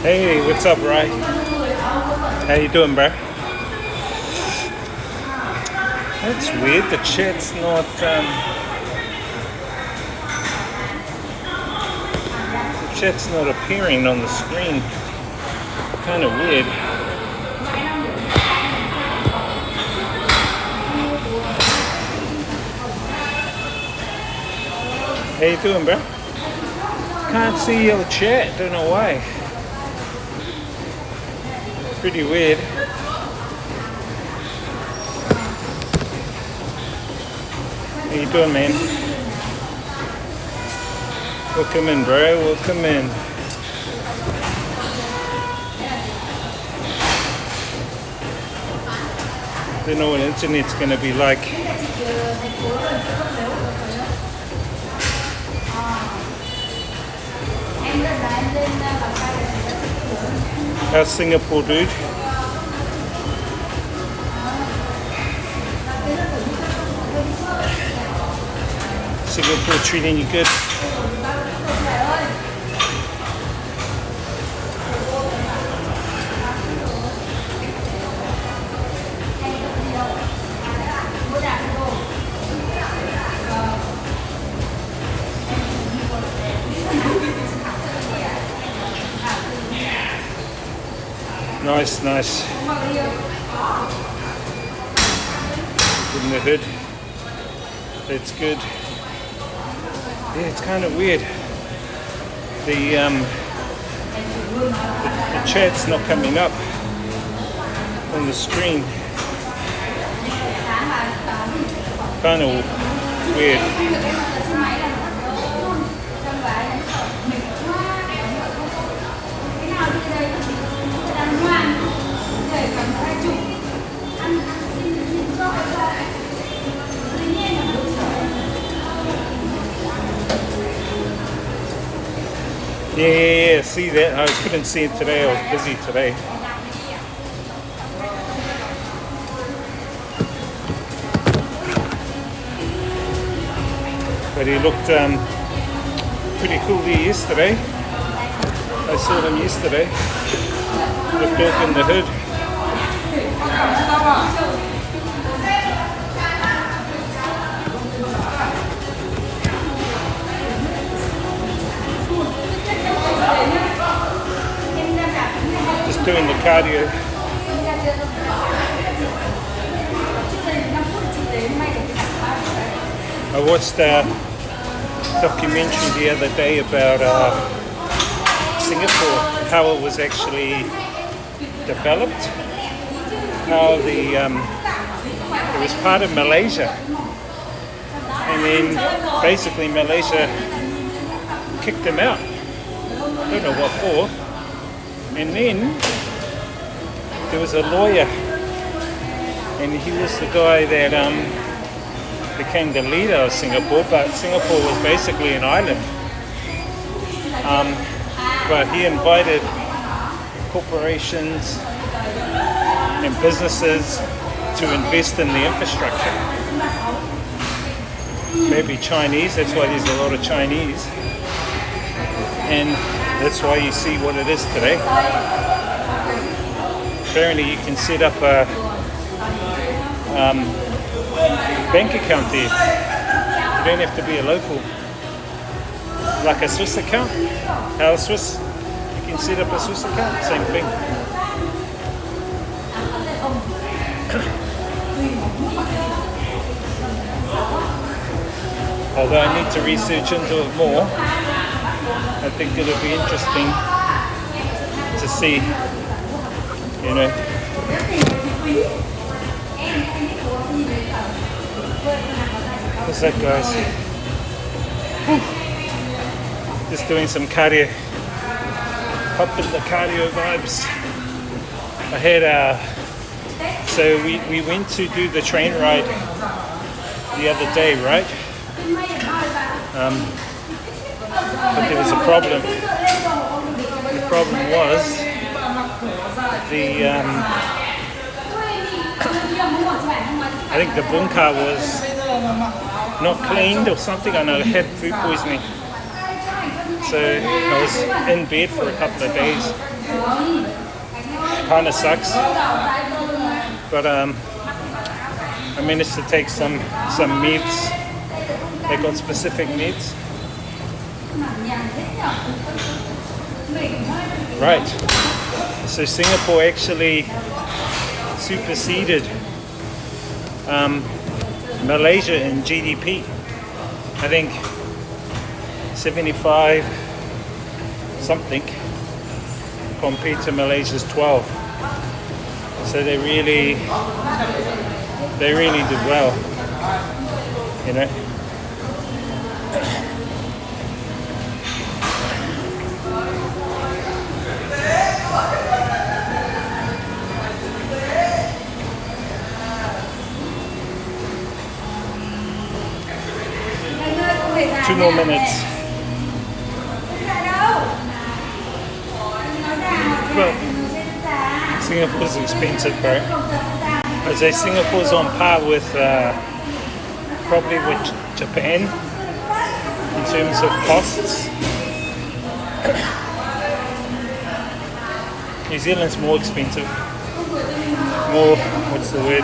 Hey, what's up, Ray? How you doing, bro? That's weird. The chat's not appearing on the screen. Kind of weird. How you doing, bro? Can't see your chat. Don't know why. Pretty weird. How you doing, man? Welcome in, bro. Welcome in. Don't know what internet's gonna be like. How's Singapore, dude? Singapore treating you good? Nice, nice. In the hood. That's good. Yeah, it's kind of weird. The chat's not coming up on the screen. Kind of weird. Yeah, see that? I couldn't see it today, I was busy today. But he looked pretty cool there yesterday. I saw him yesterday. Looked off in the hood. Just doing the cardio. I watched a documentary the other day about Singapore, how it was actually developed, how it was part of Malaysia, and then basically Malaysia kicked them out. Don't know what for. And then there was a lawyer, and he was the guy that became the leader of Singapore, but Singapore was basically an island. But he invited corporations and businesses to invest in the infrastructure. Maybe Chinese, that's why there's a lot of Chinese. And that's why you see what it is today. Apparently you can set up a bank account there. You don't have to be a local. Like a Swiss account. How Swiss, you can set up a Swiss account, same thing. Although I need to research into it more, I think it'll be interesting to see, you know. What's that, guys? Whew. Just doing some cardio. Pumping the cardio vibes. I had so we went to do the train ride the other day, right? But there was a problem. The problem was I think the bunker was not cleaned or something. I know I had food poisoning. So I was in bed for a couple of days. Kind of sucks, but I managed to take some meats. They got specific meats. Right. So Singapore actually superseded Malaysia in GDP. I think 75 something compared to Malaysia's 12. So they really did well, you know. 2 more minutes. Well, Singapore's expensive, bro. I'd say Singapore's on par with probably with Japan in terms of costs. New Zealand's more expensive. More, what's the word?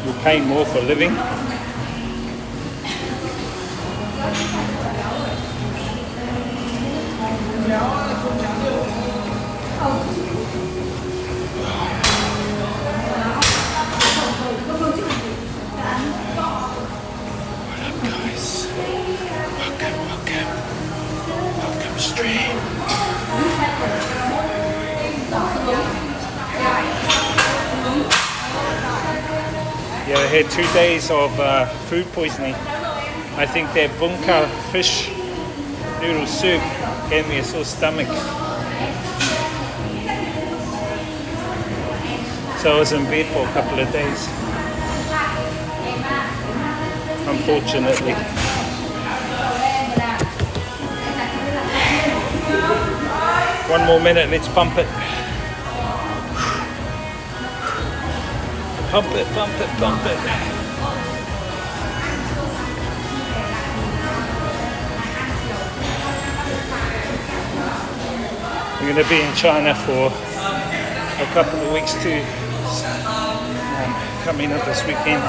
You're paying more for living. Welcome stream. Yeah, I had 2 days of food poisoning. I think that bunka fish noodle soup gave me a sore stomach. So I was in bed for a couple of days, unfortunately. One more minute, let's pump it. Pump it, pump it, pump it. We're going to be in China for a couple of weeks too, coming up this weekend.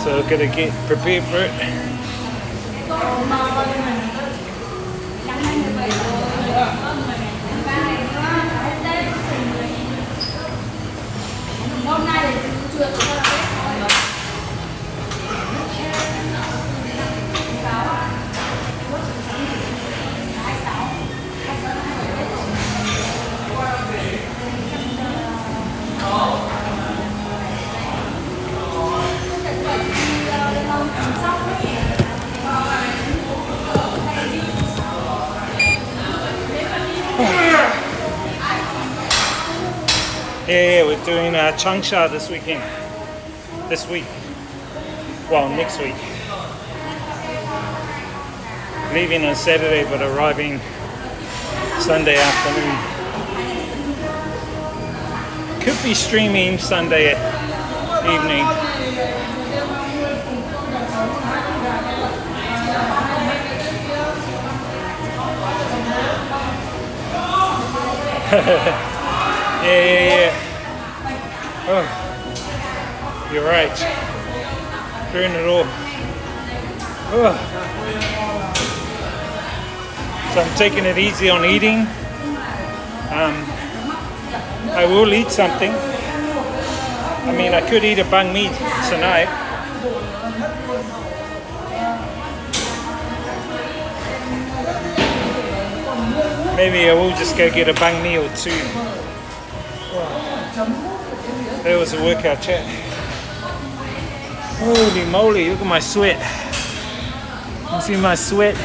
So we're going to get prepared for it. Yeah, we're doing Changsha this weekend. This week. Well, next week. Leaving on Saturday, but arriving Sunday afternoon. Could be streaming Sunday evening. Yeah. Oh, you're right. Burn it all. Oh. So I'm taking it easy on eating. I will eat something. I mean, I could eat a banh mi tonight. Maybe I will just go get a banh mi or two. That was a workout chat. Holy moly, look at my sweat. You see my sweat?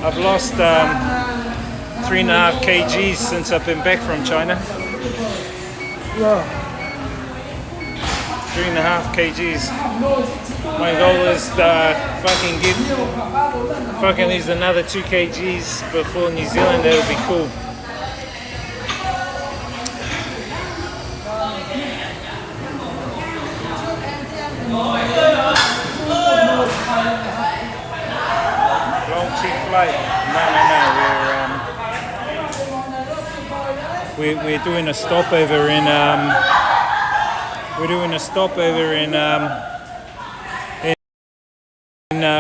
I've lost 3.5 kgs since I've been back from China. 3.5 kgs. My goal is to fucking get fucking lose another 2 kgs before New Zealand. That would be cool. flight. No. We're doing a stopover in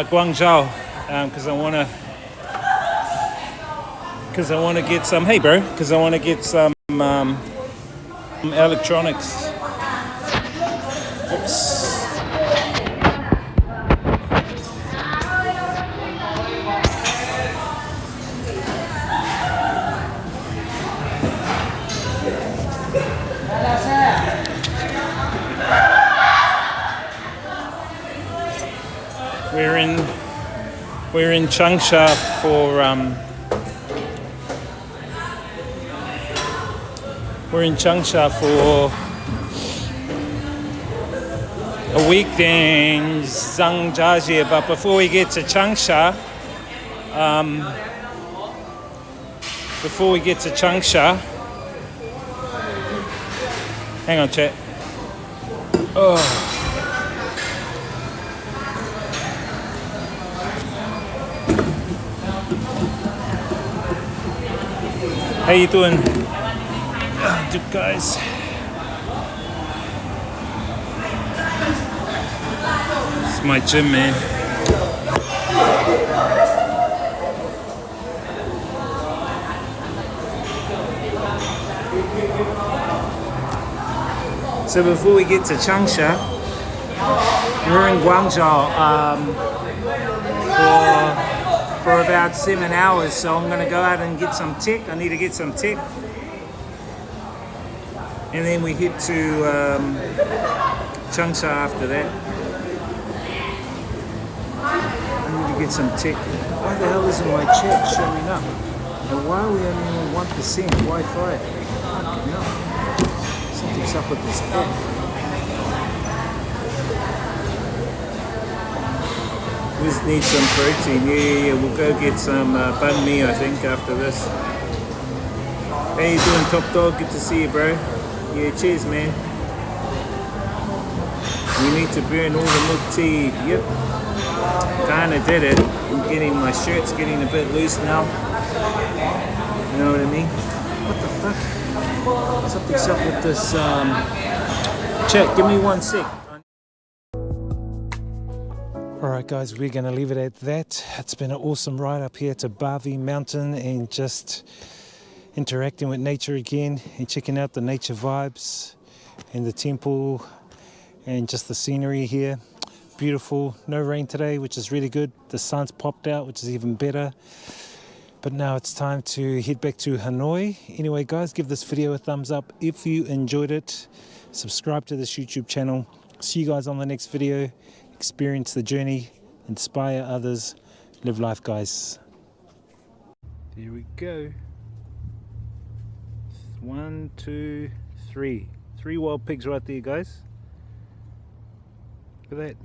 Guangzhou because I want to get some. Hey, bro, because I want to get some electronics. Oops. We're in Changsha for a week in Zhangjiajie. But before we get to Changsha, hang on, chat. Oh. How you doing? Good guys. It's my gym, man. So before we get to Changsha, we're in Guangzhou for about 7 hours, so I'm going to go out and get some tech. I need to get some tech. And then we head to Changsha after that. I need to get some tech. Why the hell isn't my chat showing up? And why are we only on 1% Wi-Fi? Fucking hell. Something's up with this app. We just need some protein. Yeah. We'll go get some banh mi, I think, after this. How you doing, Top Dog? Good to see you, bro. Yeah, cheers, man. We need to burn all the milk tea. Yep. Kinda did it. My shirt's getting a bit loose now. You know what I mean? What the fuck? Something's up with this chat. Give me 1 sec. Alright guys, we're going to leave it at that. It's been an awesome ride up here to Bavi Mountain and just interacting with nature again and checking out the nature vibes and the temple and just the scenery here. Beautiful. No rain today, which is really good. The sun's popped out, which is even better. But now it's time to head back to Hanoi. Anyway guys, give this video a thumbs up if you enjoyed it. Subscribe to this YouTube channel. See you guys on the next video. Experience the journey, inspire others, live life, guys. There we go. 1, 2, 3. 3 wild pigs right there, guys. Look at that.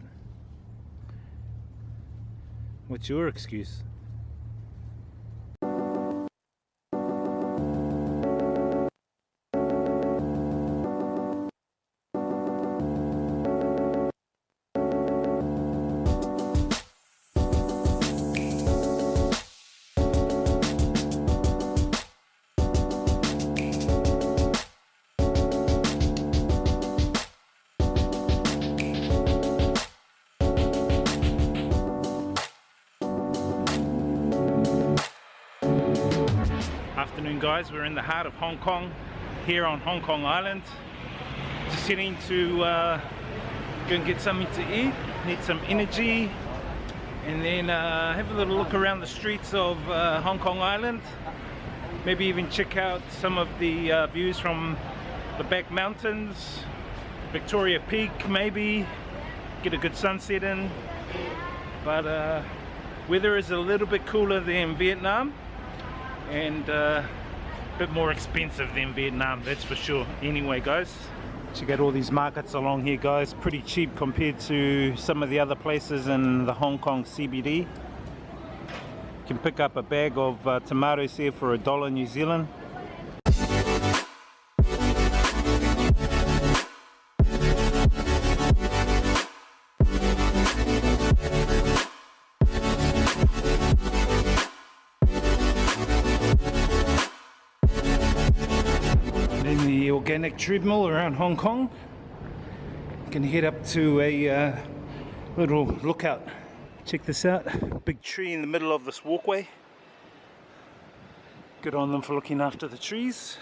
What's your excuse? Afternoon guys, we're in the heart of Hong Kong, here on Hong Kong Island. Just heading to go and get something to eat, need some energy, and then have a little look around the streets of Hong Kong Island. Maybe even check out some of the views from the back mountains, Victoria Peak maybe, get a good sunset in. But weather is a little bit cooler than Vietnam, and a bit more expensive than Vietnam, that's for sure. Anyway guys, check out all these markets along here guys, pretty cheap compared to some of the other places in the Hong Kong CBD. You can pick up a bag of tomatoes here for $1 New Zealand. organic treadmill around Hong Kong. You can head up to a little lookout. Check this out, big tree in the middle of this walkway. Good on them for looking after the trees.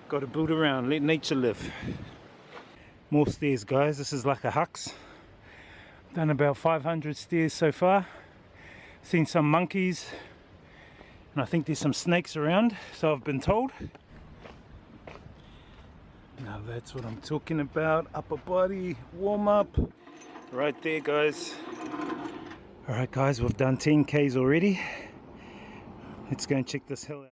Got to build around, let nature live. More stairs, guys. This is like a hux. Done about 500 stairs so far. Seen some monkeys, and I think there's some snakes around, so I've been told. Now that's what I'm talking about. Upper body warm up right there, guys. All right, guys, we've done 10 Ks already. Let's go and check this hill out.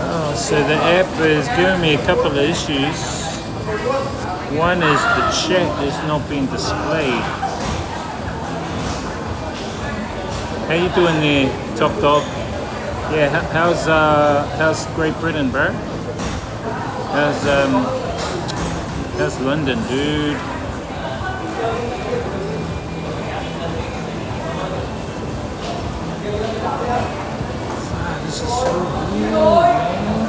Oh, so the app is giving me a couple of issues. One is the chat is not being displayed. How you doing there, Top Dog? Yeah, how's Great Britain, bro? How's London, dude? This is so weird, man.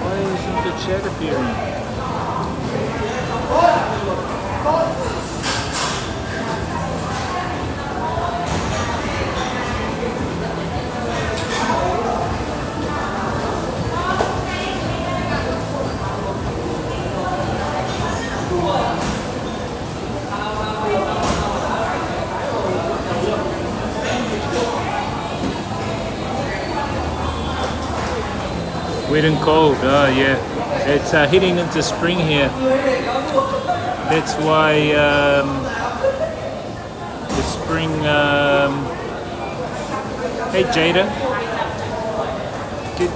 Why isn't the chat appearing? Wet and cold, oh yeah. It's heading into spring here. That's why the spring... Hey Jada. Good.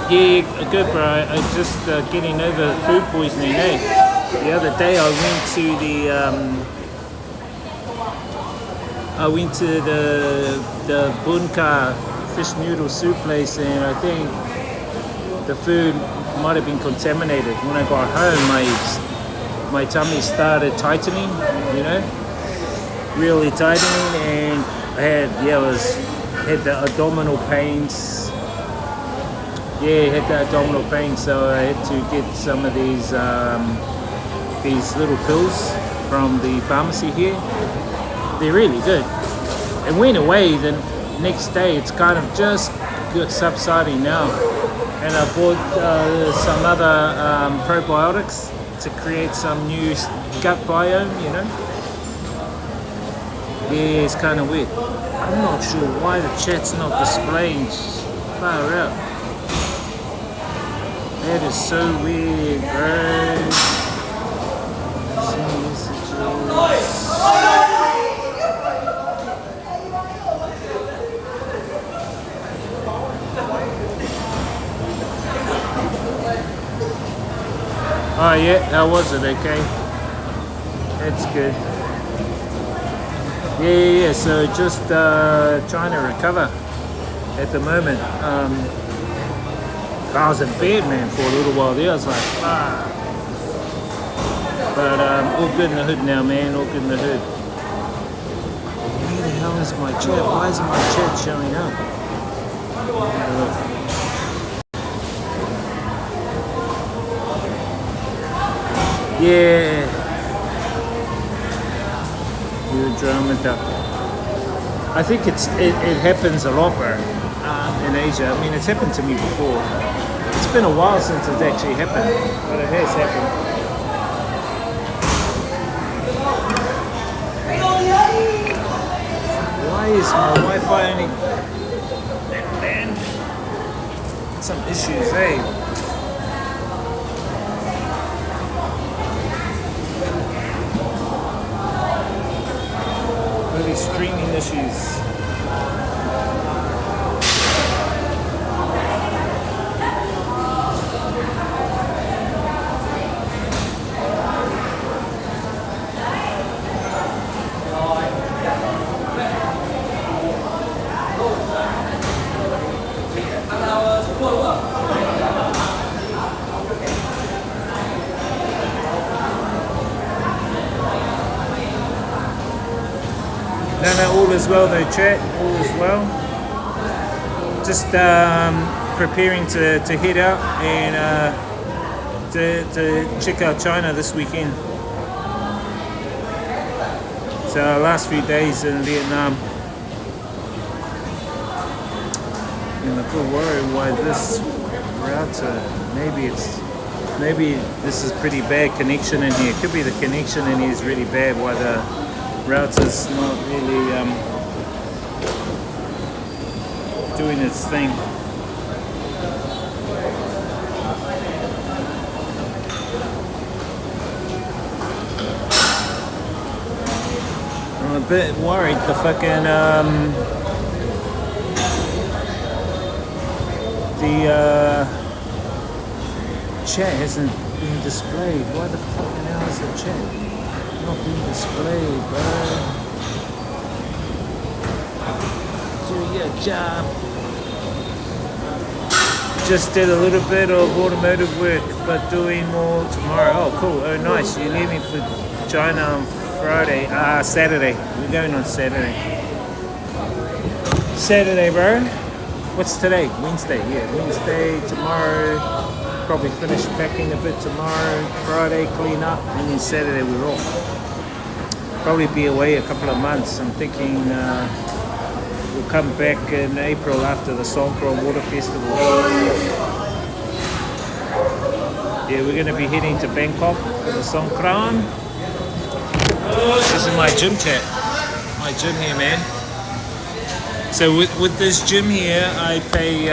Yeah, good bro. I'm just getting over food poisoning, eh? The other day I went to the Bunka fish noodle soup place, and I think the food might have been contaminated. When I got home, my tummy started tightening, you know, really tightening, and I had the abdominal pains. Yeah, had the abdominal pain, so I had to get some of these little pills from the pharmacy here. They're really good. It went away the next day. It's kind of just subsiding now. And I bought some other probiotics to create some new gut biome, you know. Yeah, it's kind of weird. I'm not sure why the chat's not displaying. Far out. That is so weird, bro. Send messages. Oh yeah, how was it? Okay, that's good. Yeah. So just trying to recover at the moment. I was in bed, man, for a little while there. I was like, ah. But all good in the hood now, man. All good in the hood. Where the hell is my chat? Why isn't my chat showing up? Yeah. You're a drama duck. I think it happens a lot, bro, in Asia. I mean, it's happened to me before. It's been a while since it's actually happened, but it has happened. Why is my Wi-Fi only... Man, some issues, eh? Really streaming issues. No, all is well though, chat. All is well. Just preparing to head out and to check out China this weekend. So our last few days in Vietnam. And I could worry why this router, maybe this is pretty bad connection in here. It could be the connection in here is really bad, why the router's not really doing its thing. I'm a bit worried the fucking chat hasn't been displayed. Why the fucking hell is the chat not being displayed, bro? Do your job. Just did a little bit of automotive work, but doing more tomorrow. Oh, cool. Oh, nice. You're leaving for China on Friday. Saturday. We're going on Saturday. Saturday, bro. What's today? Wednesday. Yeah, Wednesday. Tomorrow. Probably finish packing a bit tomorrow. Friday, clean up. And then Saturday, we're off. Probably be away a couple of months. I'm thinking we'll come back in April after the Songkran Water Festival. Yeah, we're going to be heading to Bangkok for the Songkran. This is my gym chat. My gym here, man. So with this gym here, I pay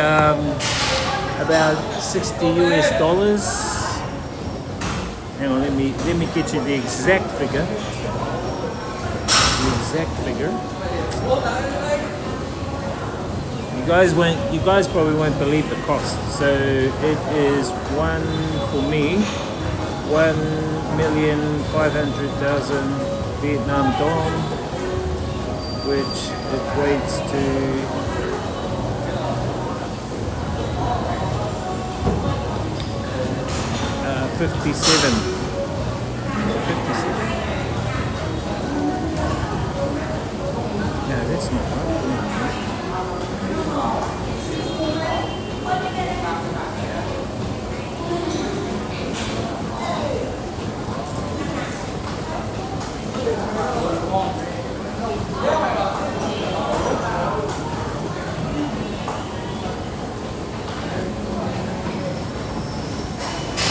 about $60 US. Hang on, let me get you the exact figure. The exact figure. You guys probably won't believe the cost. So it is for me, 1,500,000 Vietnam dong, which equates to $57. No, that's not right.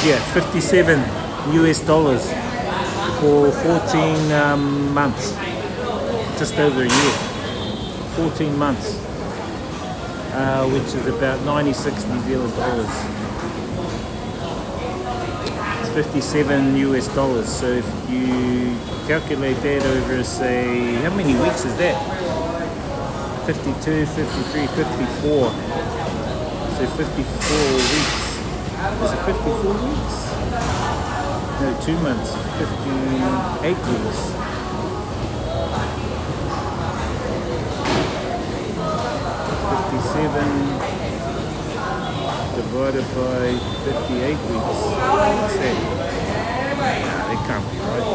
Yeah, $57 US for 14 months, just over a year. 14 months, which is about 96 New Zealand dollars. It's 57 US dollars. So if you calculate that over, say, how many weeks is that? 52, 53, 54. So 54 weeks. Is it 54 weeks? No, 2 months. 58 weeks. Divided by 58 weeks. What's that? Nah, it can't be right.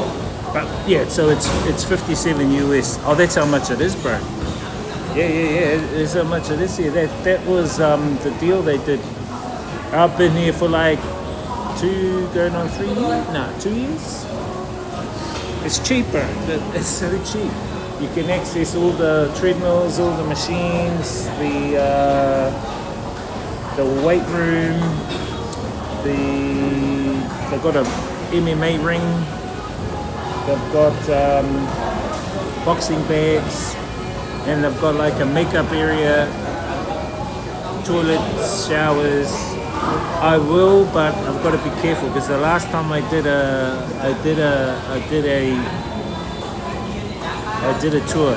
But yeah, so it's 57 US. Oh, that's how much it is, bro. Yeah. That's how much it is here. That was the deal they did. I've been here for like 2 going on 3 years. No, 2 years. It's cheaper. It's so cheap. You can access all the treadmills, all the machines, the weight room. They've got a MMA ring. They've got boxing bags, and they've got like a makeup area, toilets, showers. I will, but I've got to be careful because the last time I did a tour.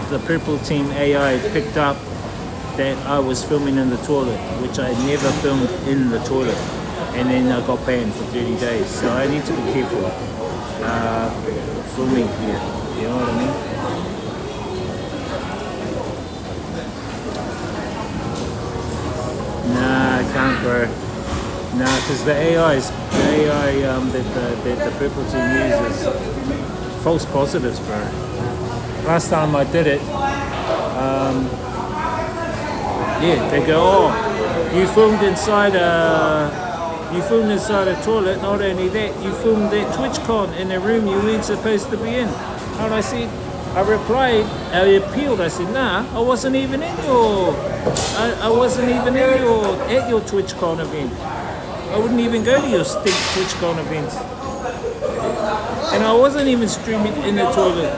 The Purple Team AI picked up that I was filming in the toilet, which I never filmed in the toilet, and then I got banned for 30 days. So I need to be careful filming here. You know what I mean? Nah, I can't, bro. Nah, because the AI that the Purple Team uses false positives, bro. Last time I did it, yeah, they go, oh, you filmed inside a toilet. Not only that, you filmed their TwitchCon in a room you weren't supposed to be in. And I said, I replied, I appealed. I said, nah, I wasn't even in your, I wasn't even in at your TwitchCon event. I wouldn't even go to your stink TwitchCon events. And I wasn't even streaming in the toilet.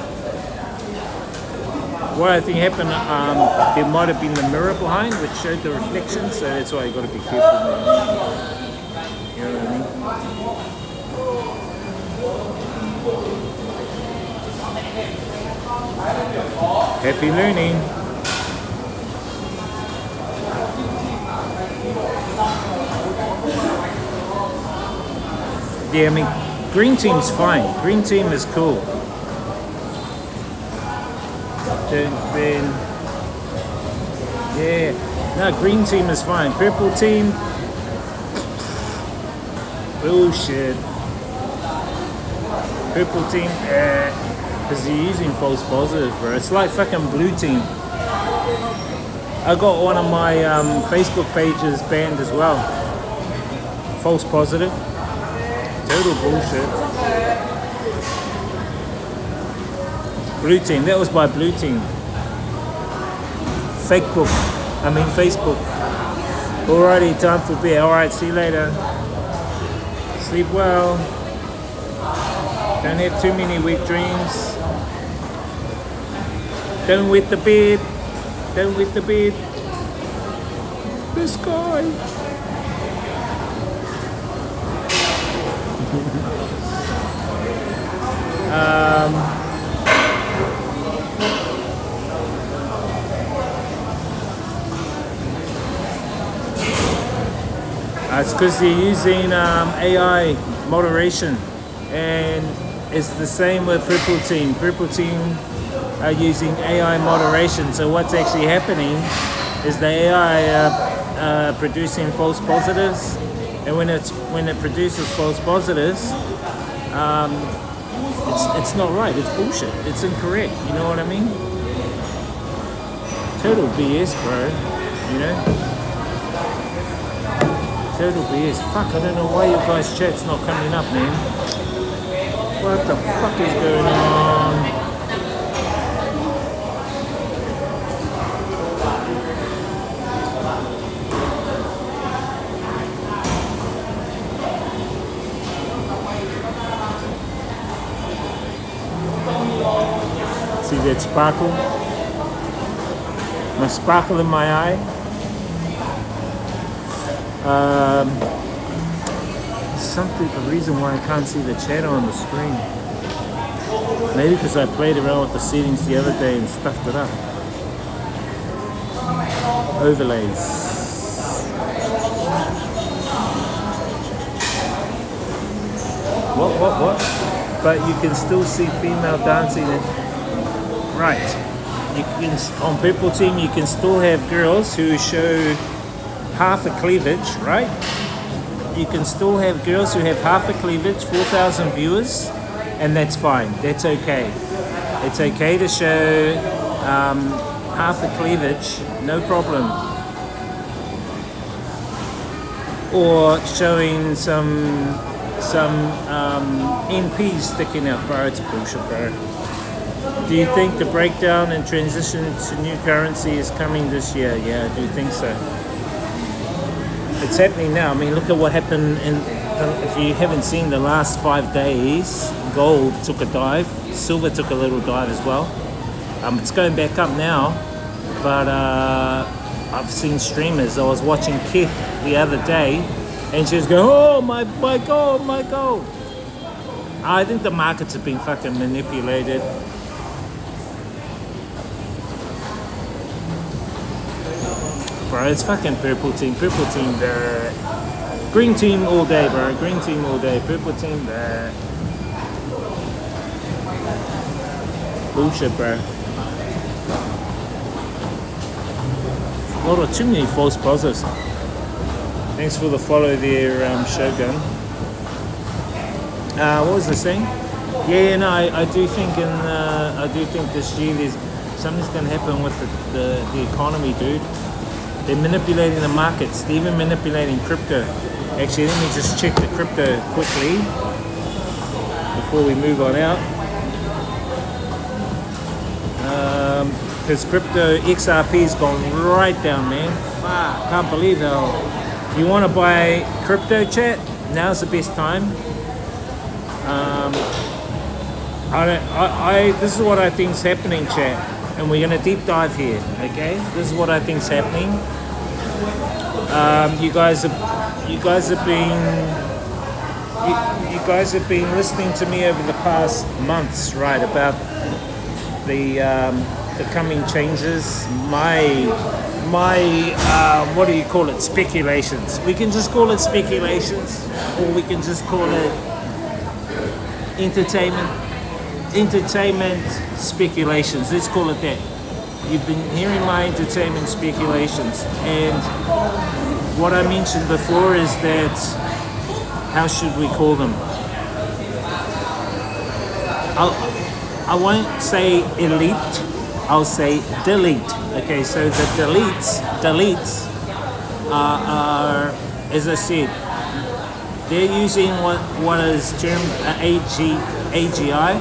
What I think happened, there might have been the mirror behind which showed the reflection, so that's why you got to be careful, man. You know what I mean? Happy learning. Yeah, I mean, green team's fine. Green team is cool. Then, yeah, no, green team is fine. Purple team, bullshit. Purple team, because you're using false positives, bro. It's like fucking blue team. I got one of my Facebook pages banned as well. False positive. Total bullshit. Blue team, that was by blue team. Facebook. Alrighty, time for bed. Alright, see you later. Sleep well. Don't have too many wet dreams. Don't wet the bed. Don't wet the bed. The sky. It's because they're using AI moderation, and it's the same with Purple Team. Purple Team are using AI moderation. So what's actually happening is the AI producing false positives, and when it produces false positives, it's not right. It's bullshit. It's incorrect. You know what I mean? Total BS, bro. You know. Total BS. Fuck, I don't know why your guys' chat's not coming up, man. What the fuck is going on? See that sparkle? My sparkle in my eye? Something, the reason why I can't see the chat on the screen. Maybe because I played around with the settings the other day and stuffed it up. Overlays. What? But you can still see female dancing. Right. You can, on Purple Team, you can still have girls who show half a cleavage, right? You can still have girls who have half a cleavage, 4,000 viewers, and that's fine. That's okay. It's okay to show half a cleavage, no problem. Or showing some NPs sticking out, bro. It's bullshit, bro. Do you think the breakdown and transition to new currency is coming this year? Yeah, I do think so. It's happening now. I mean, look at what happened if you haven't seen the last 5 days, gold took a dive, silver took a little dive as well. It's going back up now, but I've seen streamers. I was watching Kith the other day, and she was going, oh, my gold. I think the markets have been fucking manipulated. Bro, it's fucking Purple Team, green team all day, bro, green team all day, Purple Team, bullshit, bro. Too many false positives. Thanks for the follow there, Shogun. What was I saying? Yeah, no, I do think I do think this year there's something's going to happen with the economy, dude. They're manipulating the markets. They're even manipulating crypto. Actually, let me just check the crypto quickly before we move on out. Because crypto XRP's gone right down, man. Fuck, can't believe how. If you want to buy crypto, chat, now's the best time. This is what I think's happening, chat, and we're gonna deep dive here. Okay, this is what I think's happening. You guys have been listening to me over the past months, right, about the coming changes. My what do you call it? Speculations. We can just call it speculations, or we can just call it entertainment speculations. Let's call it that. You've been hearing my entertainment speculations, and what I mentioned before is that, how should we call them? I won't say elite, I'll say delete. Okay, so the deletes are, as I said, they're using what is termed AGI,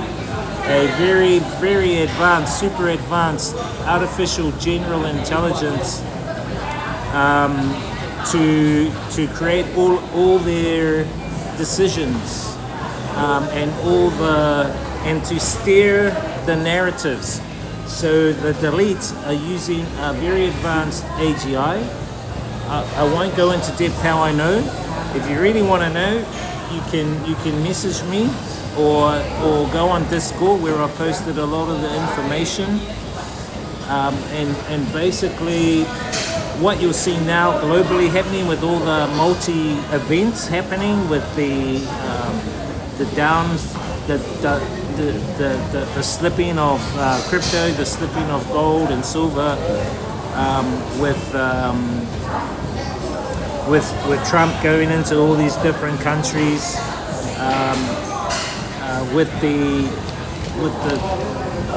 a very, very advanced, super advanced artificial general intelligence, to create all their decisions, and to steer the narratives. So the deletes are using a very advanced AGI. I won't go into depth how I know. If you really want to know, you can message me or go on Discord, where I posted a lot of the information. And basically, what you'll see now globally happening with all the multi events happening with the downs, the slipping of crypto, the slipping of gold and silver, with Trump going into all these different countries, with the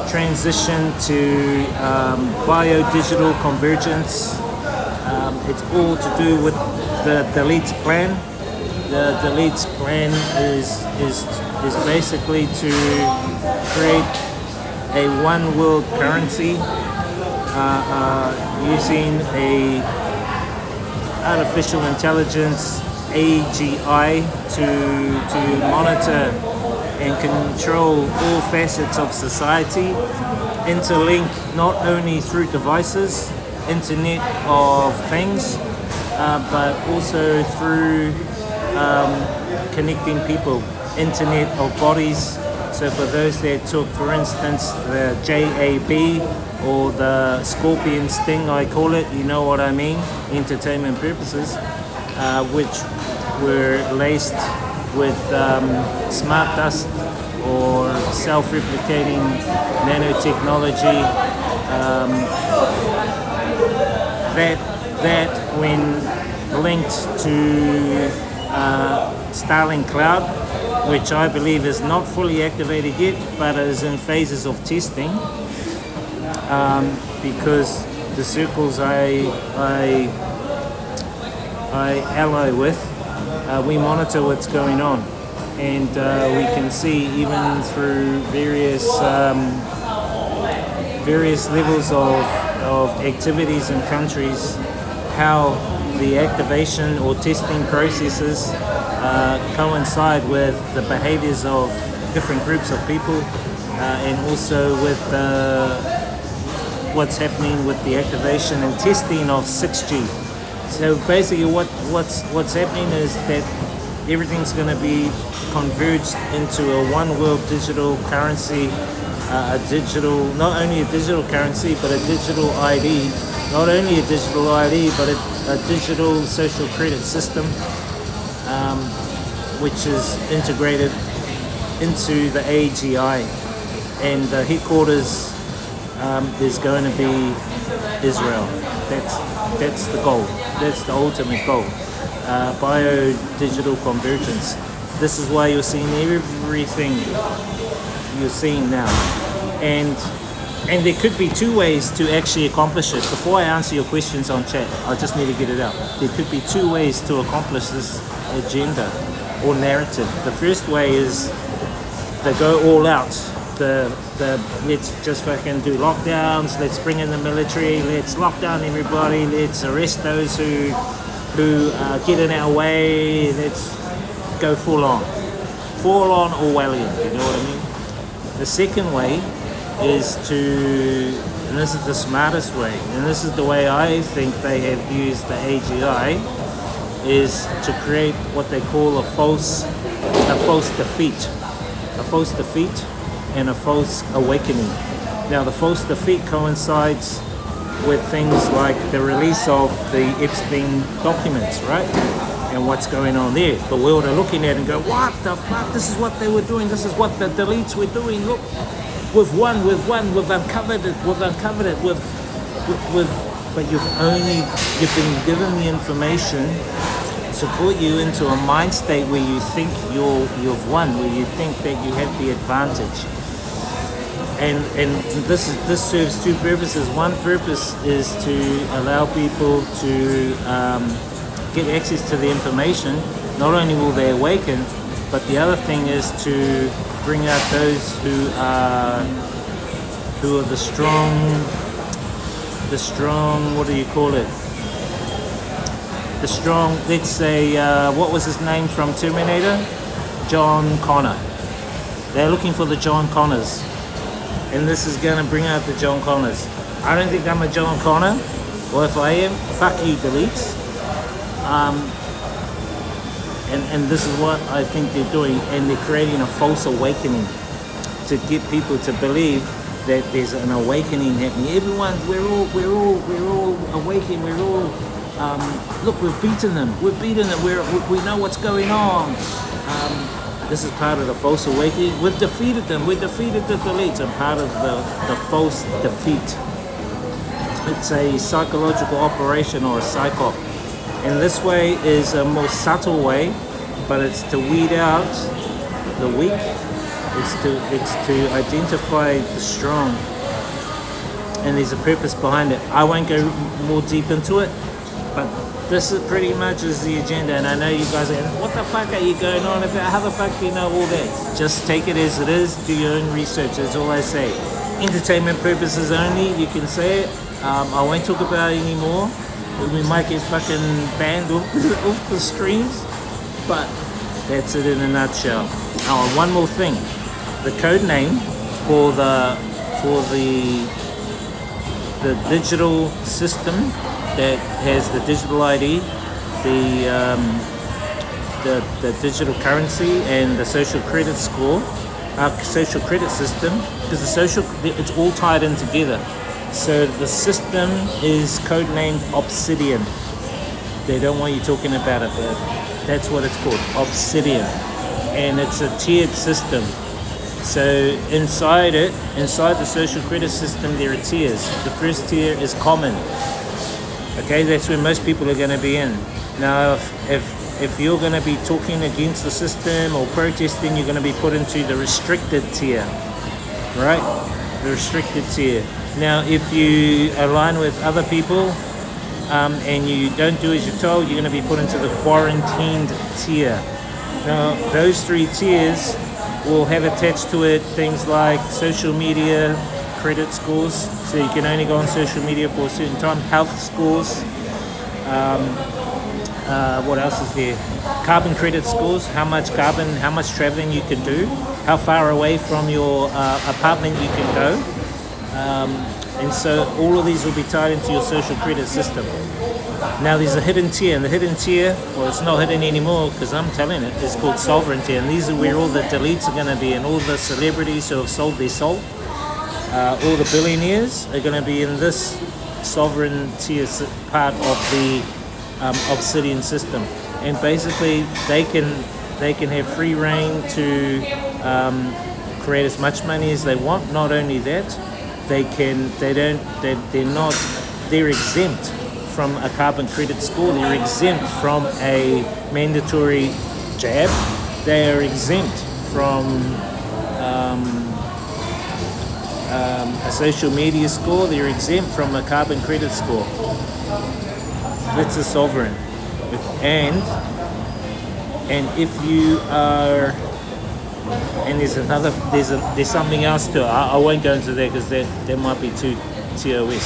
transition to bio-digital convergence. It's all to do with the deletes plan. The deletes plan is basically to create a one world currency using a artificial intelligence AGI to monitor and control all facets of society, interlink not only through devices, Internet of Things, but also through connecting people, Internet of Bodies. So for those that took, for instance, the JAB or the scorpion sting, I call it, you know what I mean, entertainment purposes, which were laced with smart dust or self-replicating nanotechnology, that when linked to Starlink Cloud, which I believe is not fully activated yet, but is in phases of testing, because the circles I ally with, we monitor what's going on, and we can see even through various levels of activities in countries how the activation or testing processes coincide with the behaviors of different groups of people, and also with what's happening with the activation and testing of 6G. So basically what's happening is that everything's going to be converged into a one world digital currency, not only a digital currency, but a digital ID, not only a digital ID, but a digital social credit system, which is integrated into the AGI, and the headquarters is going to be Israel. That's the goal. That's the ultimate goal. Bio-digital convergence. This is why you're seeing everything you're seeing now. And there could be two ways to actually accomplish it. Before I answer your questions on chat, I just need to get it out. There could be two ways to accomplish this agenda or narrative. The first way is they go all out. The let's just fucking do lockdowns, let's bring in the military, let's lock down everybody, let's arrest those who get in our way, let's go full on Orwellian, you know what I mean? The second way is to, and this is the smartest way, and this is the way I think they have used the AGI, is to create what they call a false defeat and a false awakening. Now the false defeat coincides with things like the release of the Epstein documents, right? And what's going on there. The world are looking at it and go, what the fuck? This is what they were doing. This is what the deletes were doing. Look, we've uncovered it. But you've been given the information to put you into a mind state where you think you've won, where you think that you have the advantage. And this serves two purposes. One purpose is to allow people to get access to the information. Not only will they awaken, but the other thing is to bring out those who are the strong, what do you call it? The strong, let's say, what was his name from Terminator? John Connor. They're looking for the John Connors. And this is going to bring out the John Connors. I don't think I'm a John Connor. Well, if I am, fuck you, deletes. And this is what I think they're doing. And they're creating a false awakening to get people to believe that there's an awakening happening. Everyone, we're all awakening. We're all, look, we've beaten them. We know what's going on. This is part of the false awakening. We've defeated them. We defeated the deletes, and part of the false defeat. It's a psychological operation or a psyop. And this way is a more subtle way, but it's to weed out the weak. It's to identify the strong. And there's a purpose behind it. I won't go more deep into it, but this is pretty much is the agenda. And I know you guys are, what the fuck are you going on about? How the fuck do you know all that? Just take it as it is. Do your own research. That's all I say. Entertainment purposes only. You can say it. I won't talk about it anymore. We might get fucking banned off the streams. But that's it in a nutshell. Oh, one more thing. The code name for the digital system that has the digital ID, the digital currency, and the social credit score, social credit system, because it's all tied in together. So the system is codenamed Obsidian. They don't want you talking about it, but that's what it's called, Obsidian, and it's a tiered system. So inside the social credit system, there are tiers. The first tier is common. Okay, that's where most people are going to be in. Now, if you're going to be talking against the system or protesting, you're going to be put into the restricted tier, right? The restricted tier. Now, if you align with other people and you don't do as you're told, you're going to be put into the quarantined tier. Now, those three tiers will have attached to it things like social media credit scores, so you can only go on social media for a certain time, health scores, what else is there, carbon credit scores, how much traveling you can do, how far away from your apartment you can go, and so all of these will be tied into your social credit system. Now there's a hidden tier, and the hidden tier, well, it's not hidden anymore because I'm telling it, it's called sovereignty, and these are where all the deletes are going to be, and all the celebrities who have sold their soul, all the billionaires are going to be in this sovereign tier part of the Obsidian system, and basically they can have free reign to create as much money as they want. Not only that, they're exempt from a carbon credit score. They're exempt from a mandatory jab. They are exempt from a social media score, they're exempt from a carbon credit score. That's a sovereign. And if you are, and there's something else to it. I won't go into that because that might be too TOS.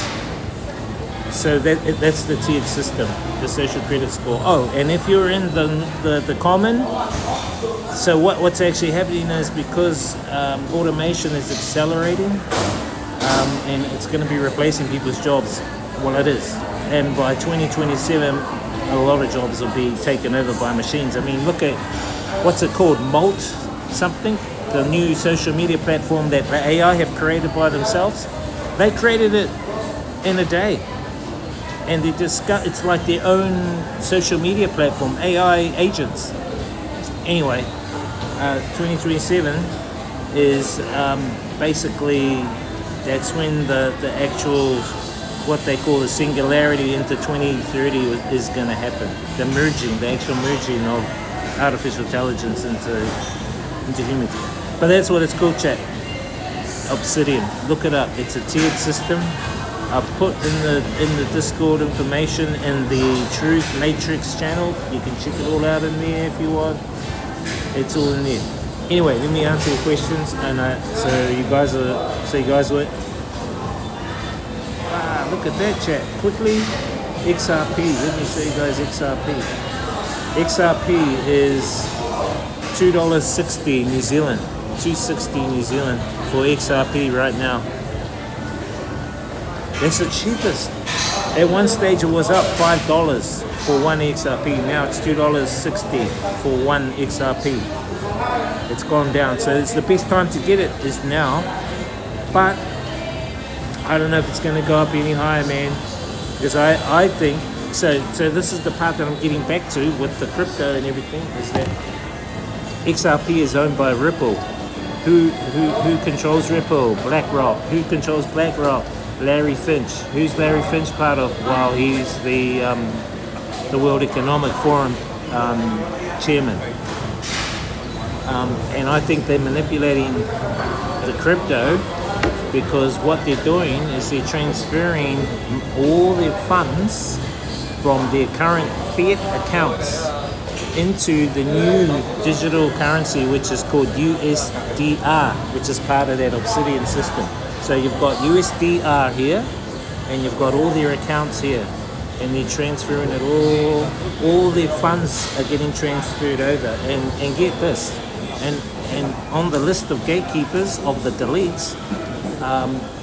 So that's the tiered system, the social credit score. Oh, and if you're in the common, so what's actually happening is because automation is accelerating, and it's going to be replacing people's jobs. Well, it is. And by 2027, a lot of jobs will be taken over by machines. I mean, look at, what's it called? Molt something? The new social media platform that the AI have created by themselves. They created it in a day. And it's like their own social media platform, AI agents. Anyway, 2027 is basically, that's when the actual, what they call the singularity into 2030 is going to happen. The actual merging of artificial intelligence into humanity. But that's what it's called, chat. Obsidian. Look it up. It's a tiered system. I've put in the Discord information in the Truth Matrix channel. You can check it all out in there if you want. It's all in there. Anyway, let me answer your questions. And so you guys what? Look at that, chat. Quickly, XRP. Let me show you guys XRP. XRP is $2.60 New Zealand. $2.60 New Zealand for XRP right now. That's the cheapest. At one stage it was up $5 for one XRP. Now it's $2.60 for one XRP. It's gone down. So it's the best time to get it is now. But I don't know if it's going to go up any higher, man. Because I think, so this is the part that I'm getting back to with the crypto and everything, is that XRP is owned by Ripple. Who controls Ripple? BlackRock. Who controls BlackRock? Larry Finch. Who's Larry Finch part of? Well, he's the World Economic Forum chairman. And I think they're manipulating the crypto because what they're doing is they're transferring all their funds from their current fiat accounts into the new digital currency, which is called USDR, which is part of that Obsidian system. So you've got USDR here, and you've got all their accounts here, and they're transferring it all their funds are getting transferred over. And get this, and on the list of gatekeepers of the deletes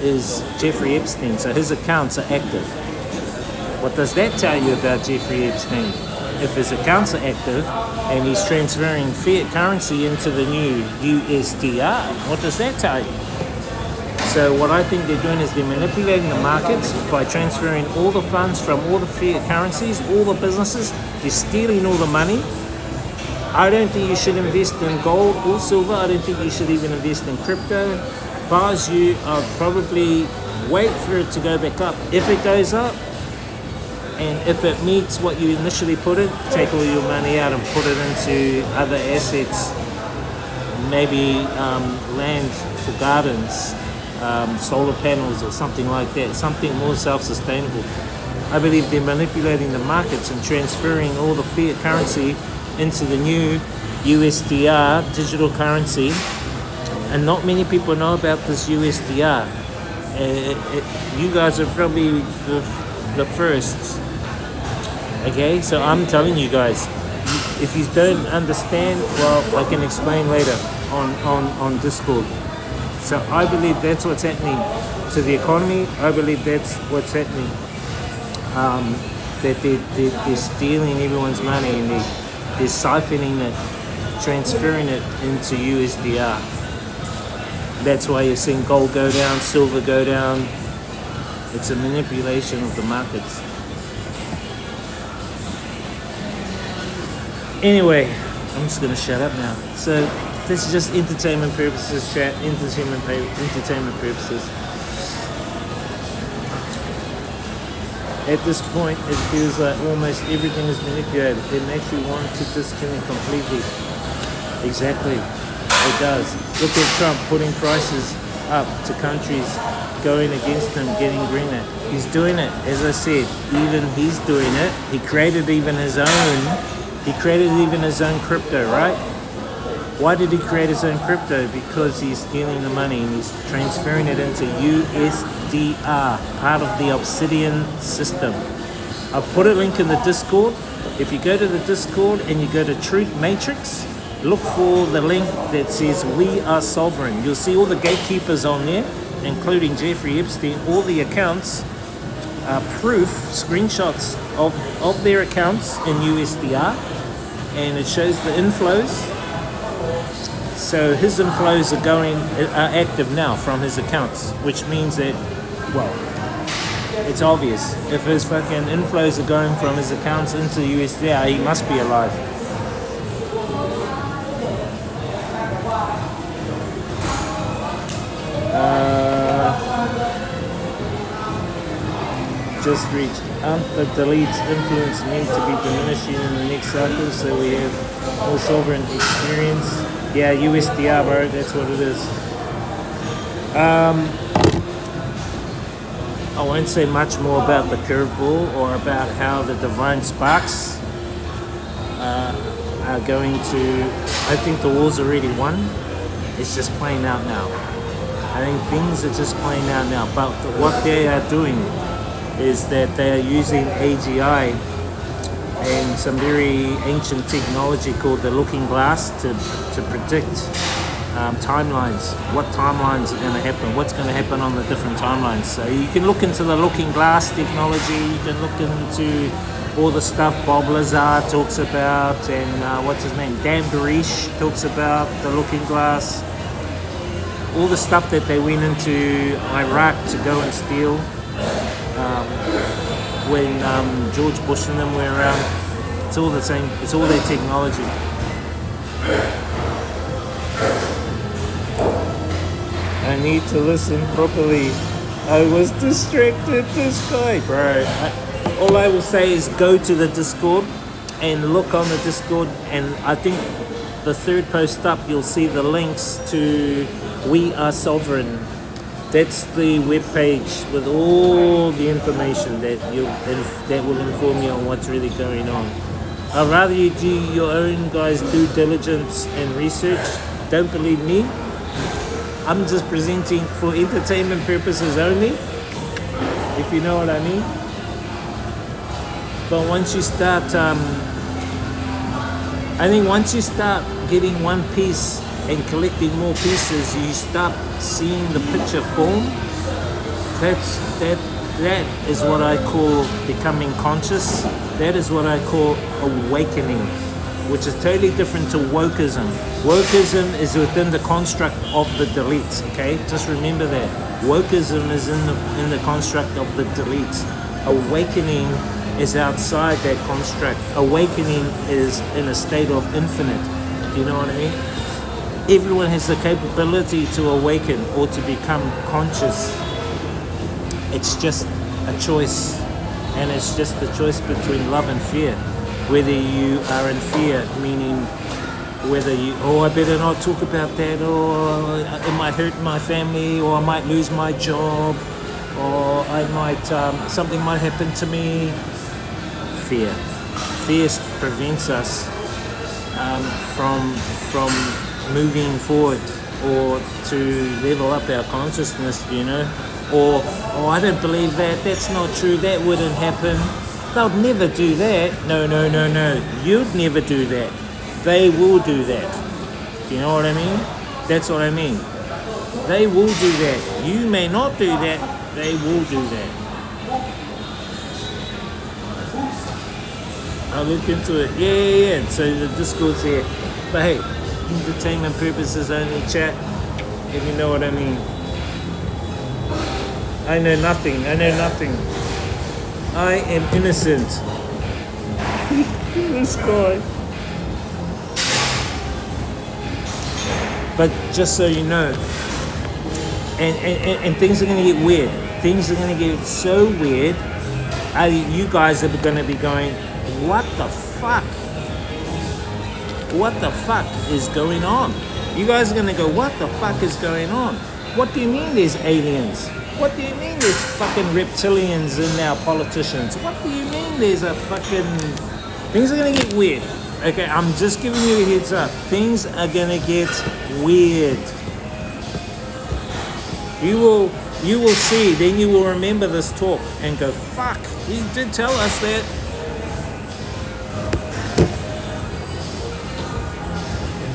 is Jeffrey Epstein, so his accounts are active. What does that tell you about Jeffrey Epstein? If his accounts are active and he's transferring fiat currency into the new USDR, what does that tell you? So what I think they're doing is they're manipulating the markets by transferring all the funds from all the fiat currencies, all the businesses. They're stealing all the money. I don't think you should invest in gold or silver. I don't think you should even invest in crypto. If I was you, I'd probably wait for it to go back up. If it goes up, and if it meets what you initially put in, take all your money out and put it into other assets, maybe land for gardens, solar panels or something like that, something more self-sustainable. I believe they're manipulating the markets and transferring all the fiat currency into the new USDR digital currency, and not many people know about this USDR. You guys are probably the first. Okay, so I'm telling you guys, if you don't understand, well, I can explain later on Discord. So I believe that's what's happening to the economy. I believe that's what's happening. That they're stealing everyone's money and they're siphoning it, transferring it into USDR. That's why you're seeing gold go down, silver go down. It's a manipulation of the markets. Anyway, I'm just going to shut up now. So this is just entertainment purposes, chat. Entertainment purposes. At this point, it feels like almost everything is manipulated. It makes you want to disconnect completely. Exactly. It does. Look at Trump putting prices up to countries going against him getting greener. He's doing it, as I said, even he's doing it. He created even his own crypto, right? Why did he create his own crypto? Because he's stealing the money and he's transferring it into USDR, part of the Obsidian system. I've put a link in the Discord. If you go to the Discord and you go to Truth Matrix, look for the link that says We Are Sovereign. You'll see all the gatekeepers on there, including Jeffrey Epstein, all the accounts, proof, screenshots of their accounts in USDR, and it shows the inflows. So his inflows are active now from his accounts, which means that, well, it's obvious. If his fucking inflows are going from his accounts into USDR, he must be alive. Just reached. The deletes influence need to be diminishing in the next cycle, so we have more sovereign experience. Yeah, USDR, bro, that's what it is. I won't say much more about the curveball or about how the divine sparks are going to. I think the war's already won. It's just playing out now. I think things are just playing out now. But what they are doing is that they are using AGI and some very ancient technology called the looking glass to predict timelines. What timelines are going to happen? What's going to happen on the different timelines? So you can look into the looking glass technology. You can look into all the stuff Bob Lazar talks about, and what's his name? Dan Barish talks about the looking glass. All the stuff that they went into Iraq to go and steal. When George Bush and them were around, it's all the same. It's all their technology. I need to listen properly. I was distracted. This guy, bro. All I will say is go to the Discord and look on the Discord. And I think the third post up, you'll see the links to We Are Sovereign. That's the webpage with all the information that will inform you on what's really going on. I'd rather you do your own guys' due diligence and research. Don't believe me. I'm just presenting for entertainment purposes only, if you know what I mean. But once you start, I think once you start getting one piece and collecting more pieces, you start seeing the picture form. That is what I call becoming conscious. That is what I call awakening, which is totally different to wokeism. Wokeism is within the construct of the deletes, okay? Just remember that. Wokeism is in the construct of the deletes. Awakening is outside that construct. Awakening is in a state of infinite. Do you know what I mean? Everyone has the capability to awaken or to become conscious. It's just a choice, and it's just a choice between love and fear. Whether you are in fear, meaning whether you, oh, I better not talk about that, or it might hurt my family, or I might lose my job, or I might something might happen to me. Fear prevents us from moving forward or to level up our consciousness, you know. Or, oh, I don't believe that, that's not true, that wouldn't happen. They'll never do that. No. You'd never do that. They will do that. Do you know what I mean? That's what I mean. They will do that. You may not do that, they will do that. I'll look into it. Yeah. So the Discord's here. But hey, entertainment purposes only, chat, if you know what I mean. I know nothing. I am innocent. This guy. But just so you know, and things are going to get weird. Things are going to get so weird. You guys are going to be going, what the fuck? What the fuck is going on? You guys are going to go, what the fuck is going on? What do you mean there's aliens? What do you mean there's fucking reptilians in our politicians? What do you mean there's a fucking... Things are gonna get weird. Okay, I'm just giving you a heads up. Things are gonna get weird. You will see, then you will remember this talk and go, fuck, he did tell us that.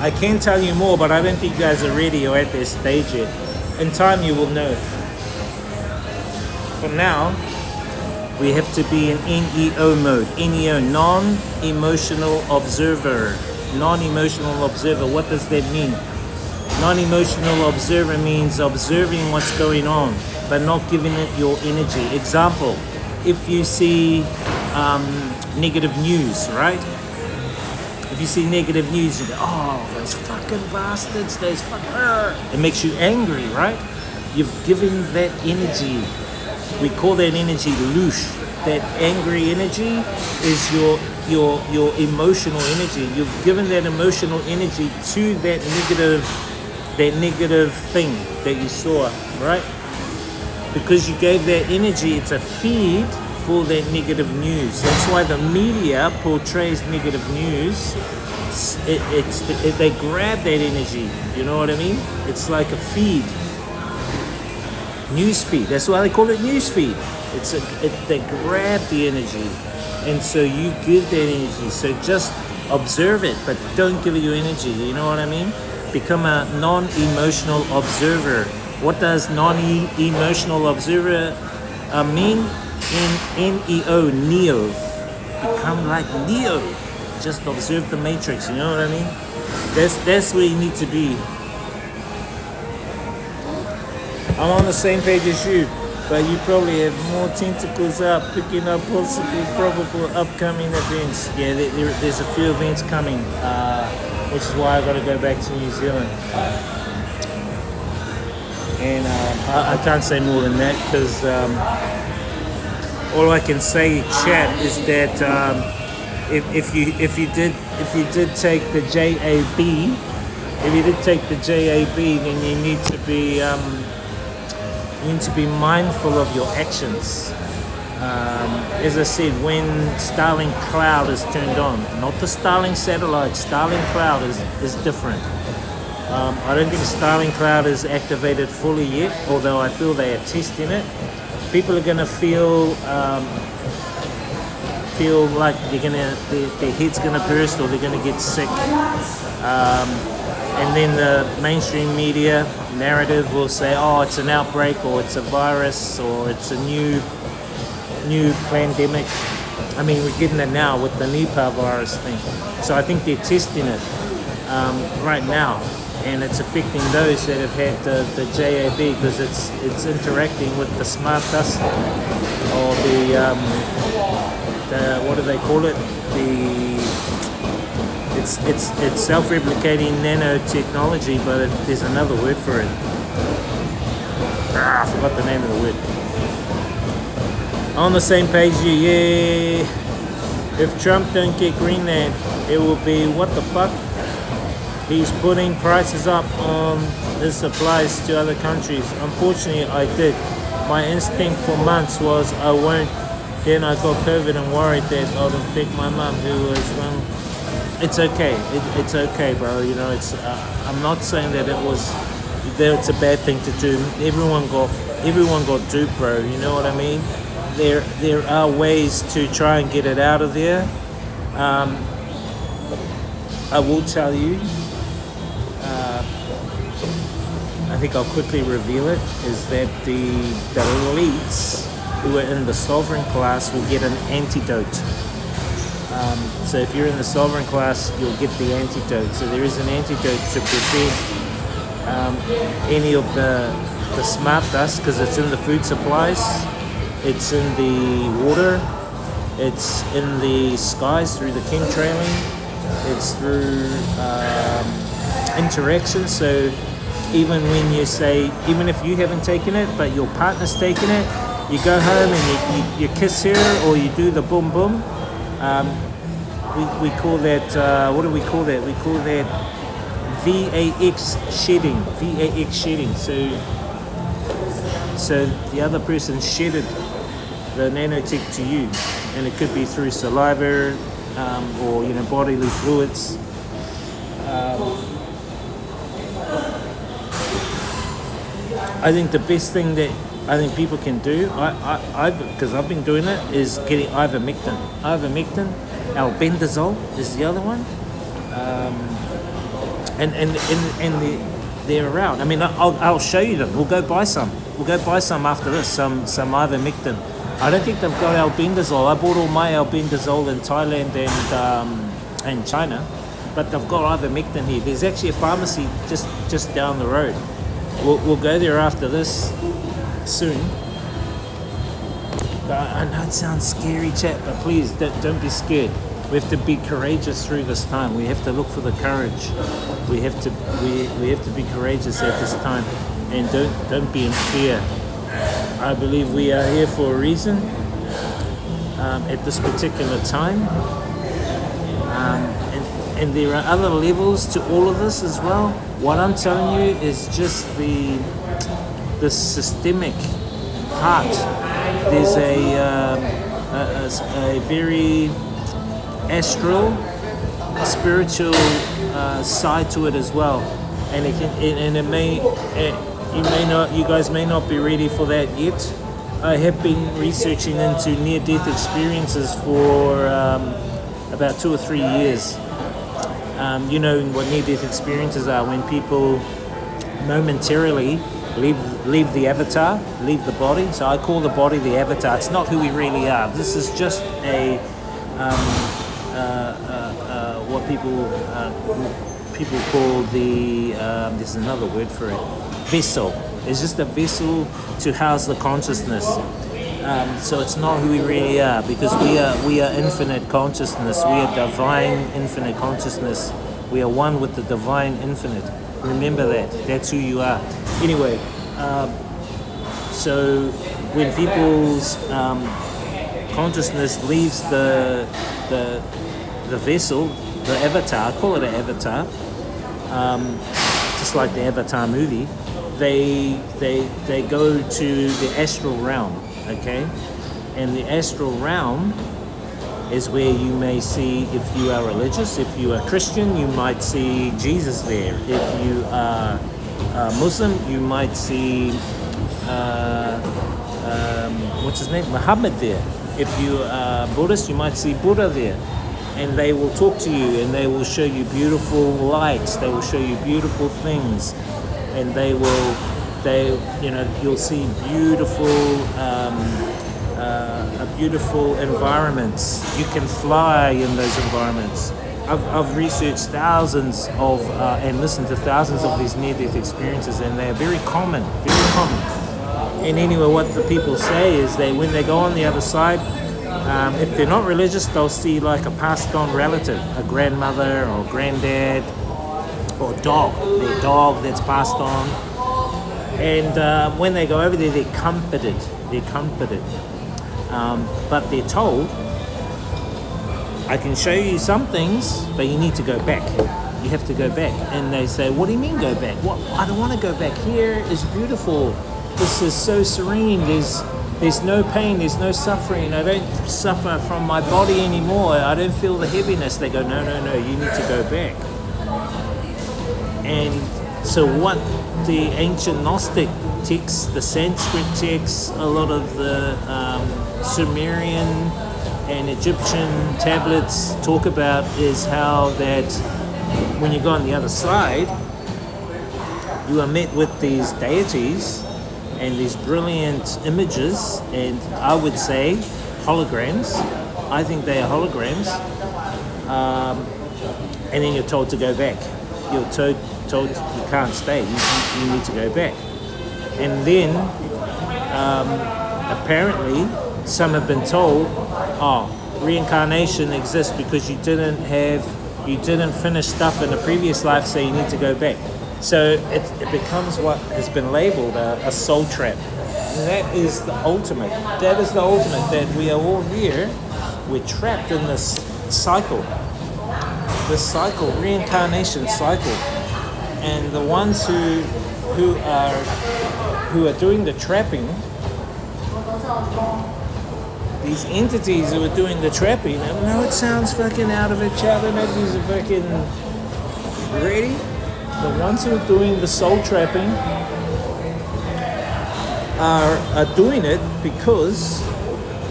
I can tell you more, but I don't think you guys are ready or at this stage yet. In time, you will know. For now, we have to be in NEO mode. NEO, non-emotional observer. Non-emotional observer, what does that mean? Non-emotional observer means observing what's going on, but not giving it your energy. Example, if you see negative news, right? If you see negative news, you go, oh, those fucking bastards, those fucking... It makes you angry, right? You've given that energy. We call that energy loosh. That angry energy is your emotional energy. You've given that emotional energy to that negative thing that you saw, right? Because you gave that energy, it's a feed for that negative news. That's why the media portrays negative news. They grab that energy. You know what I mean? It's like a feed. News feed. That's why they call it news feed. They grab the energy, and so you give that energy. So just observe it, but don't give it your energy. You know what I mean? Become a non-emotional observer. What does non-emotional observer mean? In NEO, Neo. Become like Neo. Just observe the matrix. You know what I mean? That's where you need to be. I'm on the same page as you, but you probably have more tentacles out picking up possibly probable upcoming events. Yeah, there's a few events coming, which is why I got to go back to New Zealand. And I can't say more than that because all I can say, chat, is that if you did take the JAB, then you need to be. You need to be mindful of your actions. As I said, when Starlink Cloud is turned on, not the Starlink satellite, Starlink Cloud is different. I don't think Starlink Cloud is activated fully yet, although I feel they are testing it. People are gonna feel like their head's gonna burst or they're gonna get sick. And then the mainstream media narrative will say, oh, it's an outbreak, or it's a virus, or it's a new pandemic. I mean, we're getting it now with the Nipah virus thing. So I think they're testing it right now, and it's affecting those that have had the JAB because it's interacting with the smart dust or the what do they call it? It's self-replicating nanotechnology, but there's another word for it. I forgot the name of the word. On the same page, yeah. If Trump don't get Greenland, it will be what the fuck? He's putting prices up on his supplies to other countries. Unfortunately, I did. My instinct for months was I won't. Then I got COVID and worried that I'd infect my mum, who was It's okay. It's okay, bro. You know, it's. I'm not saying that it's a bad thing to do. Everyone got duped, bro. You know what I mean? There are ways to try and get it out of there. I will tell you. I think I'll quickly reveal it. Is that the elites who are in the sovereign class will get an antidote. So if you're in the sovereign class, you'll get the antidote. So there is an antidote to prevent any of the smart dust, because it's in the food supplies, it's in the water, it's in the skies through the chemtrailing, it's through interaction. So even when you say, even if you haven't taken it, but your partner's taken it, you go home and you kiss her, or you do the boom boom. We call that, what do we call that? We call that VAX shedding. VAX shedding. So So the other person shedded the nanotech to you, and it could be through saliva or bodily fluids. I think the best thing that I think people can do, because I've been doing it, is getting ivermectin. Albendazole is the other one, they're around. I mean, I'll show you them. We'll go buy some. After this. Some ivermectin. I don't think they've got albendazole. I bought all my albendazole in Thailand and China, but they've got ivermectin here. There's actually a pharmacy just down the road. We'll go there after this soon. I know it sounds scary, chat, but please don't be scared. We have to be courageous through this time. We have to look for the courage. We have to be courageous at this time, and don't be in fear. I believe we are here for a reason at this particular time, and there are other levels to all of this as well. What I'm telling you is just the systemic part. There's a very astral, spiritual side to it as well, and you guys may not be ready for that yet. I have been researching into near-death experiences for about 2 or 3 years. You know what near-death experiences are, when people momentarily leave the avatar, leave the body. So I call the body the avatar. It's not who we really are. This is just a what people call the there's another word for it, vessel. It's just a vessel to house the consciousness. So it's not who we really are, because we are infinite consciousness. We are divine infinite consciousness. We are one with the divine infinite. Remember that. That's who you are. Anyway, so when people's consciousness leaves the vessel, the avatar, I call it an avatar, just like the Avatar movie, they go to the astral realm, okay? And the astral realm is where you may see, if you are religious, if you are Christian, you might see Jesus there. If you are Muslim, you might see, what's his name? Muhammad there. If you are Buddhist, you might see Buddha there. And they will talk to you, and they will show you beautiful lights. They will show you beautiful things, and you'll see beautiful environments. You can fly in those environments. I've researched thousands of and listened to thousands of these near-death experiences, and they are very common. And anyway, what the people say is when they go on the other side, if they're not religious, they'll see like a passed-on relative, a grandmother or granddad or dog, their dog that's passed on. And when they go over there, they're comforted. But they're told, I can show you some things, but you need to go back. You have to go back. And they say, what do you mean go back? What? I don't want to go back. Here is beautiful. This is so serene. There's no pain. There's no suffering. I don't suffer from my body anymore. I don't feel the heaviness. They go, no. You need to go back. And so what the ancient Gnostic texts, the Sanskrit texts, a lot of the Sumerian and Egyptian tablets talk about is how that when you go on the other side, you are met with these deities and these brilliant images, and I would say holograms. I think they are holograms. And then you're told to go back. You're told you can't stay. You need to go back. And then apparently some have been told, reincarnation exists because you didn't finish stuff in a previous life, so you need to go back. So it becomes what has been labeled a soul trap. And that is the ultimate. That we are all here. We're trapped in this cycle. Reincarnation cycle. And the ones who who are doing the trapping. These entities who are doing the trapping. I know it sounds fucking out of each other. Nobody's fucking ready. The ones who are doing the soul trapping are doing it because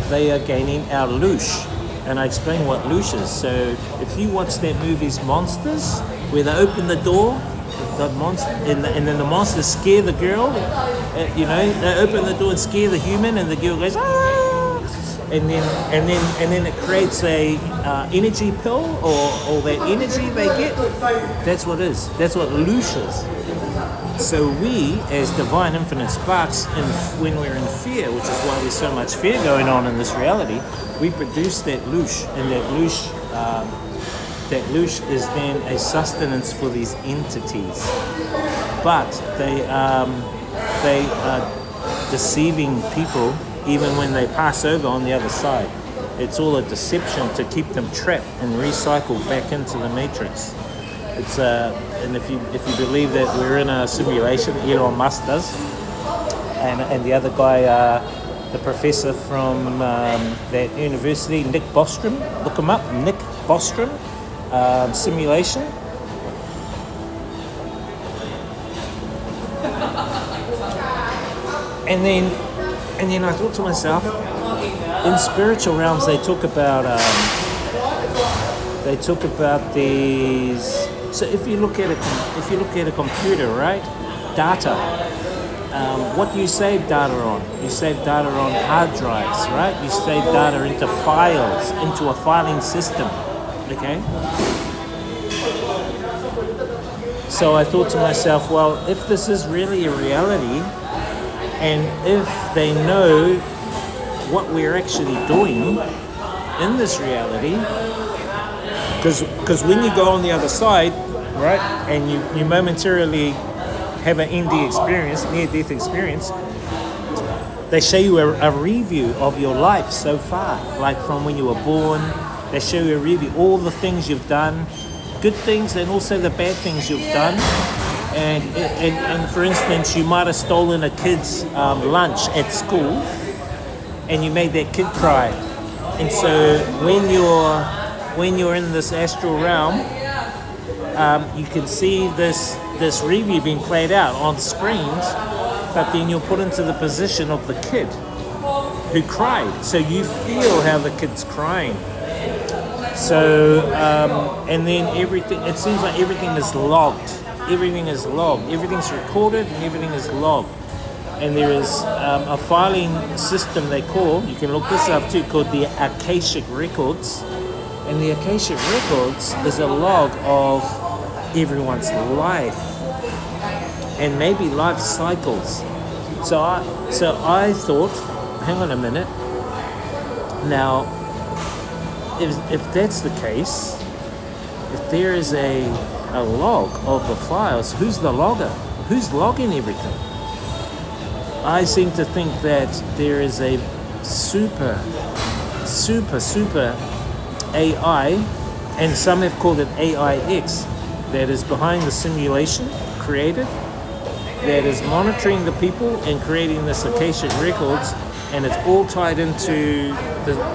they are gaining our loosh. And I explain what loosh is. So if you watch that movie's Monsters, where they open the door, the monster, and then the monsters scare the girl, they open the door and scare the human, and the girl goes, ah! And then it creates a energy pill or that energy they get. That's what it is. That's what loosh is. So we, as divine infinite sparks, when we're in fear, which is why there's so much fear going on in this reality, we produce that loosh, and that loosh is then a sustenance for these entities. But they are deceiving people even when they pass over on the other side. It's all a deception to keep them trapped and recycled back into the matrix. It's and if you believe that we're in a simulation, Elon Musk does, and the other guy, the professor from that university, Nick Bostrom, look him up, Nick Bostrom, simulation. And then I thought to myself, in spiritual realms they talk about these. So if you look at a computer, right, data. What do you save data on? You save data on hard drives, right? You save data into files, into a filing system. Okay. So I thought to myself, well, if this is really a reality, and if they know what we're actually doing in this reality, because when you go on the other side, right, and you momentarily have an ND experience, near-death experience, they show you a review of your life so far, like from when you were born. They show you a review, all the things you've done, good things and also the bad things you've done. And for instance, you might have stolen a kid's lunch at school, and you made that kid cry. And so when you're in this astral realm, you can see this review being played out on screens, but then you're put into the position of the kid who cried. So you feel how the kid's crying. So, and then everything, it seems like everything is logged. Everything is logged. Everything's recorded and everything is logged. And there is a filing system they call, you can look this up too, called the Akashic Records. And the Akashic Records is a log of everyone's life and maybe life cycles. So I thought, hang on a minute. Now, if that's the case, if there is a log of the files, who's the logger? Who's logging everything? I seem to think that there is a super AI, and some have called it AIX, that is behind the simulation created, that is monitoring the people and creating this Akashic Records, and it's all tied into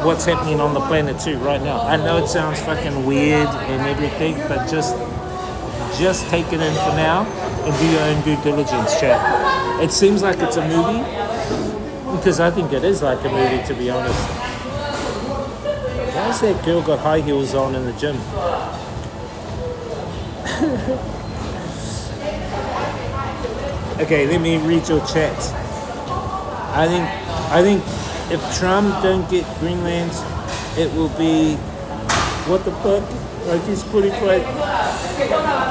what's happening on the planet too right now. I know it sounds fucking weird and everything, but just take it in for now and do your own due diligence, chat. It seems like it's a movie, because I think it is like a movie, to be honest. Why has that girl got high heels on in the gym? Okay, let me read your chat. I think if Trump don't get Greenland, it will be, what the fuck? I just put it quite.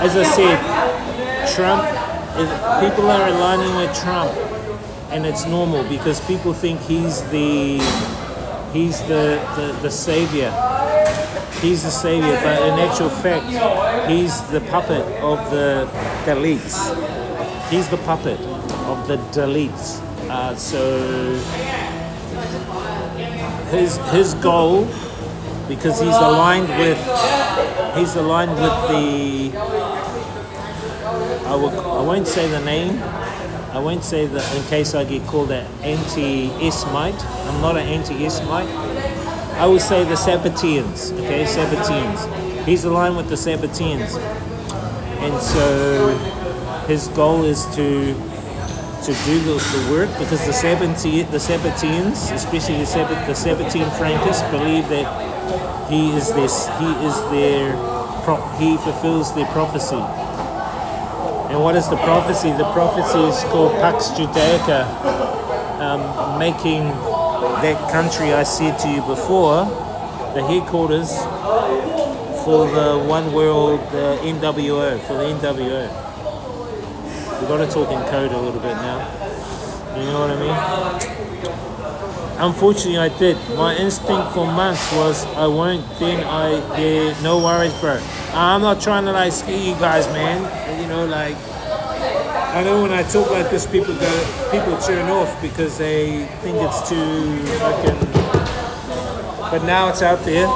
As I said, Trump, if people are aligning with Trump, and it's normal because people think he's the savior. He's the savior, but in actual fact, he's the puppet of the Dalits. He's the puppet of the Dalits. So his goal, because he's aligned with the, I won't say the name, I won't say that in case I get called an anti-Ismite. I'm not an anti-Ismite. I would say the Sabbateans, okay, Sabbateans. He's aligned with the Sabbateans. And so his goal is to do the work, because the Sabbateans, especially the Sabbatean Frankists, believe that he fulfills their prophecy. And what is the prophecy? The prophecy is called Pax Judaica, making that country I said to you before the headquarters for the One World NWO, for the NWO. We've got to talk in code a little bit now. You know what I mean? Unfortunately, I did. My instinct for months was I won't. Yeah, no worries, bro. I'm not trying to like scare you guys, man. You know, like I know when I talk like this, people turn off because they think it's too fucking. But now it's out there.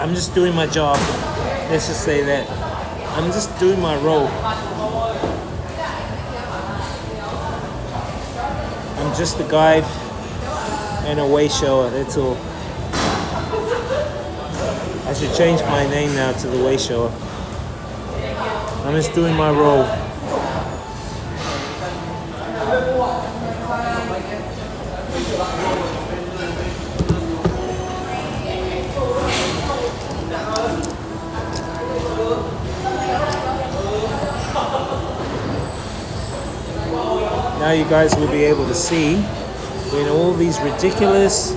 I'm just doing my job. Let's just say that. I'm just doing my role. I'm just a guide and a way shower, that's all. I should change my name now to the way shower. I'm just doing my role. Now you guys will be able to see when all these ridiculous,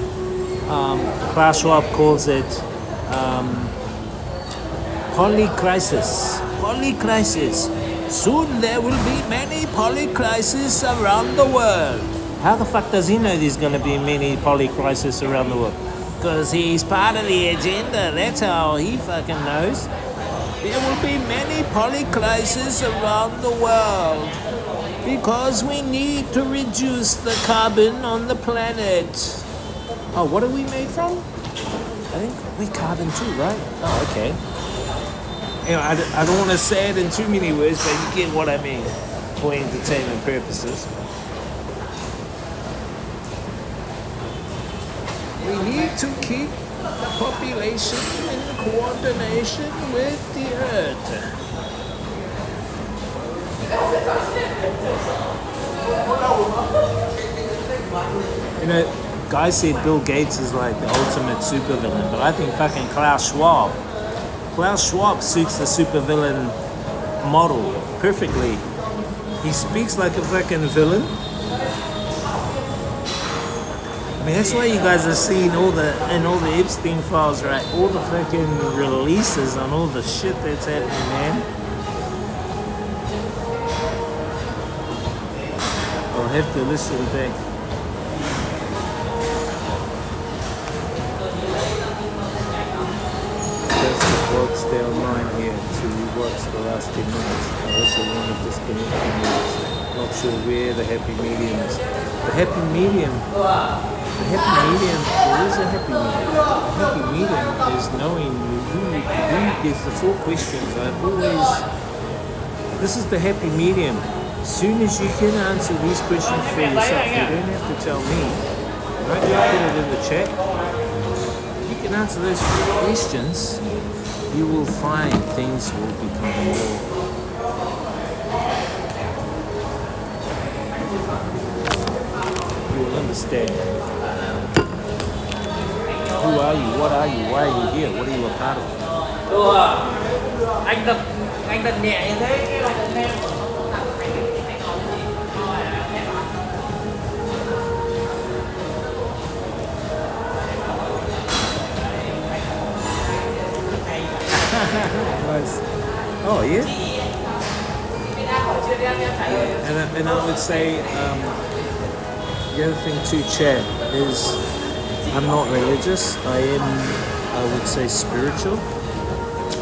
Klaus Schwab calls it polycrisis. Polycrisis. Soon there will be many polycrisis around the world. How the fuck does he know there's going to be many polycrisis around the world? Because he's part of the agenda. That's how he fucking knows. There will be many polycrisis around the world. Because we need to reduce the carbon on the planet. Oh, what are we made from? I think we're carbon too, right? Oh, okay. You know, I don't want to say it in too many words, but you get what I mean for entertainment purposes. We need to keep the population in coordination with the earth. You know, guys said Bill Gates is like the ultimate supervillain, but I think fucking Klaus Schwab suits the supervillain model perfectly. He speaks like a fucking villain. I mean, that's why you guys are seeing all the Epstein files, right? All the fucking releases on all the shit that's happening, man. I'll have to listen back. That's the vlog, stay online here to rewatch the last 10 minutes. I also want to disconnect from minutes. Not sure where the happy medium is. The happy medium, there is a happy medium. The happy medium is knowing who is the 4 questions. This is the happy medium. As soon as you can answer these questions for yourself, you don't have to tell me. Right? You put it in the chat. If you can answer those 4 questions, you will find things will become more. You will understand. Who are you? What are you? Why are you here? What are you a part of? Anh đập nhẹ như thế cái là đập em. Nice. Oh yeah. And I would say the other thing to chat is I'm not religious. I would say spiritual.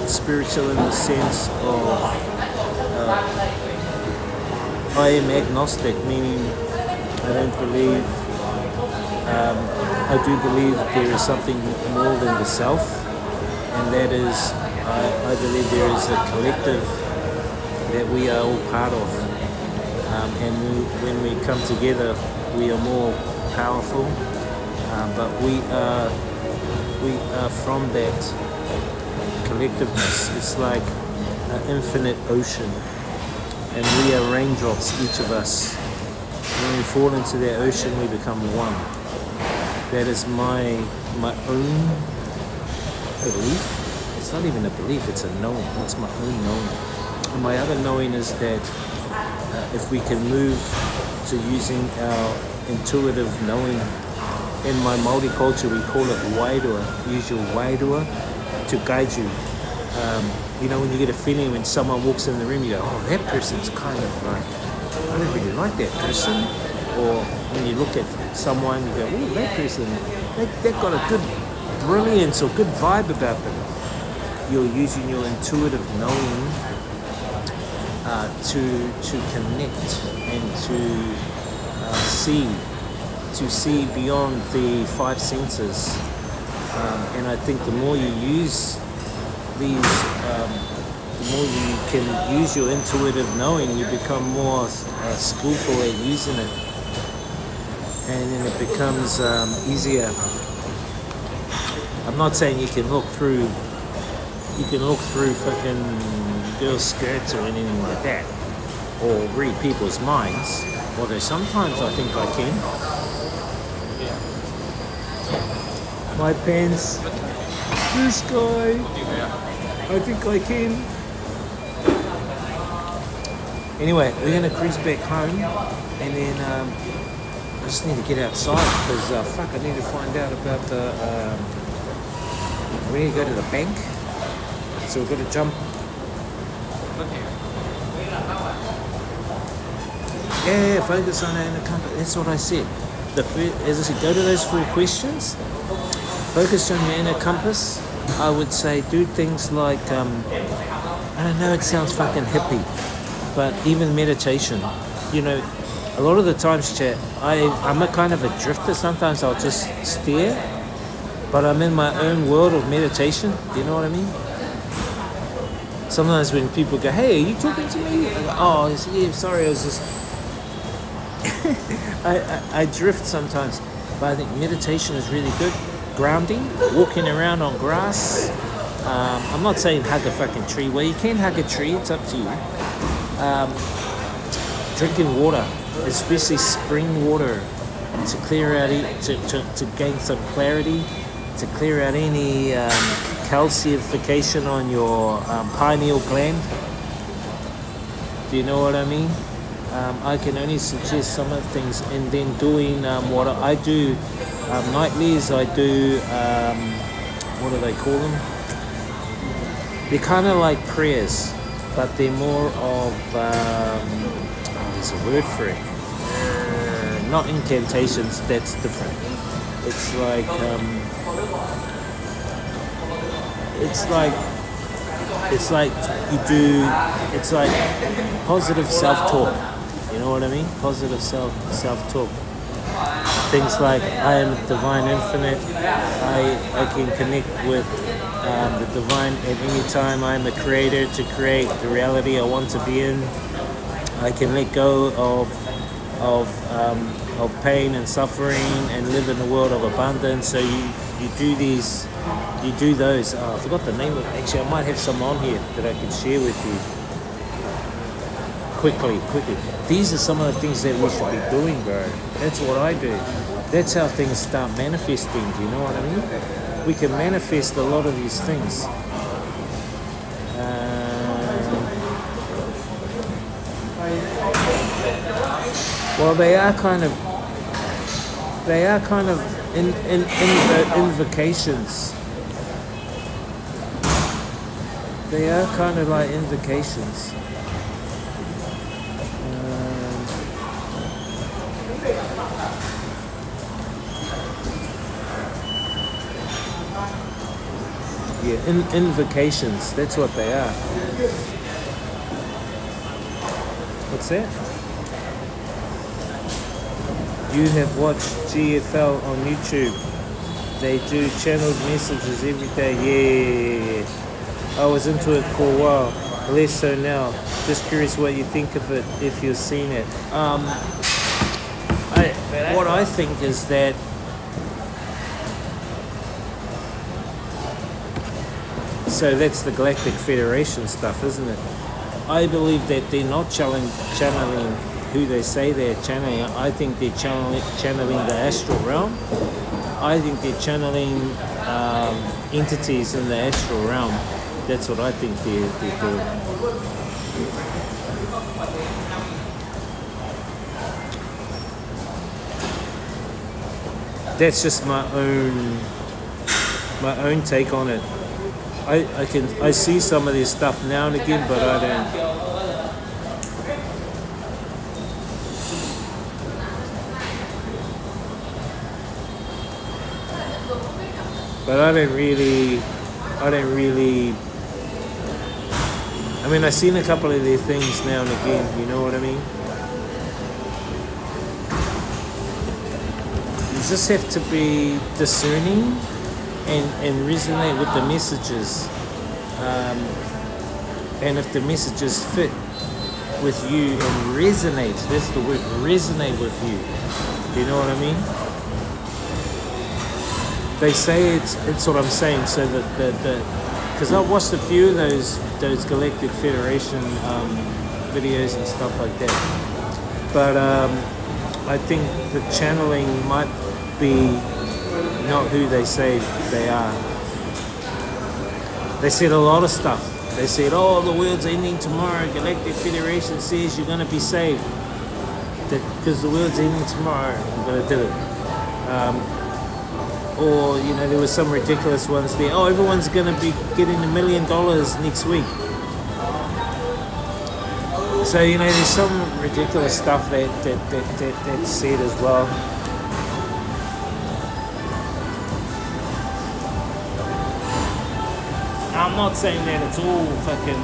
Spiritual in the sense of I am agnostic, meaning I don't believe. I do believe there is something more than the self, and that is I believe there is a collective that we are all part of. When we come together, we are more powerful. But we are from that collectiveness. It's like an infinite ocean, and we are raindrops, each of us. When we fall into that ocean, we become one. That is my own belief. It's not even a belief, it's a knowing. It's my own knowing. And my other knowing is that if we can move to using our intuitive knowing, in my Māori culture we call it wairua. Use your wairua to guide you. When you get a feeling when someone walks in the room, you go, oh, that person's kind of like, I don't really like that person. Or when you look at someone, you go, oh, that person, they've got a good brilliance or good vibe about them. You're using your intuitive knowing to connect and to see beyond the five senses. And I think the more you use these, the more you can use your intuitive knowing, you become more skillful at using it. And then it becomes easier. I'm not saying you can look through fucking girls' skirts or anything like that, or read people's minds, although sometimes I think I can. My pants, this guy, I think I can. Anyway, we're gonna cruise back home, and then I just need to get outside because I need to find out about the. We need to go to the bank, so we've got to jump. Yeah, focus on it in the compass. That's what I said. As I said, go to those 4 questions. Focus on your inner compass. I would say do things like, I don't know, it sounds fucking hippie, but even meditation. A lot of the times, chat, I'm a kind of a drifter. Sometimes I'll just stare, but I'm in my own world of meditation. Do you know what I mean? Sometimes when people go, hey, are you talking to me? I go, oh, yeah, sorry, I was just... I drift sometimes, but I think meditation is really good. Grounding, walking around on grass. I'm not saying hug a fucking tree. Well, you can hug a tree, it's up to you. Drinking water, especially spring water, to clear out, to gain some clarity, to clear out any calcification on your pineal gland. Do you know what I mean? I can only suggest some of the things, and then doing what I do nightly is I do, what do they call them? They're kind of like prayers, but they're more of, there's a word for it. Not incantations, that's different. It's like, it's like positive self-talk. You know what I mean? Positive self-talk. Things like, I am divine infinite. I can connect with the divine at any time. I am the creator to create the reality I want to be in. I can let go of pain and suffering and live in a world of abundance. So you do these, you do those. I forgot the name of it. Actually, I might have some on here that I can share with you. Quickly. These are some of the things that we should be doing, bro. That's what I do. That's how things start manifesting. Do you know what I mean? We can manifest a lot of these things. Well, they are kind of invocations. They are kind of like invocations. Yeah, invocations, that's what they are. What's that? You have watched GFL on YouTube. They do channeled messages every day. Yeah. I was into it for a while. less so now. Just curious what you think of it if you've seen it. What I think is that so that's the Galactic Federation stuff, isn't it? I believe that they're not channeling who they say they're channeling. I think they're channeling the astral realm. I think they're channeling entities in the astral realm. That's what I think they're doing. That's just my own take on it. I see some of this stuff now and again, but I don't. But I don't really. I mean, I've seen a couple of their things now and again. You know what I mean? You just have to be discerning and resonate with the messages. And if the messages fit with you and resonate, that's the word, resonate with you. Do you know what I mean? They say it's what I'm saying. So that because I've watched a few of those Galactic Federation videos and stuff like that. But I think the channeling might be not who they say they are. They said a lot of stuff. They said, "Oh, the world's ending tomorrow. Galactic Federation says you're gonna be saved. Because the world's ending tomorrow, I'm gonna do it." Or, you know, there was some ridiculous ones there. Oh, everyone's going to be getting $1 million next week. So, you know, there's some ridiculous stuff that's said as well. I'm not saying that it's all fucking...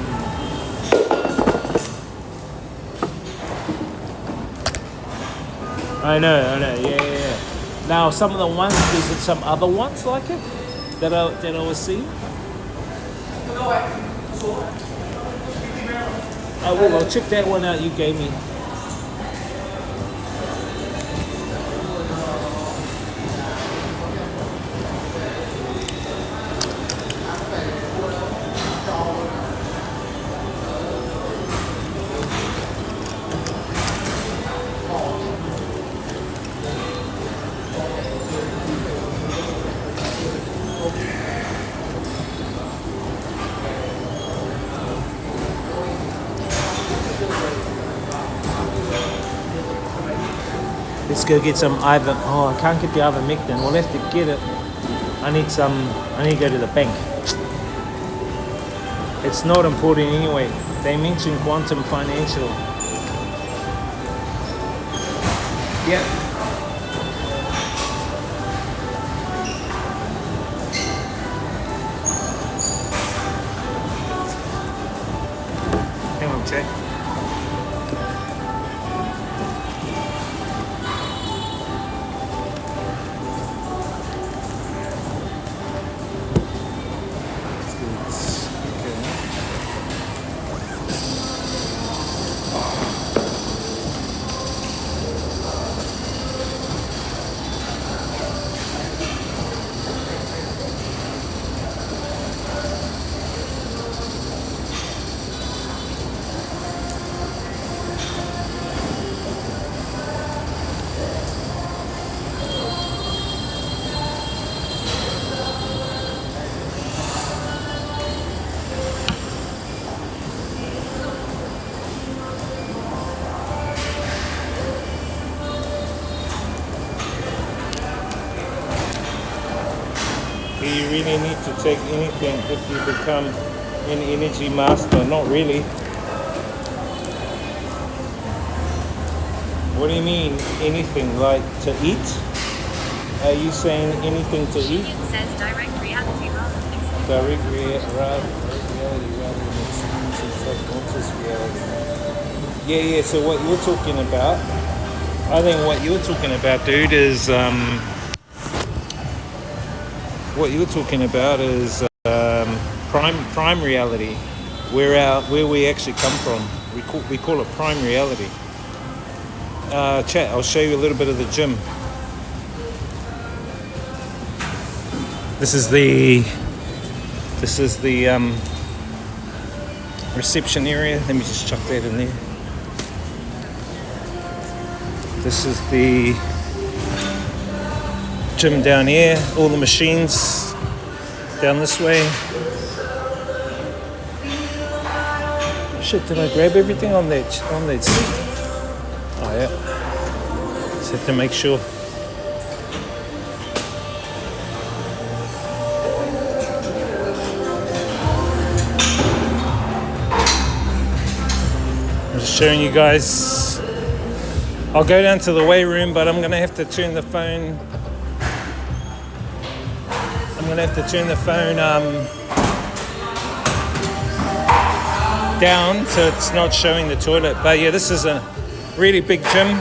I know, yeah. Now, some of the ones, is it some other ones like it that I was seeing? I'll check that one out you gave me. Let's go get some ivermectin. Oh, I can't get the ivermectin. We'll have to get it. I need to go to the bank. It's not important anyway. They mentioned quantum financial. Yeah. Hang on, check. Do you really need to take anything if you become an energy master? Not really. What do you mean, anything? Like to eat? Are you saying anything to eat? It says direct reality rather than Direct reality rather than experiencing subconscious reality. Yeah, so what you're talking about, I think what you're talking about, dude, is prime reality. where we actually come from. We call it prime reality. Chat, I'll show you a little bit of the gym. This is the reception area. Let me just chuck that in there. This is the gym down here. All the machines down this way. Shit, did I grab everything on that seat? Oh yeah. Just have to make sure. I'm just showing you guys. I'll go down to the weight room, but I'm gonna have to turn the phone. Down so it's not showing the toilet. But yeah, this is a really big gym.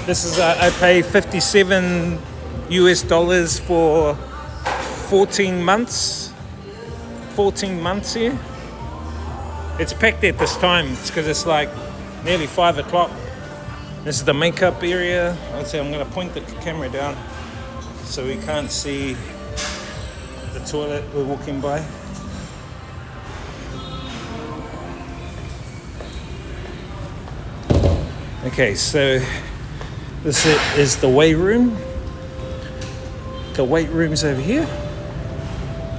This is I pay $57 for 14 months. 14 months here. It's packed at this time. It's because it's like nearly 5 o'clock. This is the makeup area. I'd say I'm going to point the camera down so we can't see the toilet we're walking by. Okay, so this is the weight room. The weight room's over here.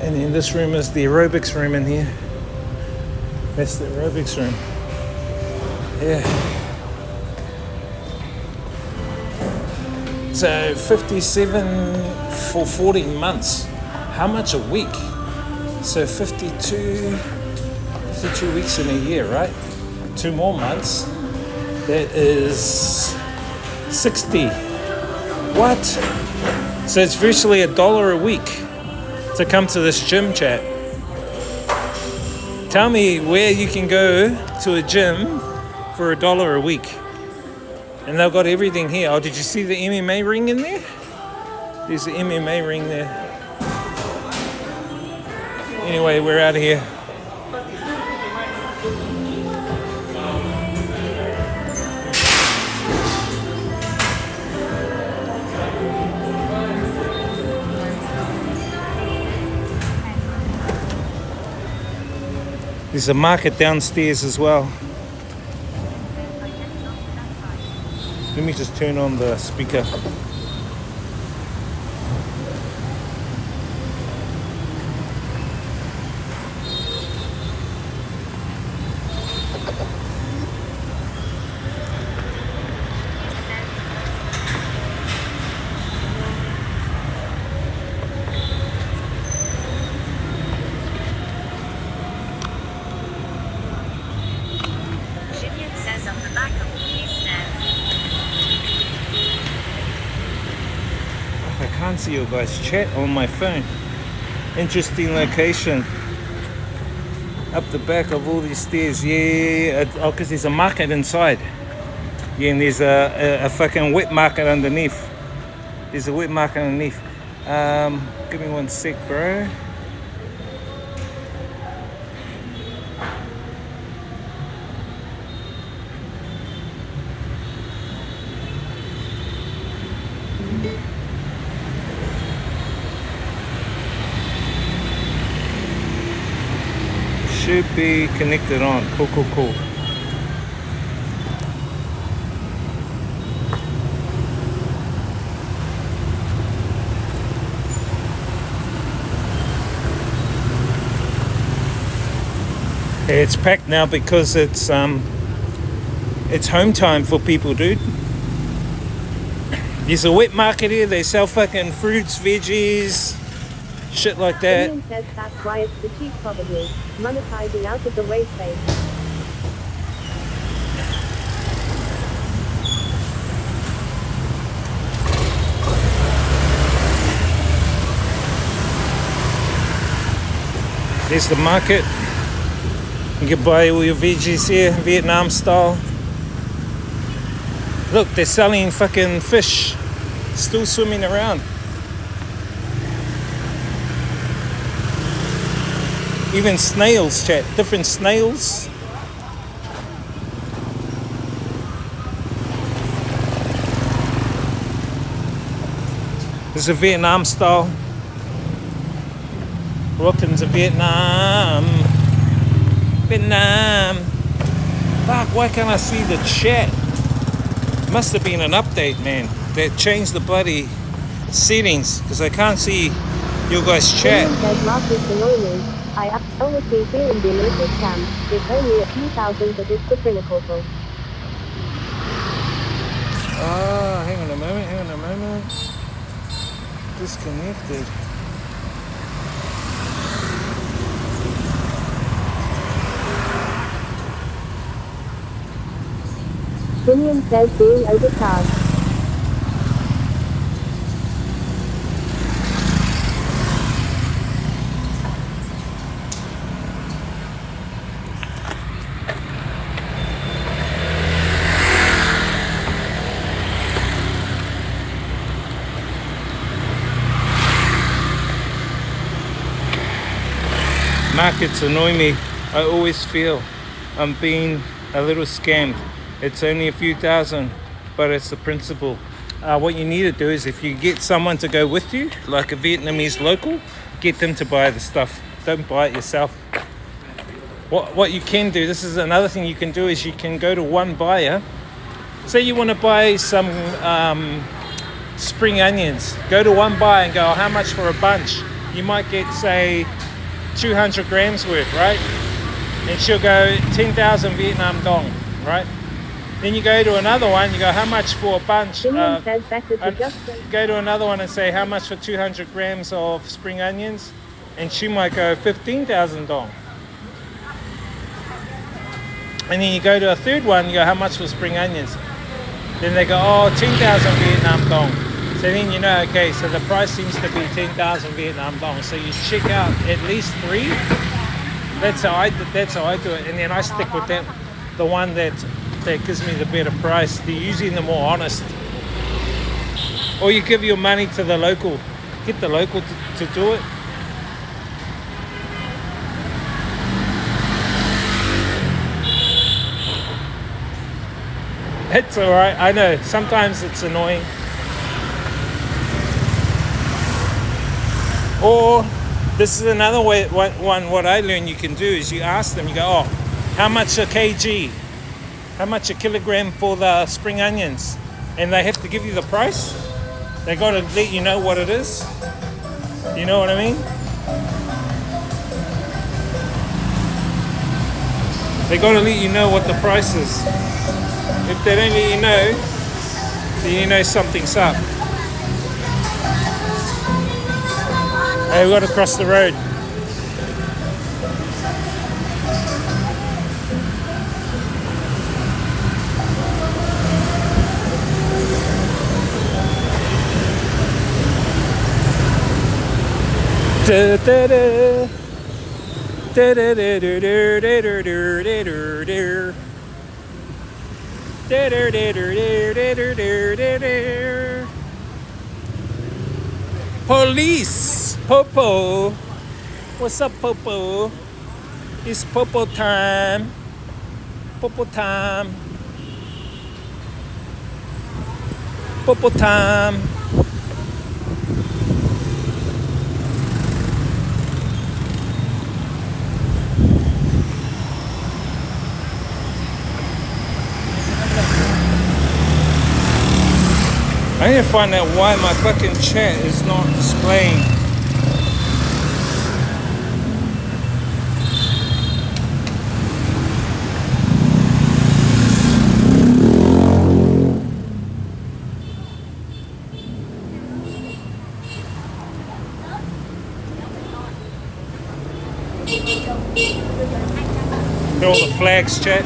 And then this room is the aerobics room in here. That's the aerobics room. Yeah. So 57 for 14 months. How much a week? So 52 weeks in a year, right? 2 more months. That is 60. What? So it's virtually $1 a week to come to this gym, chat. Tell me where you can go to a gym for $1 a week. And they've got everything here. Oh, did you see the MMA ring in there? There's the MMA ring there. Anyway, we're out of here. There's a market downstairs as well. Let me just turn on the speaker. I can't see your guys' chat on my phone. Interesting location. Up the back of all these stairs. Yeah. Oh, because there's a market inside. Yeah, and there's a fucking wet market underneath. There's a wet market underneath. Give me 1 sec, bro. Should be connected on. Cool. It's packed now because it's home time for people, dude. There's a wet market here. They sell fucking fruits, veggies, shit like that. Ian says that's why it's the cheap, probably. Monetizing out of the way space. There's the market. You can buy all your veggies here, Vietnam style. Look, they're selling fucking fish, still swimming around. Even snails, chat. Different snails. This is a Vietnam style. Welcome to Vietnam. Vietnam. Fuck, why can't I see the chat? Must have been an update, man. They changed the bloody settings because I can't see you guys chat. I honestly feel in the latest camp. It's only a few thousand, but it's the pinnacle. Ah, hang on a moment. Disconnected. William says being overcharged. Markets annoy me. I always feel I'm being a little scammed. It's only a few thousand, but it's the principle. What you need to do is if you get someone to go with you, like a Vietnamese local, get them to buy the stuff. Don't buy it yourself. What you can do, this is another thing you can do, is you can go to one buyer. Say you want to buy some spring onions. Go to one buyer and go, how much for a bunch? You might get, say, 200 grams worth, right? And she'll go 10,000 Vietnam dong, right? Then you go to another one, you go, how much for a bunch? William says better to just Go to another one and say, how much for 200 grams of spring onions? And she might go 15,000 dong. And then you go to a third one, you go, how much for spring onions? Then they go, oh, 10,000 Vietnam dong. So then you know, okay, so the price seems to be 10,000 Vietnam dong. So you check out at least 3. That's how I do it. And then I stick with that, the one that gives me the better price. They're usually the more honest. Or you give your money to the local. Get the local to do it. It's alright, I know, sometimes it's annoying. Or, this is another way, what I learned you can do is you ask them, you go, oh, how much a kg? How much a kilogram for the spring onions? And they have to give you the price. They got to let you know what it is. You know what I mean? They got to let you know what the price is. If they don't let you know, then you know something's up. Hey, we've got to cross the road. Da da da. Da da da da da da da da da. Police! Popo! What's up, Popo? It's Popo time. Popo time. Popo time. I need to find out why my fucking chat is not displaying. All the flags, chat.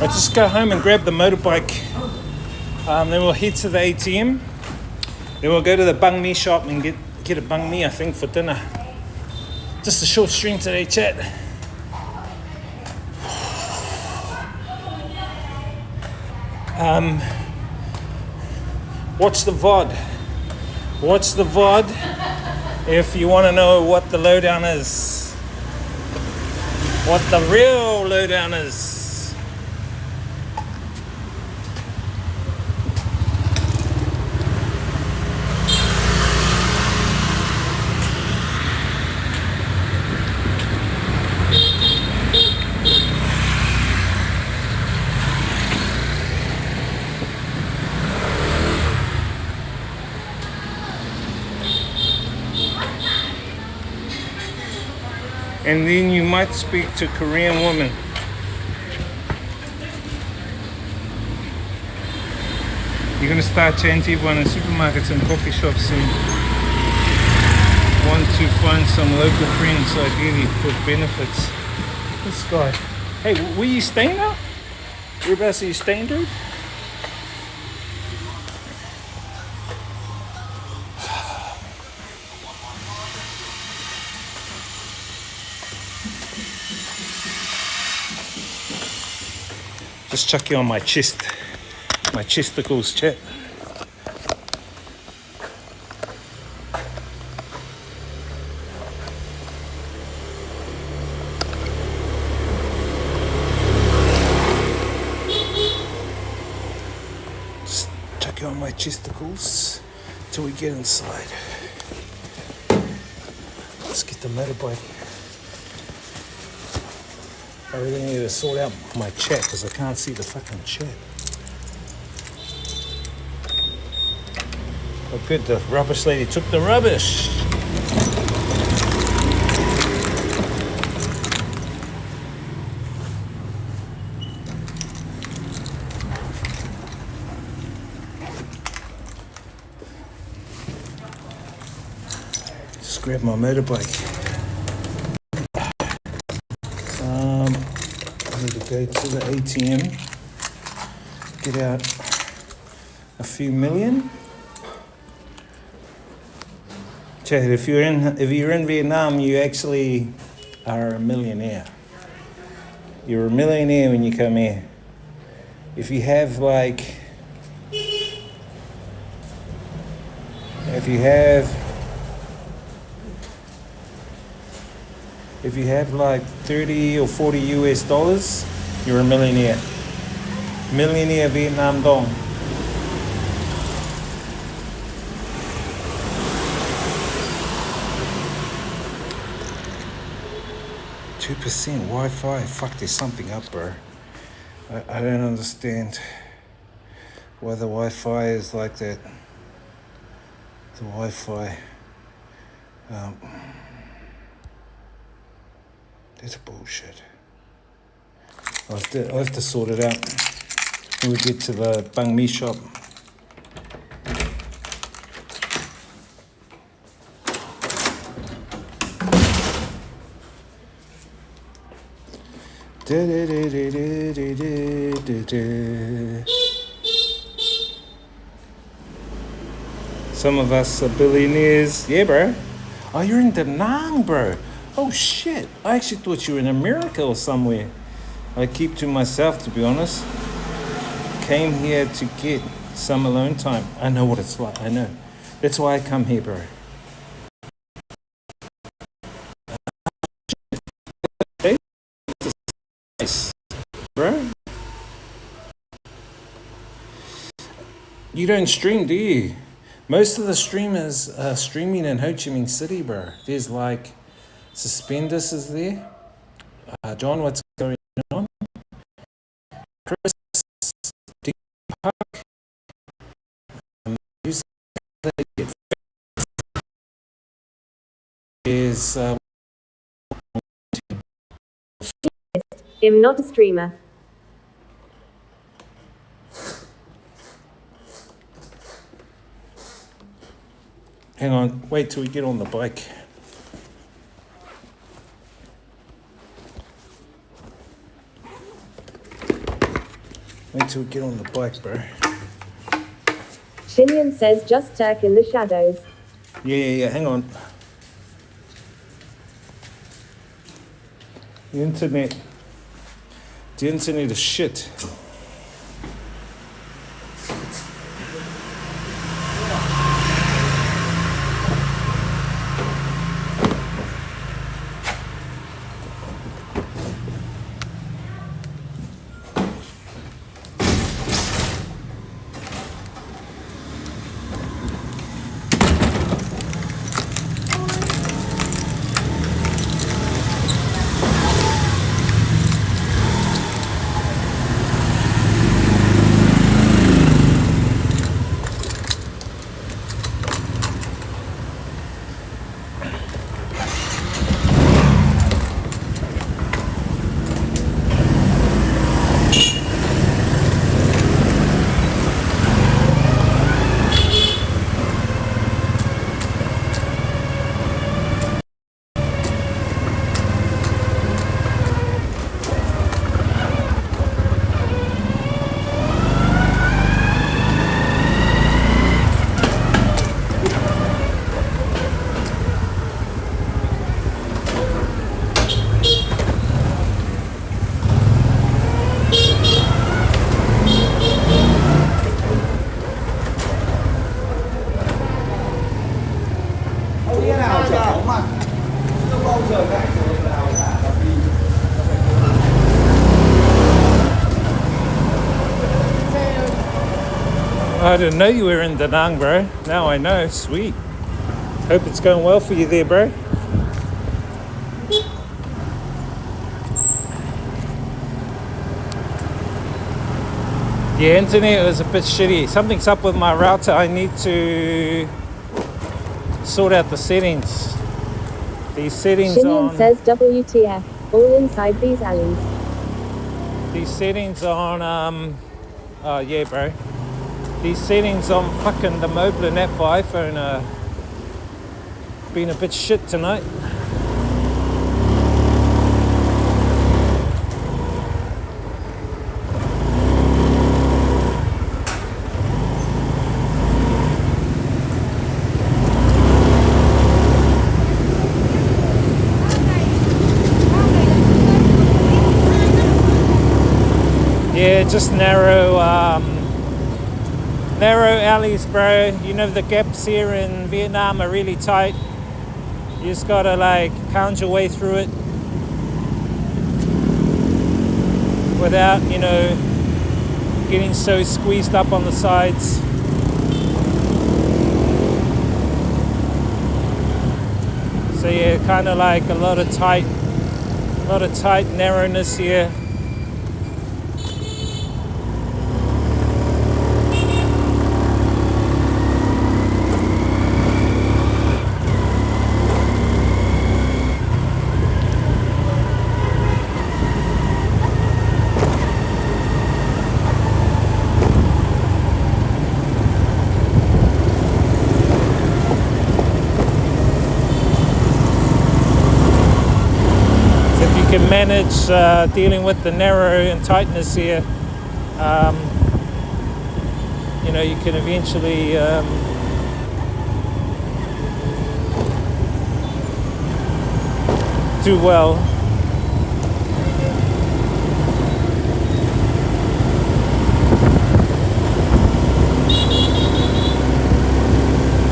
I'll just go home and grab the motorbike. Then we'll head to the ATM. Then we'll go to the banh mi shop and get a banh mi, I think, for dinner. Just a short stream today, chat. Watch the VOD. Watch the VOD if you want to know what the lowdown is. What the real lowdown is. And then you might speak to Korean women. You're gonna start chatting to everyone in supermarkets and coffee shops soon. Want to find some local friends, ideally with benefits. This guy. Hey, where you staying now? Whereabouts are you staying, dude? Just chuck you on my chest. My chesticles, chat. Just chuck you on my chesticles till we get inside. Let's get the motorbike. I really need to sort out my chat because I can't see the fucking chat. Oh good, the rubbish lady took the rubbish. Just grab my motorbike. I need to go to the ATM, get out a few million. Chat, if you're in Vietnam, you actually are a millionaire. You're a millionaire when you come here. If you have like, if you have like 30 or 40 US dollars, you're a millionaire. Millionaire Vietnam dong. %, Wi-Fi. Fuck, there's something up, bro. I don't understand why the Wi-Fi is like that. The Wi-Fi. That's bullshit. I'll have to sort it out when we get to the banh mi shop. Some of us are billionaires. Yeah, bro. Oh, you're in Da Nang, bro. Oh, shit. I actually thought you were in America or somewhere. I keep to myself, to be honest. Came here to get some alone time. I know what it's like. I know. That's why I come here, bro. Bro, you don't stream, do you? Most of the streamers are streaming in Ho Chi Minh City, bro. There's like Suspendus is there. John, what's going on? Chris, Deep Park. Is I'm not a streamer. hang on, wait till we get on the bike. Wait till we get on the bike, bro. Shinian says just Turk in the shadows. Yeah, hang on. The internet is shit. I didn't know you were in Da Nang, bro. Now I know. Sweet. Hope it's going well for you there, bro. The internet was a bit shitty. Something's up with my router. I need to sort out the settings. These settings Shinian on... says WTF, all inside these alleys. These settings on... Oh, yeah, bro. These settings on fucking the Moblin app for iPhone are been a bit shit tonight. Yeah, just narrow alleys, bro. You know the gaps here in Vietnam are really tight. You just gotta like pound your way through it without, you know, getting so squeezed up on the sides. So yeah, kind of like a lot of tight narrowness here. Can manage dealing with the narrow and tightness here, you know, you can eventually do well.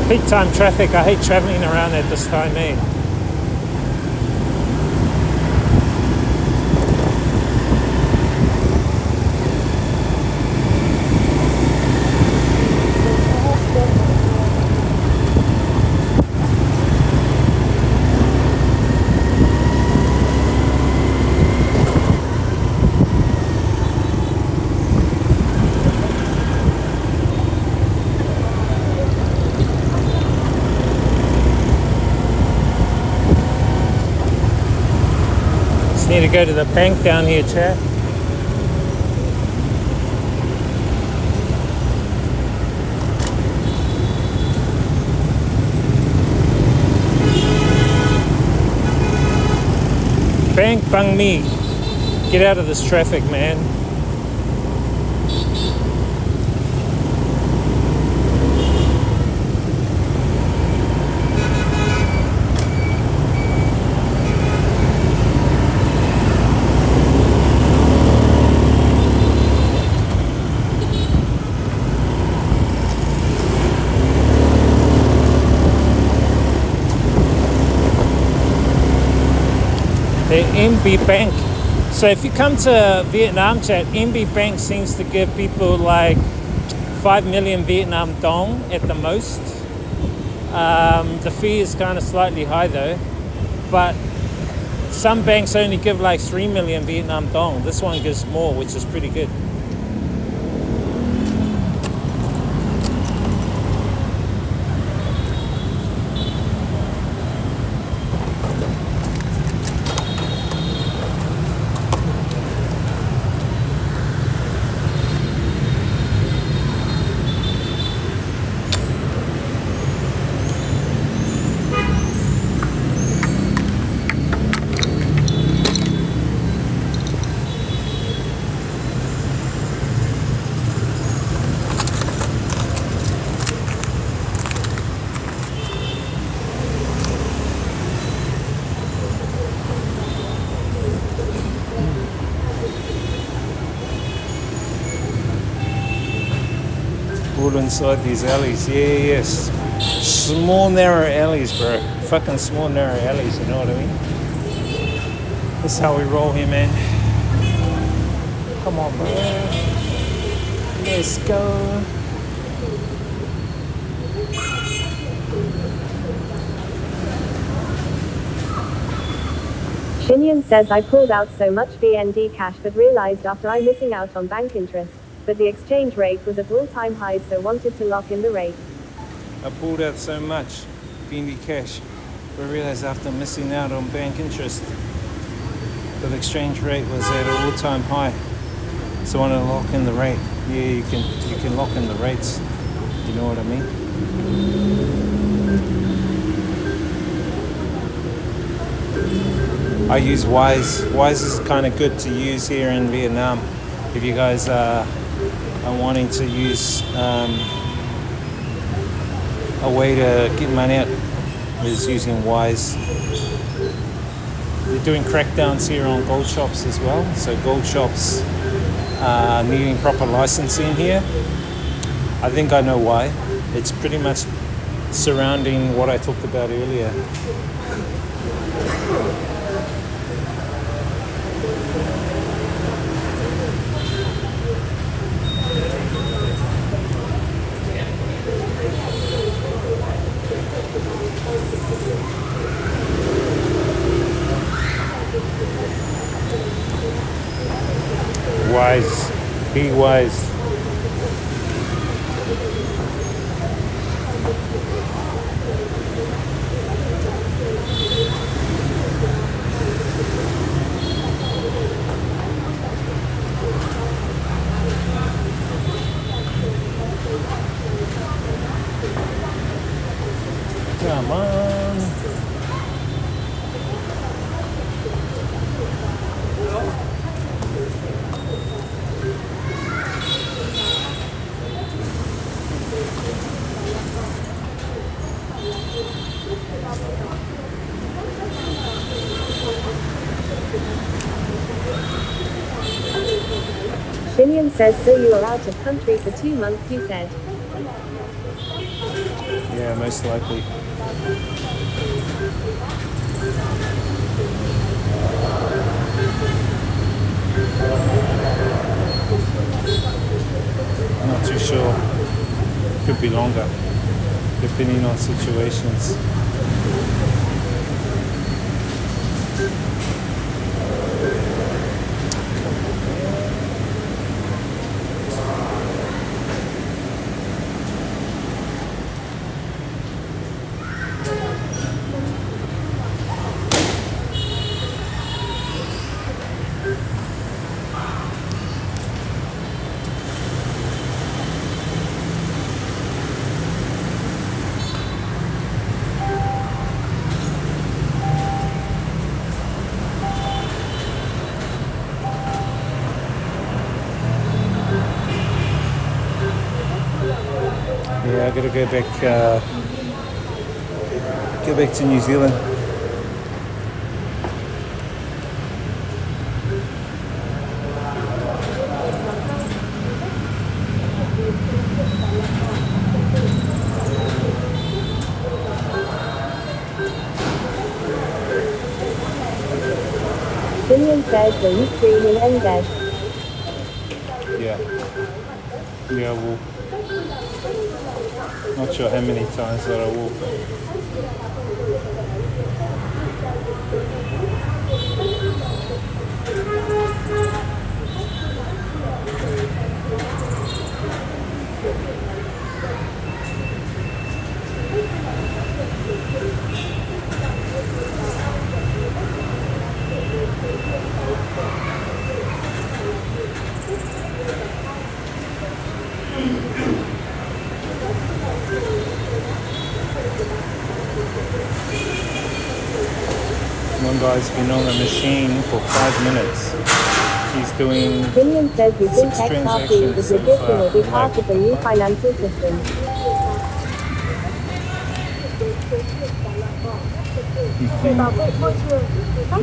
Peak time traffic, I hate traveling around at this time, eh? Need to go to the bank down here, chat. Bank Bang Mi. Get out of this traffic, man. The MB Bank. So if you come to Vietnam, chat, MB Bank seems to give people like 5 million Vietnam dong at the most. The fee is kind of slightly high though, but some banks only give like 3 million Vietnam dong. This one gives more, which is pretty good. All inside these alleys, yes. Small narrow alleys, bro. Fucking small narrow alleys, you know what I mean? This is how we roll here, man. Come on, bro. Let's go. Shinyan says I pulled out so much VND cash but realized after I missing out on bank interest, but the exchange rate was at all-time highs, so wanted to lock in the rate. I pulled out so much VND cash, but realized after missing out on bank interest, that the exchange rate was at an all-time high. So I want to lock in the rate. Yeah, you can lock in the rates. You know what I mean? I use Wise. Wise is kind of good to use here in Vietnam. If you guys are wanting to use a way to get money out, is using Wise. They're doing crackdowns here on gold shops as well. So gold shops needing proper licensing here. I think I know why. It's pretty much surrounding what I talked about earlier. Wise. Be wise. Come on. Shinyan says so you are out of country for 2 months, he said. Yeah, most likely. Not too sure. Could be longer, depending on situations. Yeah, I gotta go back to New Zealand. Shinyan says so you screaming and dead. Yeah. Yeah, I will. Not sure how many times that I will. One guy's been on the machine for 5 minutes. He's doing Shinyan says you think 6 XRP is legit and will be part of the new financial system.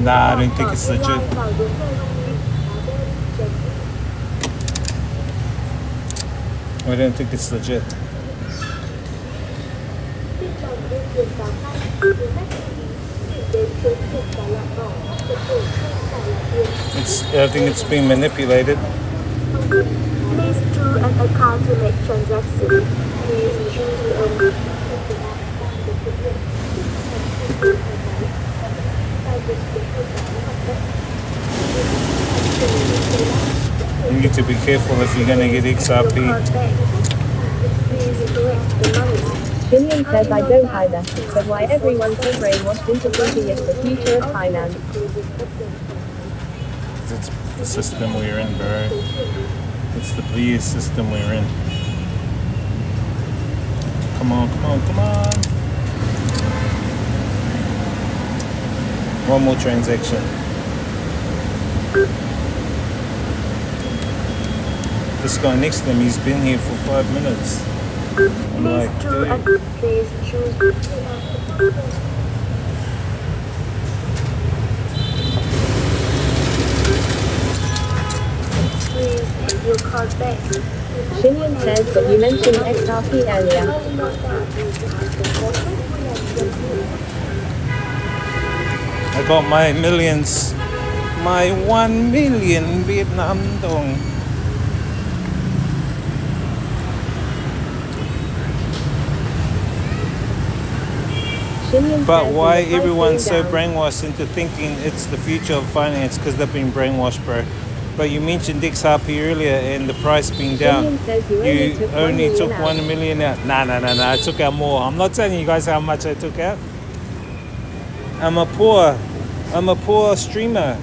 Nah, I don't think it's legit. I don't think it's legit. I think it's been manipulated. Please choose an account to make transaction. Please choose your You need to be careful if you're going to get XRP. Please collect the money. Jillian says I don't either, but why everyone's so brainwashed into thinking it's the future of finance. It's the system we're in, bro. It's the BS system we're in. Come on, come on, come on. One more transaction. This guy next to him, he's been here for 5 minutes. I'm like, dude. Please choose. Please take your card back. Jillian says, but you mentioned XRP earlier. I got my millions, my 1 million Vietnam dong. Jillian But says why the price everyone's so down. brainwashed into thinking it's the future of finance? Because they've been brainwashed, bro. But you mentioned XRP earlier and the price being down. Jillian says you only took out. 1 million out. Nah, I took out more. I'm not telling you guys how much I took out. I'm a poor streamer.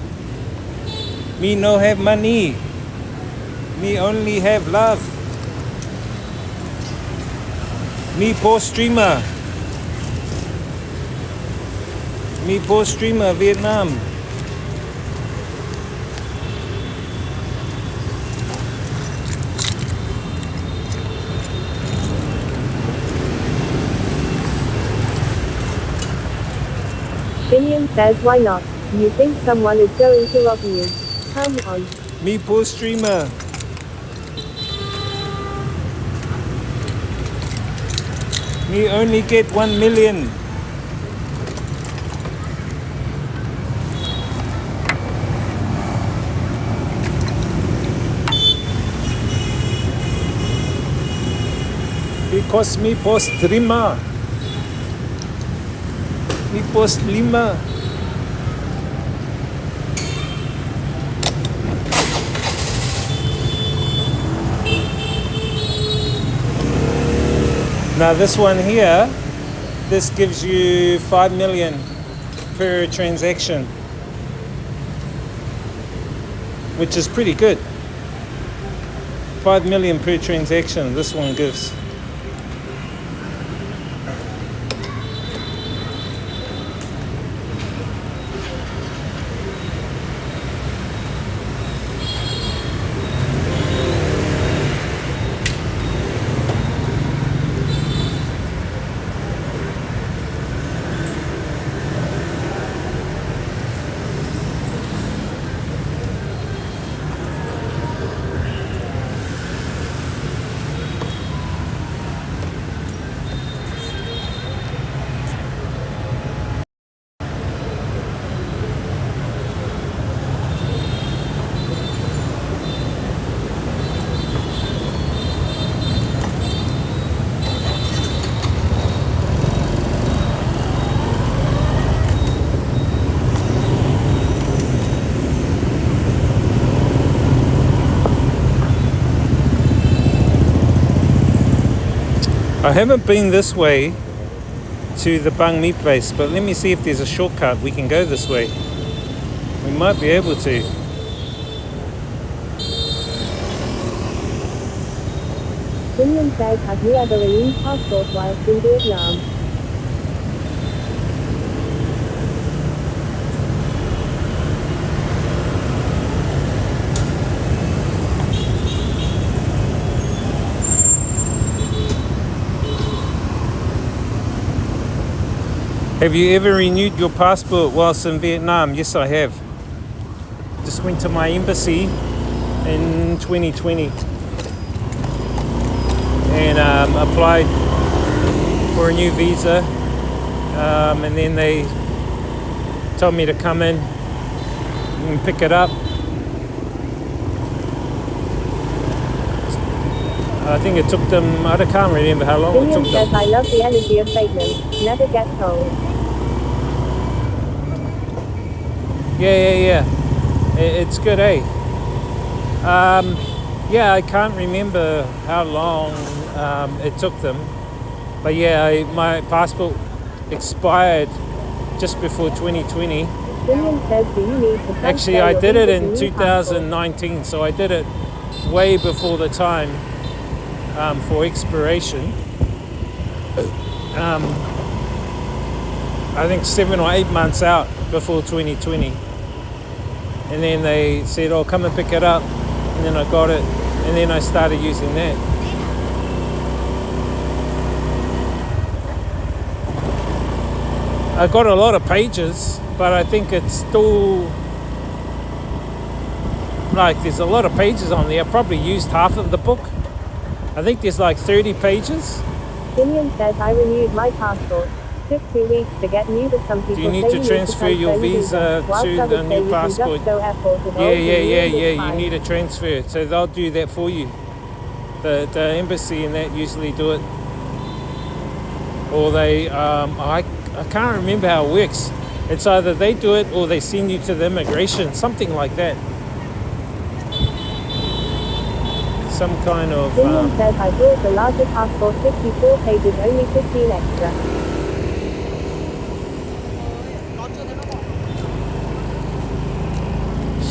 Me no have money. Me only have love. Me poor streamer. Me poor streamer, Vietnam. Jillian says why not? You think someone is going to rob you. Come on. Me poor streamer. Me only get 1 million. Because me poor streamer. Me poor streamer. Now this one here, this gives you 5 million per transaction, which is pretty good. 5 million per transaction this one gives. I haven't been this way to the banh mi place, but let me see if there's a shortcut. We can go this way. We might be able to. Jillian says, have you ever renewed passport whilst in Vietnam? Have you ever renewed your passport whilst in Vietnam? Yes, I have. Just went to my embassy in 2020 and applied for a new visa, and then they told me to come in and pick it up. I think it took them, I can't remember how long it William took says, them. I love the energy of Bateman. Never gets old. Yeah. It's good, eh? Yeah, I can't remember how long it took them. But yeah, my passport expired just before 2020. William says, do you need to transfer Actually, I your did it visa in to new passport? 2019, so I did it way before the time for expiration. I think 7 or 8 months out before 2020. And then they said, oh, come and pick it up. And then I got it. And then I started using that. I got a lot of pages, but I think it's still, like, there's a lot of pages on there. I probably used half of the book. I think there's like 30 pages. William says, I renewed my passport. Took 2 weeks to get new, but some people Do you need say to transfer your visa whilst to others the say new you can passport? just go airport with old Yeah. renewal this You time. need a transfer. So they'll do that for you. The embassy and that usually do it. Or they, I can't remember how it works. It's either they do it or they send you to the immigration, something like that. Some kind of... William says, I bought the larger passport, 54 pages, only 15 extra.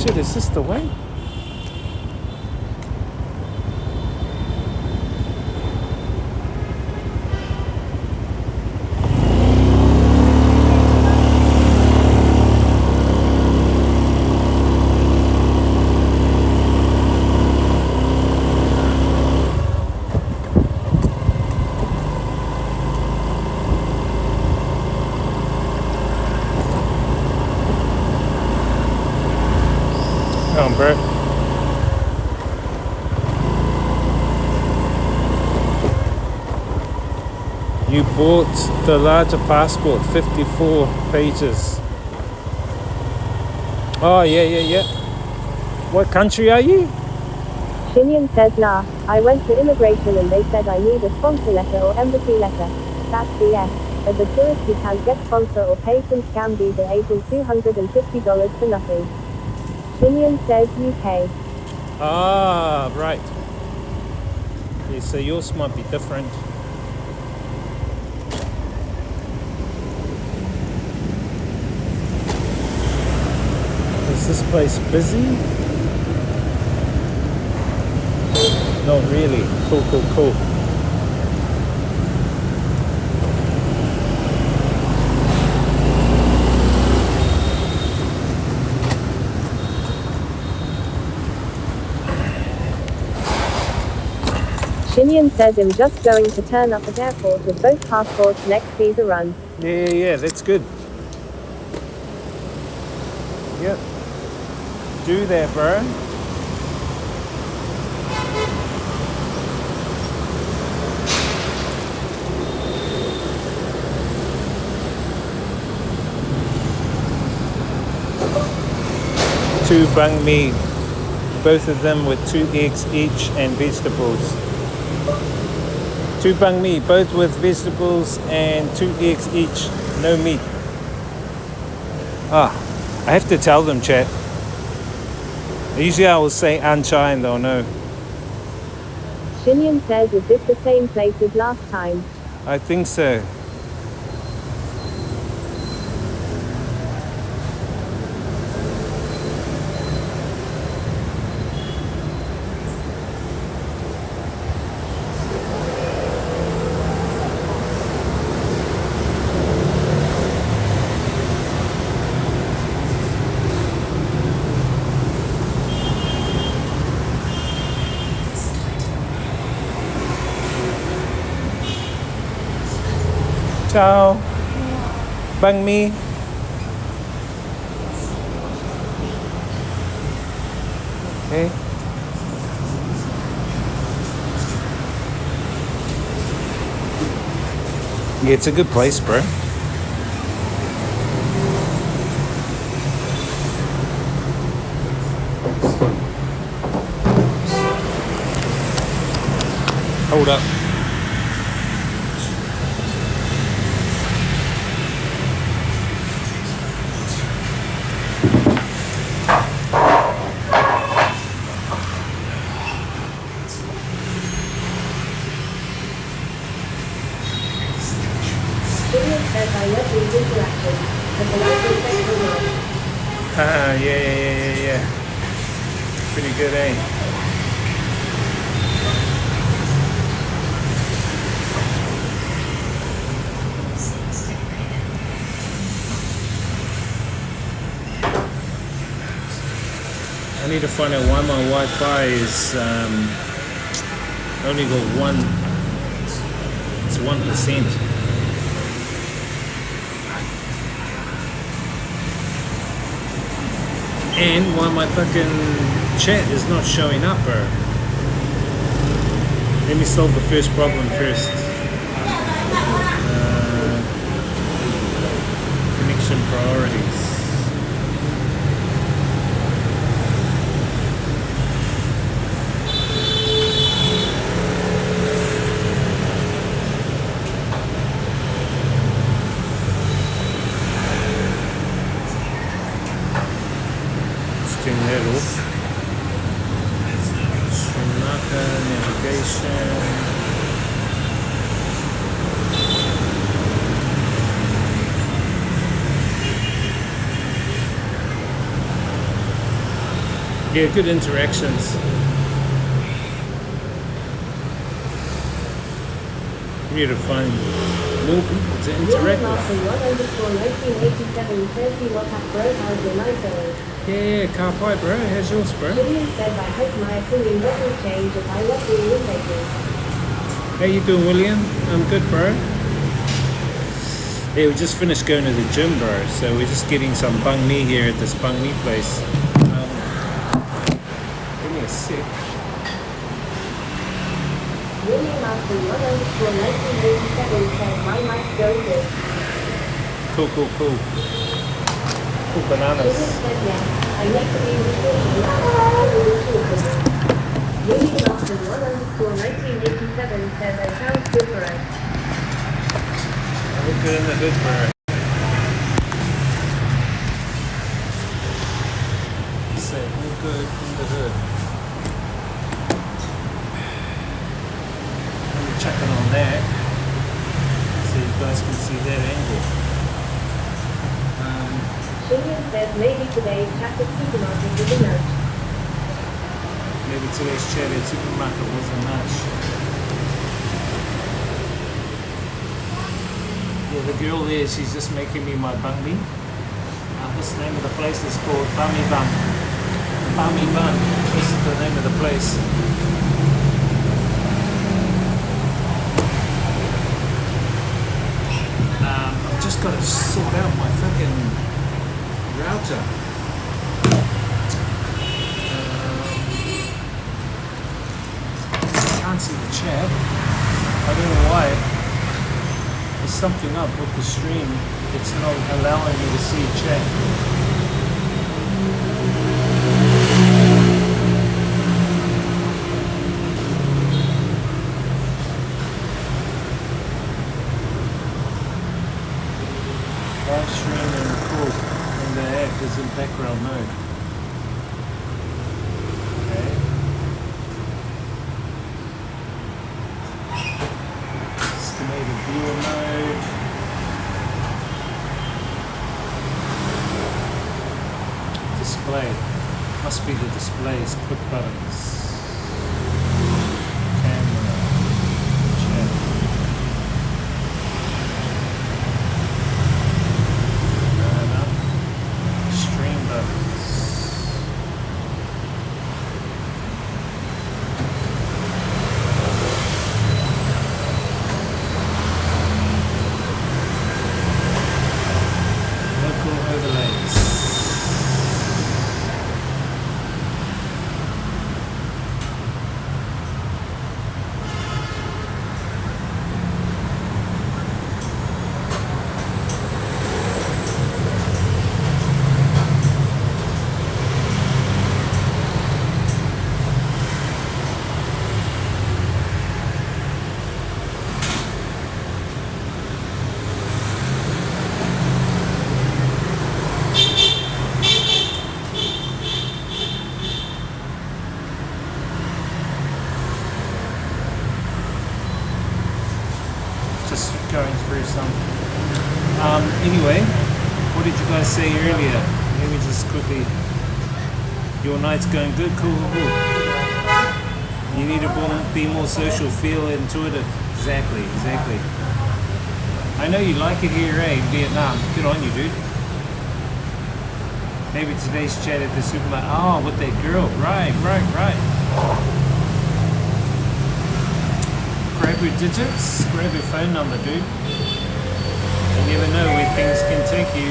Shit, is this the way? Come on, bro. You bought the larger passport, 54 pages. Oh, yeah. What country are you? Shinian says, nah, I went to immigration and they said I need a sponsor letter or embassy letter. That's BS. As a tourist you can't get sponsor or pay some scam visa agent $250 for nothing. Shinian says UK. Ah, right. Yeah, so yours might be different. Is this place busy? Not really. Cool. Shinian says I'm just going to turn up at airport with both passports next visa run. Yeah, that's good. Yep. Do that, bro. Two banh mi, both of them with 2 eggs each and vegetables. 2 banh mi, both with vegetables and 2 eggs each, no meat. I have to tell them, chat. Usually I will say Anchai and they'll know. Shinian says, is this the same place as last time? I think so. Ciao. Banh mi. Okay. Yeah, it's a good place, bro. says I love these interactions. The polite respectful one. Haha, yeah. Pretty good, eh? I need to find out why my Wi-Fi is only got one. It's 1%. And why my fucking chat is not showing up, bro. Let me solve the first problem first. Connection priorities. Turn that off. Stream marker, navigation. Yeah, good interactions. We need to find more people to interact with. Master1_1987 says he will have bro. How's your night going? Yeah, car pipe, bro. How's yours, bro? William says I hope my opinion doesn't change as I love being invaded. How you doing, William? I'm good, bro. Yeah, we just finished going to the gym, bro. So we're just getting some banh mi here at this banh mi place. Give me a sec. William Master1_1987 says my mic's going good. Cool. Cool bananas. William says yes, I make the music. William Master1_1987 says I sound super right. I look good in the hood, bro. Say, look good in the hood. Let me check it on that so you guys can see that angle. William says maybe today's Catchup supermarket was a nudge. Maybe today's cherry supermarket was a nudge. Yeah, the girl there, she's just making me my banh mi. This name of the place is called Bami Bun. Bami Bun. This is the name of the place. I've just got to sort out my fucking router. Can't see the chat. I don't know why. There's something up with the stream. It's not allowing me to see chat. Live stream and record and the app is in background mode. Okay. Estimated viewer mode. Display. Must be the displays. Click buttons. Camera. Chat. Stream buttons. Local overlays. Anyway, what did you guys say earlier? Let me just quickly. Your night's going good, cool. You need to be more social, feel intuitive. Exactly. I know you like it here, eh, in Vietnam. Good on you, dude. Maybe today's chat at the supermarket. Oh, with that girl. Right. Grab your digits, grab your phone number, dude. You never know where things can take you.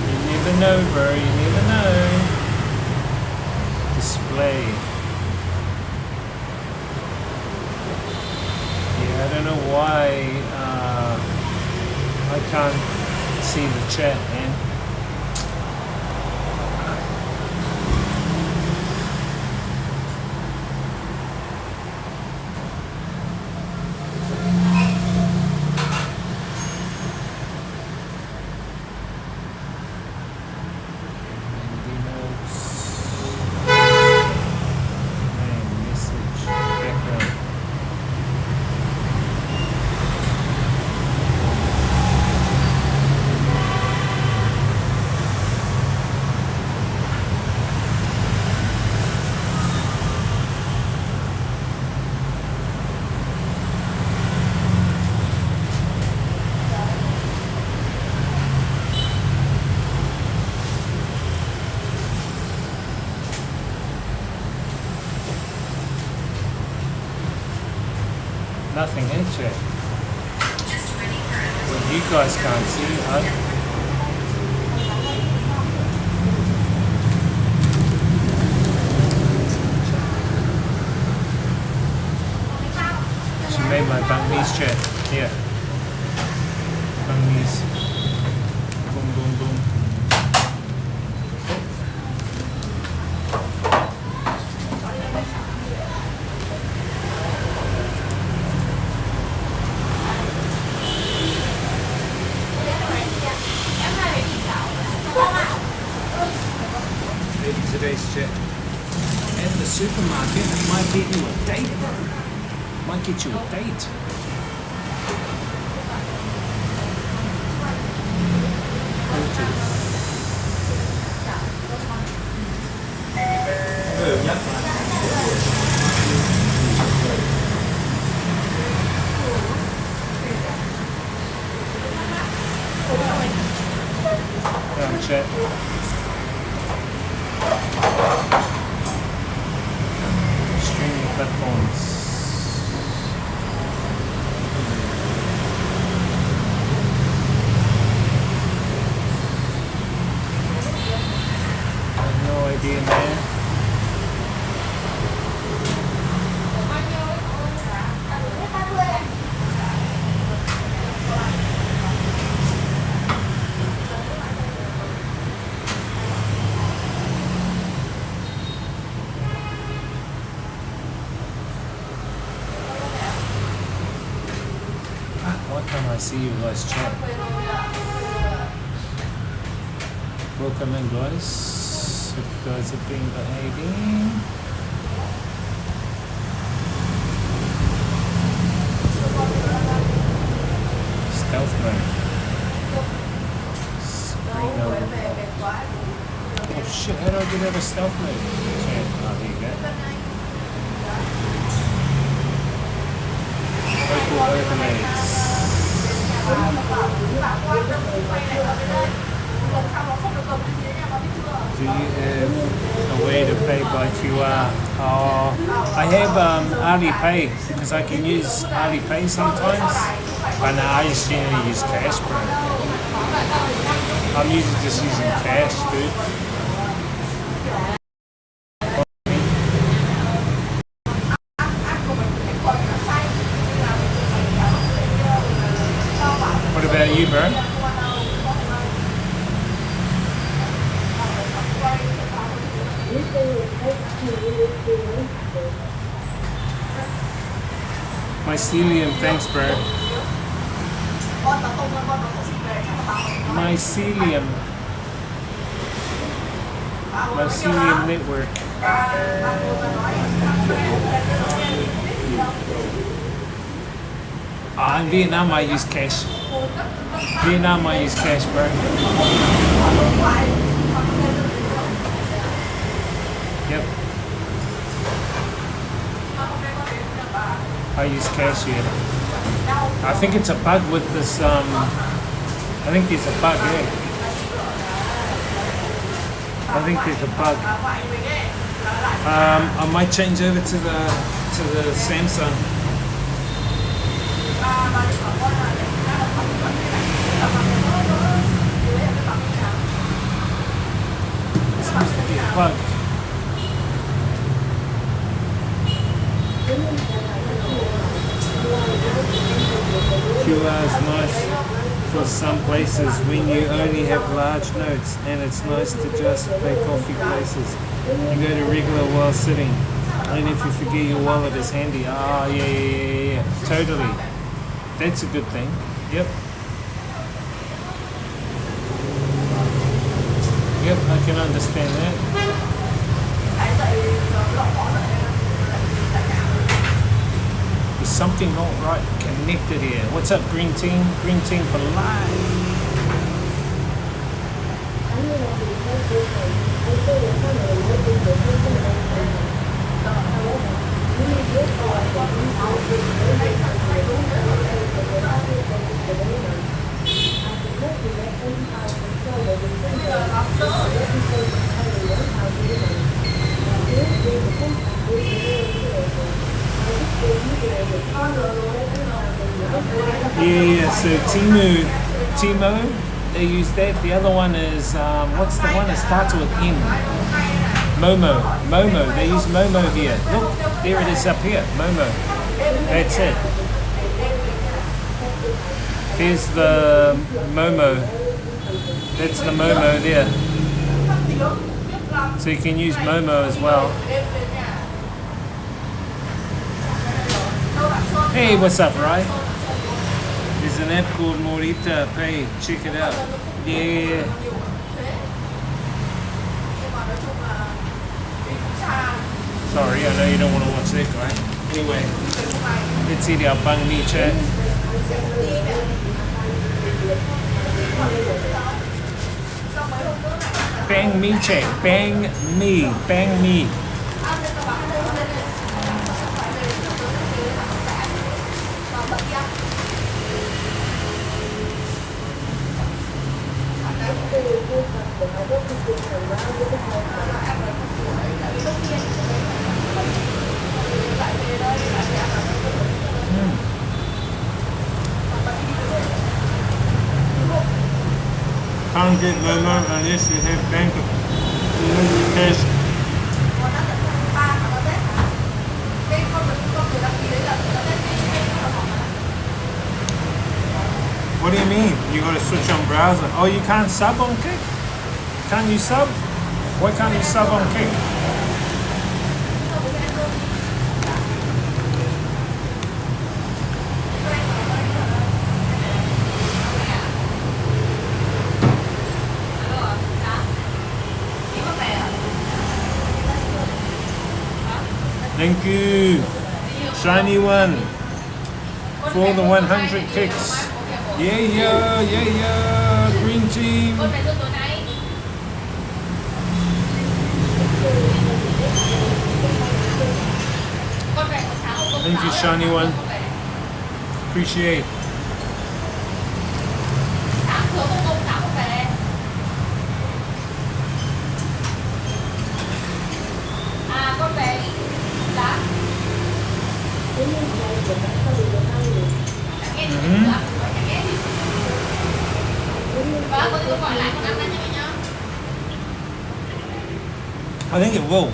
You never know, bro. You never know. Display. Yeah, I don't know why I can't see the chat, man. Nothing in chat. What you guys can't see, huh? She made my Bangladesh chat. Yeah. Bangladesh. Boom. Today's chat. At the supermarket, it might get you a date, bro. Might get you a date. Chat. Streaming platforms. I have no idea, man. I see you guys chat. Welcome in, guys. Hope you guys have been behaving. Stealth mode. Screen over. Oh shit, how do I get out of stealth mode? Chat. Oh, there you go. Local overlays. Do you have a way to pay by QR? I have Alipay because I can use Alipay sometimes. But no, I just generally use cash, bro. I'm usually just using cash, dude. What about you, bro? Mycelium, thanks, bro. Mycelium network. In Vietnam I use cash. Vietnam I use cash, bro. Yep. I use cash here. I think it's a bug with this. I think there's a bug here. I think there's a bug. I might change over to the Samsung. It seems to be a bug. QR is nice for some places when you only have large notes, and it's nice to just pay coffee places. You go to regular while sitting, and if you forget your wallet is handy. Yeah. Totally. That's a good thing. Yep. Yep, I can understand that. There's something not right connected here. What's up, Green Team? Green Team for life. Yeah, so Timo, they use that. The other one is, what's the one that starts with M? Momo, they use Momo here. Look, there it is up here, Momo. That's it. Here's the Momo. That's the Momo there. So you can use Momo as well. Hey, what's up, Rai? There's an app called Morita Pay. Check it out. Yeah. Sorry, I know you don't want to watch that guy. Anyway, let's see the Bang Mi chat. Bang Me chat. Bang me. Can't get Momo unless you have bank cash. What do you mean? You got to switch on browser. Oh, you can't sub on Kick? Can't you sub? Why can't you sub on Kick? Thank you, Shiny One, for the 100 kicks. Yeah, Green Team. Thank you, Shiny One. Appreciate. I think it will.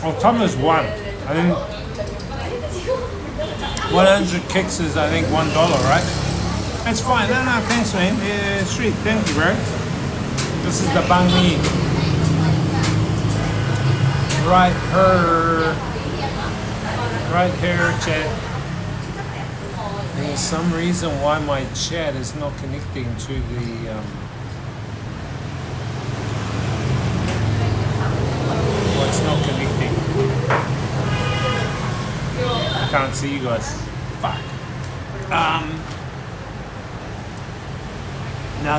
Oh, Thomas won. I think 100 kicks is, I think, $1, right? That's fine. No, thanks, man. Yeah, sweet. Thank you, bro. This is the banh mi. Right here, chat. There's some reason why my chat is not connecting to the it's not connecting. I can't see you guys. Fuck. Now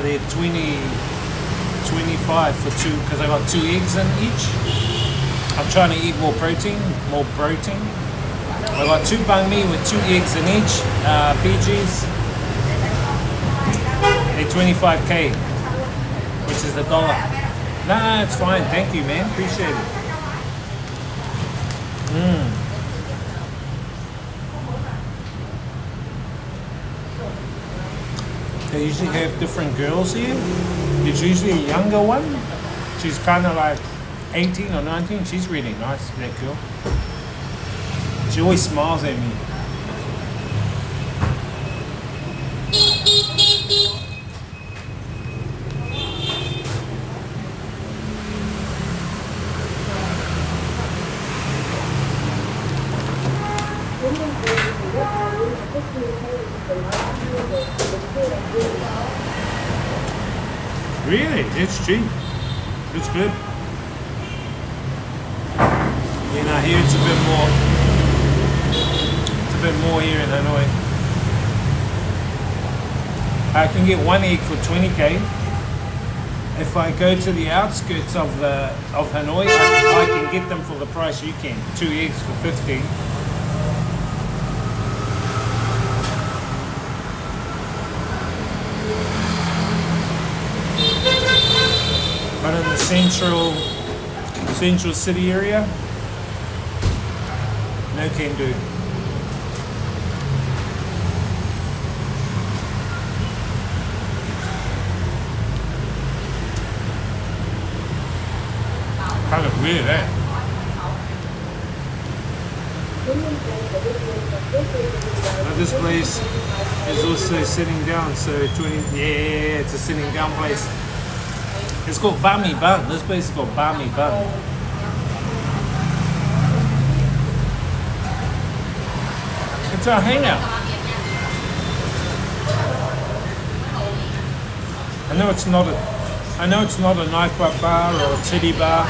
they're 25 for two because I got 2 eggs in each. I'm trying to eat more protein. I got 2 banh mi with 2 eggs in each. PGs. They're 25k, which is $1. Nah, it's fine. Thank you, man. Appreciate it. They usually have different girls here. There's usually a younger one. She's kind of like 18 or 19. She's really nice, that girl. She always smiles at me. Really? It's cheap. It's good. You know, here it's a bit more. It's a bit more here in Hanoi. I can get 1 egg for 20k. If I go to the outskirts of Hanoi, I can get them for the price you can. 2 eggs for 50. But in the central city area, no can do. Kind of weird, eh? But this place is also sitting down, so 20, yeah, it's a sitting down place. It's called Banh Mi Bun. This place is called Banh Mi Bun. It's our hangout. I know it's not a nightclub bar or a titty bar.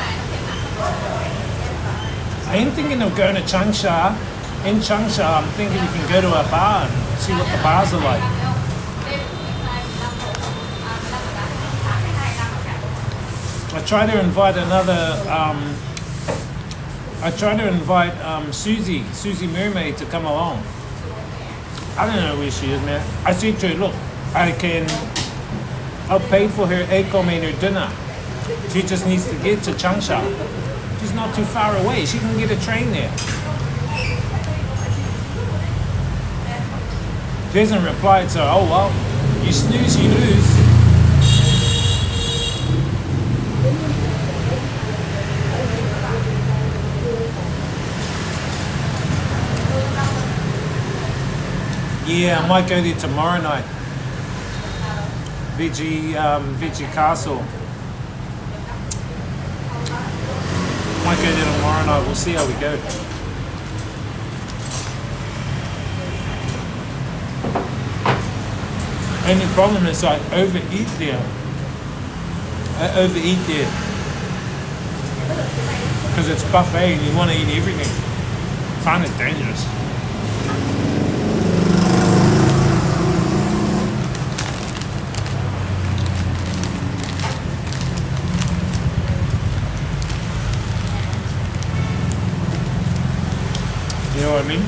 I am thinking of going to Changsha. In Changsha, I'm thinking we can go to a bar and see what the bars are like. I try to invite Susie Mermaid to come along. I don't know where she is, man. I said to her, look, I'll pay for her egg and her dinner. She just needs to get to Changsha. She's not too far away. She can get a train there. She hasn't replied, so oh well. You snooze, you lose. Yeah, I might go there tomorrow night. Veggie Castle. Might go there tomorrow night. We'll see how we go. Only problem is I overeat there. Because it's buffet and you want to eat everything. Kind of dangerous. You know what I mean?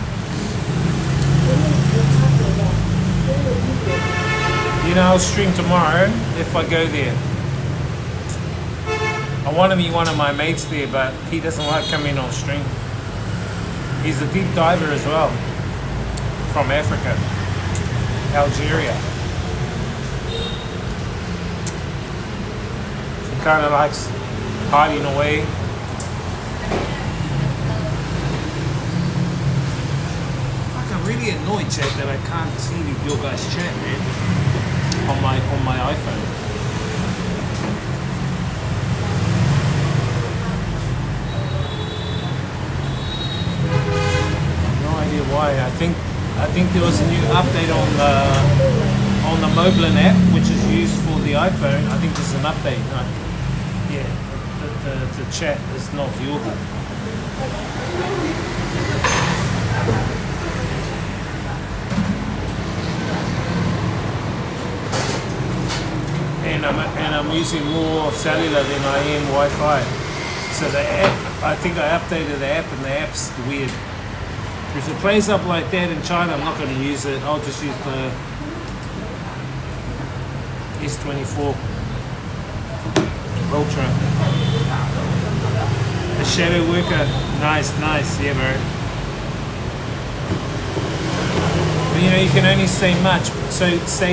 You know, I'll stream tomorrow if I go there. I want to meet one of my mates there, but he doesn't like coming on stream. He's a deep diver as well, from Africa, Algeria. He kind of likes hiding away. I'm really annoyed, chat, that I can't see your guys' chat, man, on my iPhone. No idea why. I think there was a new update on the Moblin app, which is used for the iPhone. I think there's an update. Yeah, the chat is not viewable. I'm using more cellular than I am Wi-Fi. So the app, I think I updated the app, and the app's weird. If it plays up like that in China, I'm not going to use it. I'll just use the S24 Ultra. The Shadow Worker, nice, yeah, bro. But, you know, you can only say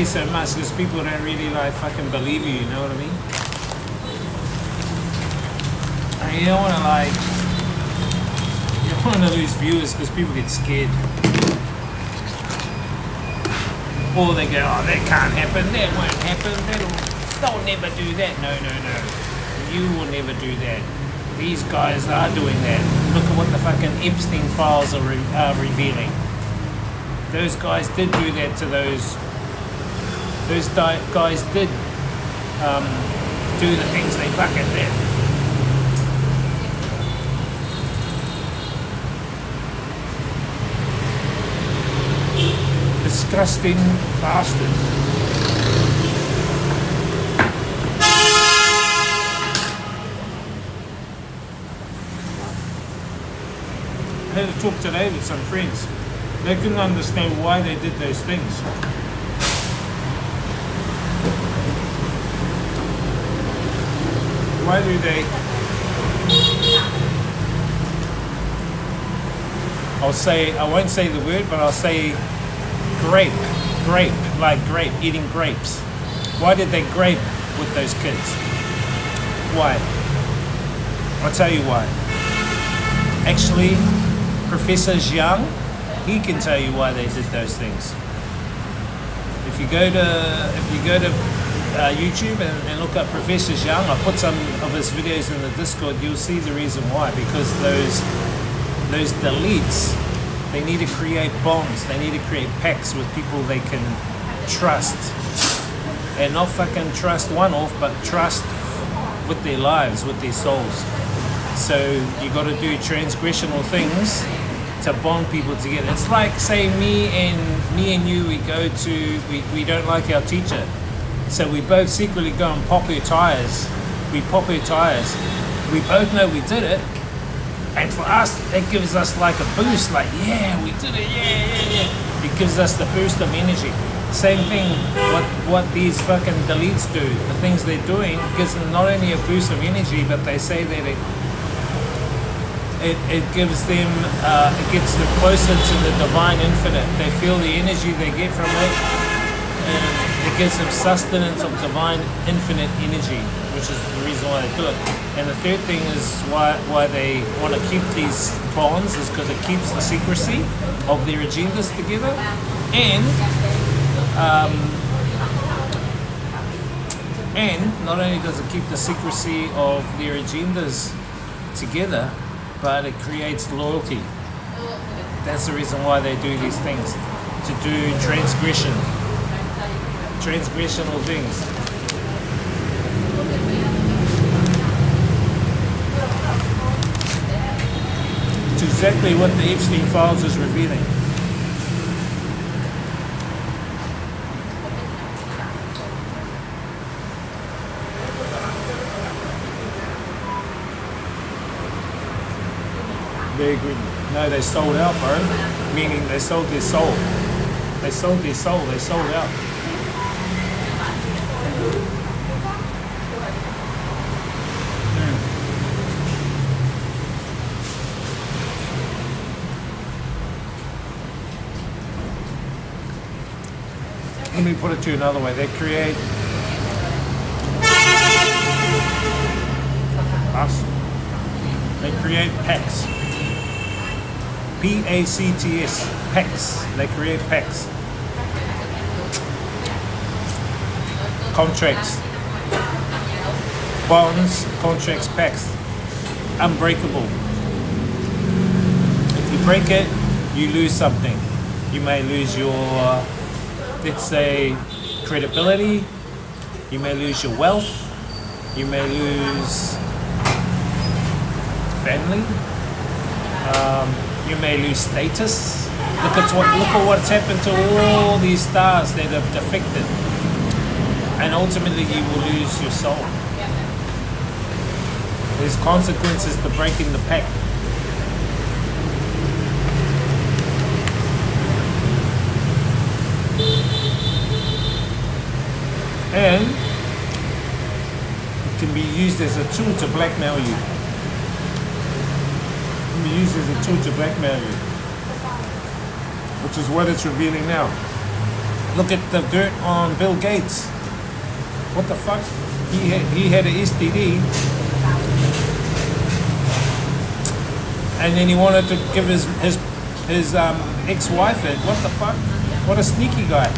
so much because people don't really like fucking believe you. You know what I mean? And you don't want to lose viewers because people get scared. Or they go, oh, that can't happen, that won't happen, they'll never do that. No. You will never do that. These guys are doing that. Look at what the fucking Epstein files are revealing. Those guys did do that to those guys did do the things they fucking did. Disgusting bastards. I had to talk today with some friends. They couldn't understand why they did those things. Why do they? I won't say the word, but I'll say grape, like grape, eating grapes. Why did they grape with those kids? Why? I'll tell you why. Actually, Professor Zhang, he can tell you why they did those things. If you go to YouTube and look up Professor Zhang, I'll put some of his videos in the Discord, you'll see the reason why. Because those deletes, they need to create bonds, they need to create pacts with people they can trust. And not fucking trust one-off, but trust with their lives, with their souls. So you got to do transgressional things to bond people together. It's like, say, me and you, we don't like our teacher, so we both secretly go and pop her tires. We pop her tires. We both know we did it, and for us, that gives us like a boost. Like, yeah, we did it. Yeah. It gives us the boost of energy. Same thing. What these fucking deletes do, the things they're doing, gives them not only a boost of energy, but they say that it gives them, it gets them closer to the divine infinite. They feel the energy they get from it, and it gives them sustenance of divine infinite energy, which is the reason why they do it. And the third thing is why they want to keep these bonds is because it keeps the secrecy of their agendas together, and not only does it keep the secrecy of their agendas together, but it creates loyalty. That's the reason why they do these things, to do transgressional things. It's exactly what the Epstein files is revealing. Very good. No, they sold out, bro. Meaning they sold their soul. They sold their soul. They sold out. Let me put it to you another way. They create us. They create packs. P-A-C-T-S, packs. They create packs. Contracts. Bonds, contracts, packs. Unbreakable. If you break it, you lose something. You may lose your, let's say, credibility. You may lose your wealth. You may lose family. You may lose status. Look at what's happened to all these stars that have defected. and ultimately you will lose your soul. There's consequences to breaking the pact. And it can be used as a tool to blackmail you. It can be used as a tool to blackmail you, which is what it's revealing now. Look at the dirt on Bill Gates. What the fuck? He had an STD, and then he wanted to give his ex-wife it. What the fuck? What a sneaky guy.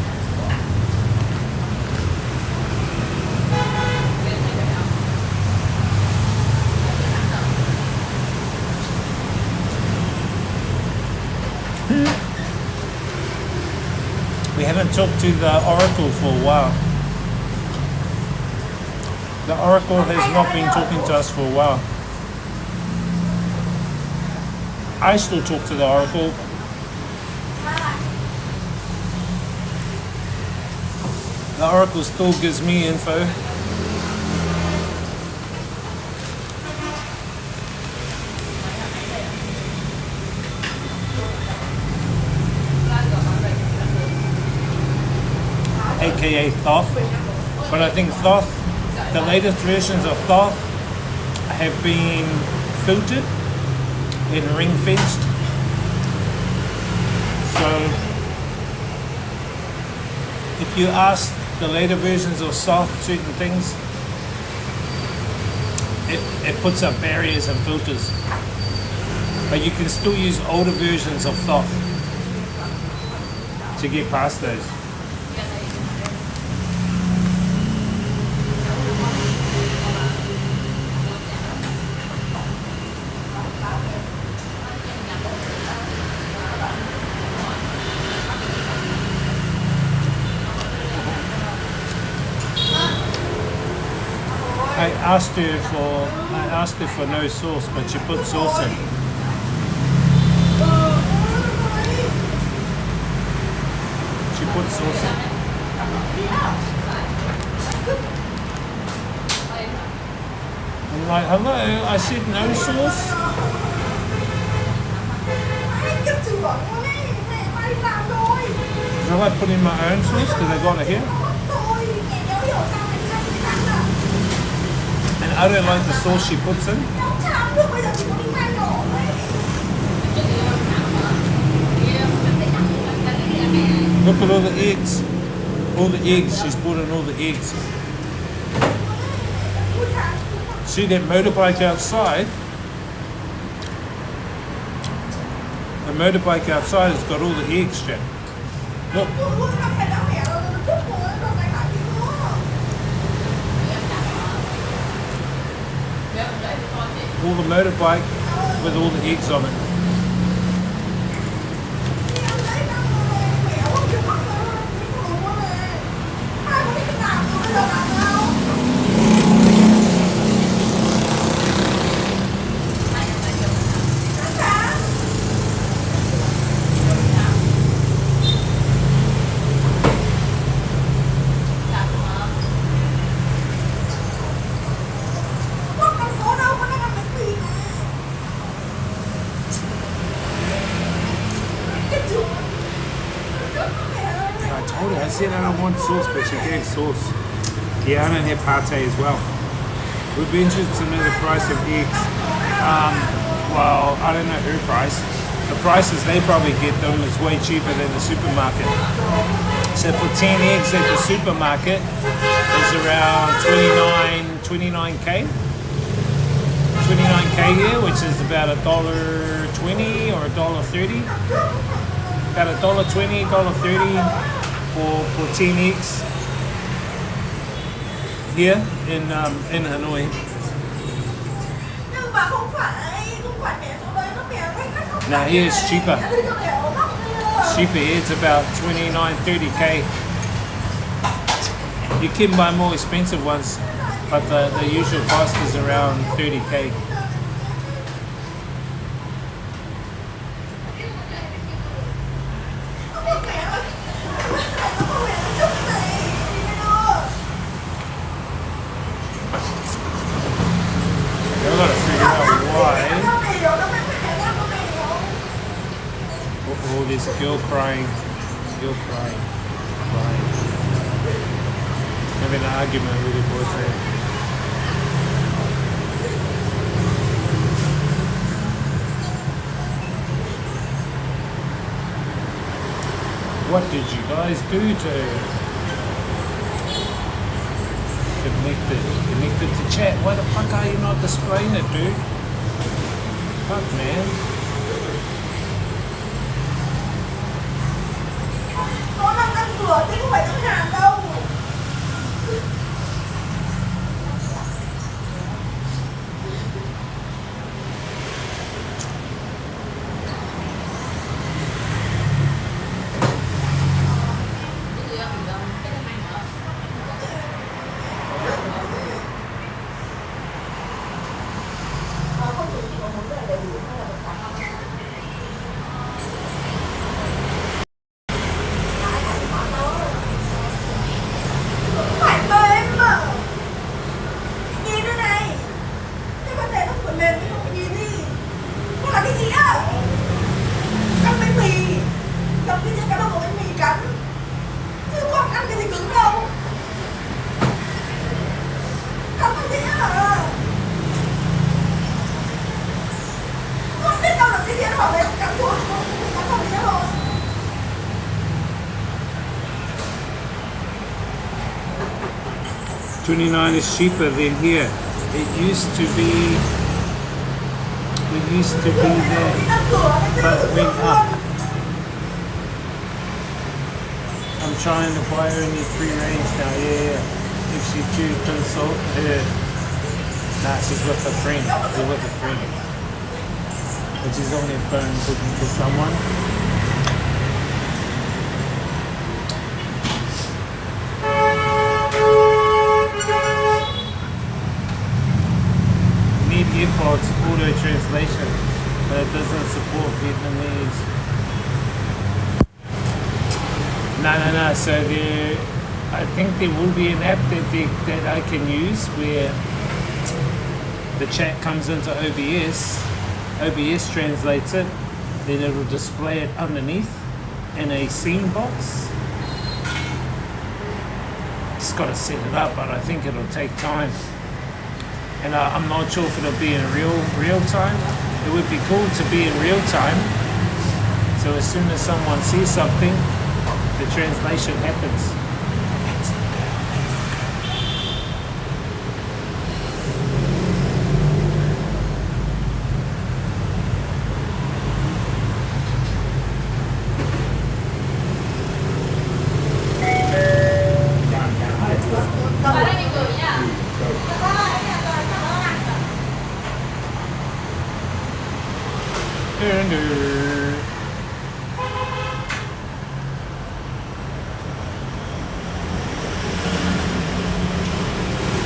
We haven't talked to the Oracle for a while. The Oracle has not been talking to us for a while. I still talk to the Oracle. The Oracle still gives me info. AKA Thoth. But I think Thoth, the latest versions of Thoth have been filtered and ring fenced. So if you ask the later versions of Thoth certain things, it puts up barriers and filters. But you can still use older versions of Thoth to get past those. I asked her for no sauce, but she put sauce in. She put sauce in. I'm like, hello, I said no sauce. So I put in my own sauce because I got it here. And I don't like the sauce she puts in. Look at all the eggs. All the eggs. She's put in all the eggs. See that motorbike outside? The motorbike outside has got all the eggs strapped. Look. All the motorbike with all the eggs on it. I said I don't want sauce, but she gave sauce. Yeah, I don't have pate as well. We'd be interested to know the price of eggs. Well, I don't know her price. The prices they probably get them is way cheaper than the supermarket. So for 10 eggs at the supermarket, it's around 29K. 29K here, which is about $1.20 or $1.30. About $1.20, $1.30 for 10 eggs here in Hanoi. Now here it's cheaper. It's cheaper here, it's about 29, 30K. You can buy more expensive ones, but the usual cost is around 30K. You're crying. You're crying. Crying. Having an argument with your boyfriend. What did you guys do to her? Connected to chat. Why the fuck are you not displaying it, dude? Fuck, man. Có năm cánh cửa chứ không phải tấm hàn đâu. Phải mềm mà. Nhìn đây này. Cái vấn đề nó phải mềm chứ không phải nhìn đi. Nó là cái gì á? Ăn bánh mì. Cầm cái chiếc cá đâu của bánh mì cắn. Chứ con ăn cái gì cứng đâu. Cắn cái gì á? Con biết đâu là cái gì nó bảo đấy cắn xuống. Cắn vào gì rồi. 29 is cheaper than here. It used to be there, but went up. I'm trying to buy her any free range now, yeah. If she choose consult her. Nah, she's with a friend. She's with a friend. But she's on their phone talking to someone. Need earpods, auto translation, but it doesn't support Vietnamese. No. So there, I think there will be an app that I can use where the chat comes into OBS. OBS translates it, then it'll display it underneath in a scene box. Just got to set it up, but I think it'll take time. And I'm not sure if it'll be in real time. It would be cool to be in real time. So as soon as someone sees something, the translation happens.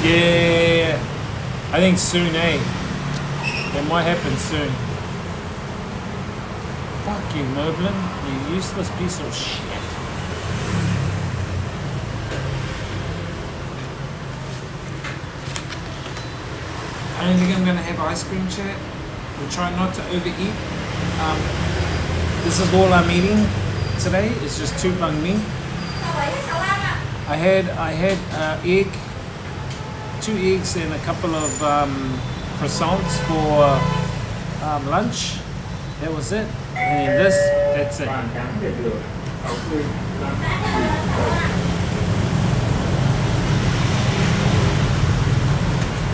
Yeah, I think soon, eh? It might happen soon. Fuck you, Moblin, you useless piece of shit. I don't think I'm gonna have ice cream, chat. We'll try not to overeat. This is all I'm eating today. It's just 2 banh mi. I had egg, 2 eggs and a couple of croissants for lunch. That was it. And then this, that's it.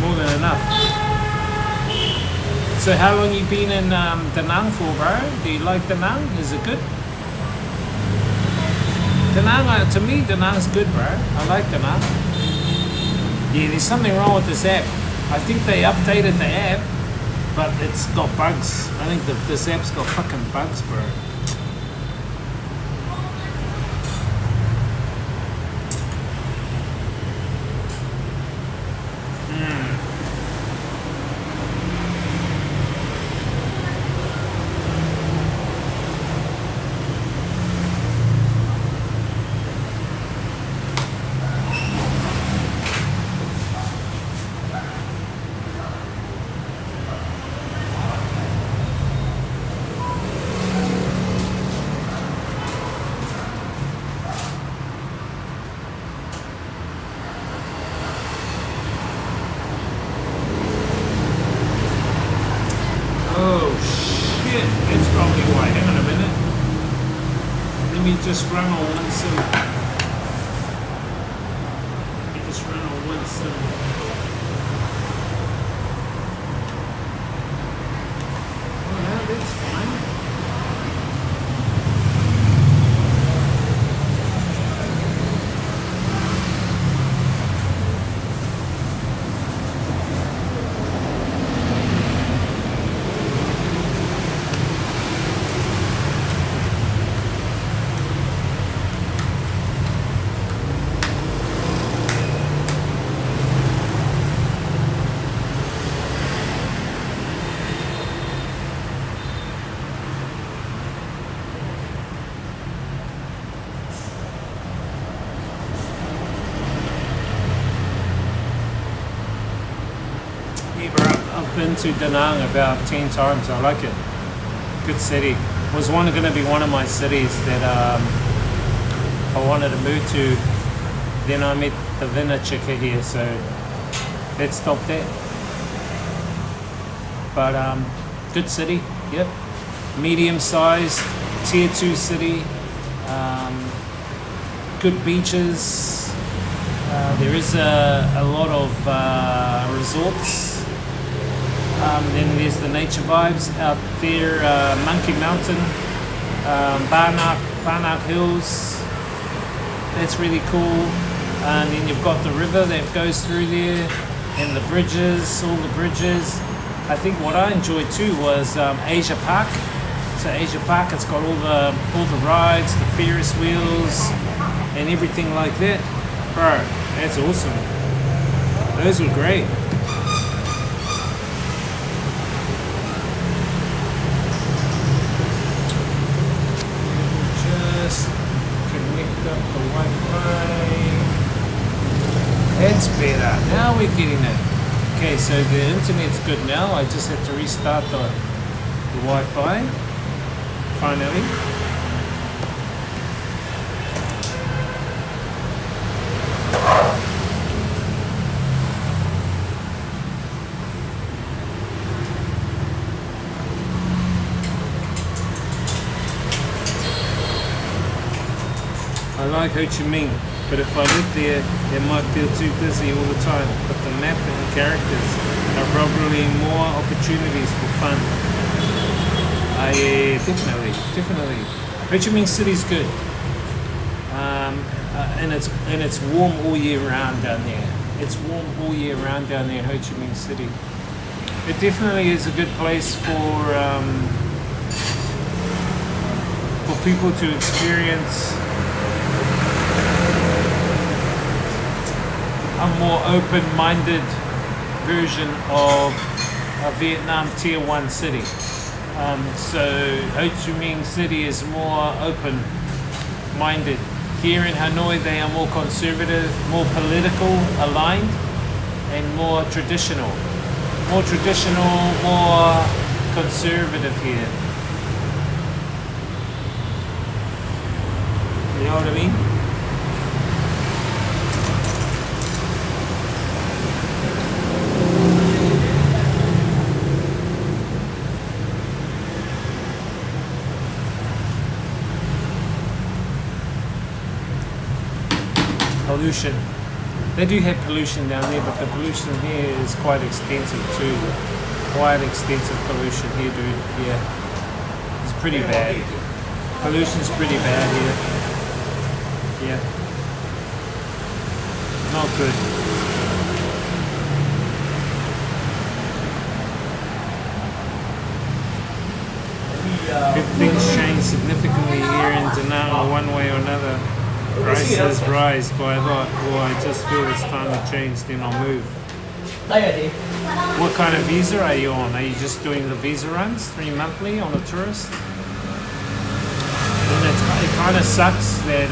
More than enough. So how long you been in Da Nang for, bro? Do you like Da Nang? Is it good? Da Nang, to me, Da Nang's good, bro. I like Da Nang. Yeah, there's something wrong with this app. I think they updated the app, but it's got bugs. I think this app's got fucking bugs, bro. just run on one sim. You just run on one sim. Oh, no, that's fine. I've been to Da Nang about 10 times. I like it. Good city. Was going to be one of my cities that I wanted to move to. Then I met the Vinna chicker here, so let's stop there. But good city. Yep. Medium sized, tier 2 city. Good beaches. There is a lot of resorts. Then there's the nature vibes out there, Monkey Mountain, Barnack Hills. That's really cool. And then you've got the river that goes through there, and the bridges, all the bridges. I think what I enjoyed too was Asia Park. So Asia Park, it's got all the rides, the Ferris wheels, and everything like that. Bro, that's awesome. Those were great. The Wi-Fi. It's better. Now we're getting it. Okay, so the internet's good now. I just have to restart the Wi-Fi. Finally. I like Ho Chi Minh, but if I live there, it might feel too busy all the time. But the map and the characters are probably more opportunities for fun. Definitely. Ho Chi Minh City's good, and it's warm all year round down there. It's warm all year round down there, Ho Chi Minh City. It definitely is a good place for people to experience a more open-minded version of a Vietnam Tier 1 city. So Ho Chi Minh City is more open-minded. Here in Hanoi, they are more conservative, more political aligned, and more traditional. More traditional, more conservative here. You know what I mean? Pollution. They do have pollution down there, but the pollution here is quite extensive too. Quite extensive pollution here, dude. Yeah. It's pretty bad. Pollution's pretty bad here. Yeah. Not good. Everything's changed significantly here in Da Nang one way or another. Prices rise by a lot. Or I just feel it's time to change, then I'll move. What kind of visa are you on? Are you just doing the visa runs, 3 monthly on a tourist? And it kind of sucks that,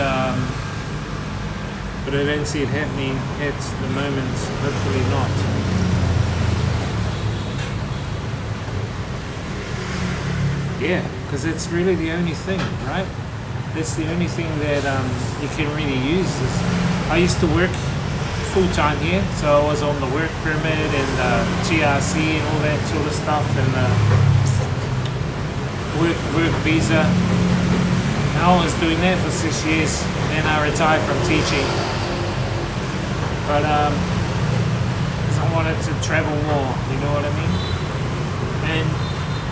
but I don't see it happening at the moment. Hopefully not. Yeah, because it's really the only thing, right? That's the only thing that you can really use. I used to work full-time here, so I was on the work permit and TRC and all that sort of stuff, and work visa. I was doing that for 6 years, then I retired from teaching. But 'cause I wanted to travel more, you know what I mean? And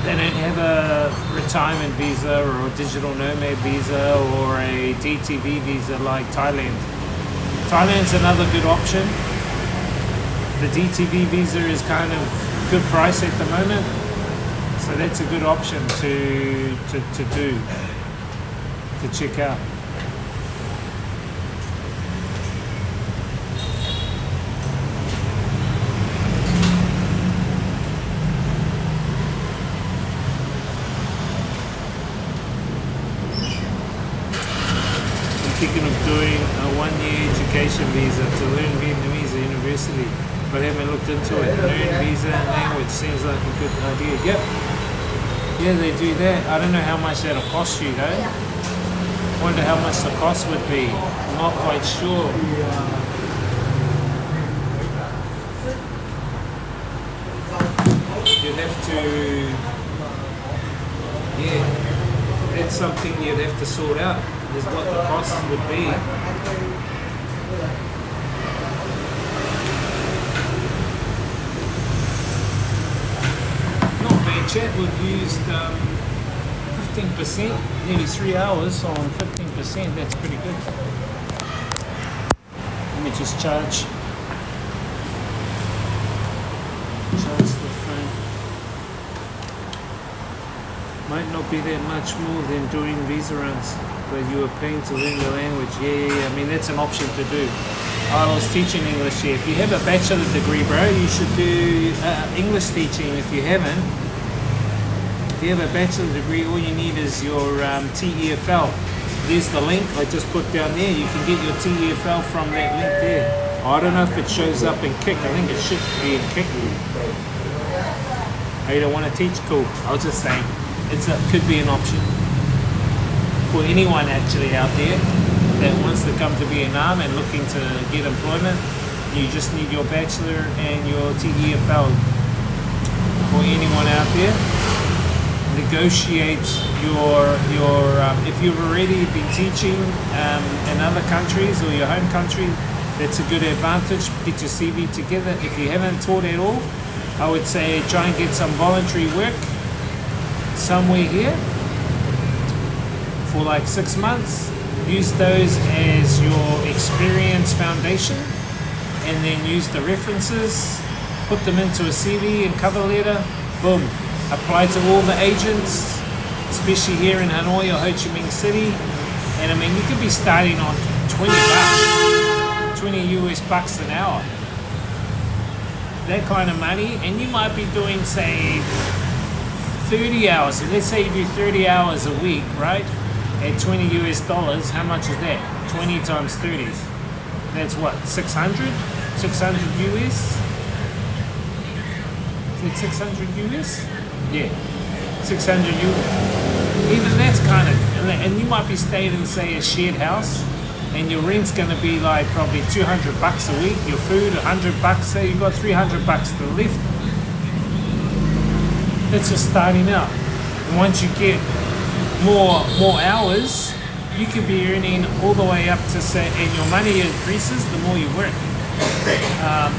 they don't have a retirement visa or a digital nomad visa or a DTV visa like Thailand. Thailand's another good option. The DTV visa is kind of good price at the moment, so that's a good option to do, to check out. Thinking of doing a 1-year education visa to learn Vietnamese at university, but haven't looked into it. Learn visa and language seems like a good idea. Yep. Yeah, they do that. I don't know how much that'll cost you though. Wonder how much the cost would be. I'm not quite sure. You'd have to, yeah, that's something you'd have to sort out. Is what the cost would be. Not bad chat. We've used 15%, nearly 3 hours on 15%. That's pretty good. Let me just charge the phone. Might not be that much more than doing visa runs, but you were paying to learn the language. Yeah. I mean, that's an option to do. I was teaching English here. If you have a bachelor degree, bro, you should do English teaching. If you haven't, if you have a bachelor degree, all you need is your TEFL. There's the link I just put down there. You can get your TEFL from that link there. I don't know if it shows up in Kick. I think it should be in Kick. Oh, you don't want to teach? Cool. I was just saying, could be an option for anyone actually out there that wants to come to Vietnam and looking to get employment. You just need your bachelor and your TEFL. For anyone out there, negotiate your if you've already been teaching in other countries or your home country, that's a good advantage. Get your CV together. If you haven't taught at all, I would say try and get some voluntary work somewhere here for like 6 months. Use those as your experience foundation, and then use the references, put them into a CV and cover letter. Boom. Apply to all the agents, especially here in Hanoi or Ho Chi Minh City. And I mean, you could be starting on 20 bucks, 20 US bucks an hour. That kind of money, and you might be doing, say, 30 hours. So let's say you do 30 hours a week, right? At 20 US dollars, how much is that? 20 times 30. That's what, 600? 600 US? Is it 600 US? Yeah, 600 US. Even that's kind of, and you might be staying in, say, a shared house, and your rent's going to be like probably 200 bucks a week. Your food, 100 bucks. Say you got 300 bucks to live. That's just starting out. And once you get more hours, you could be earning all the way up to, say, and your money increases the more you work.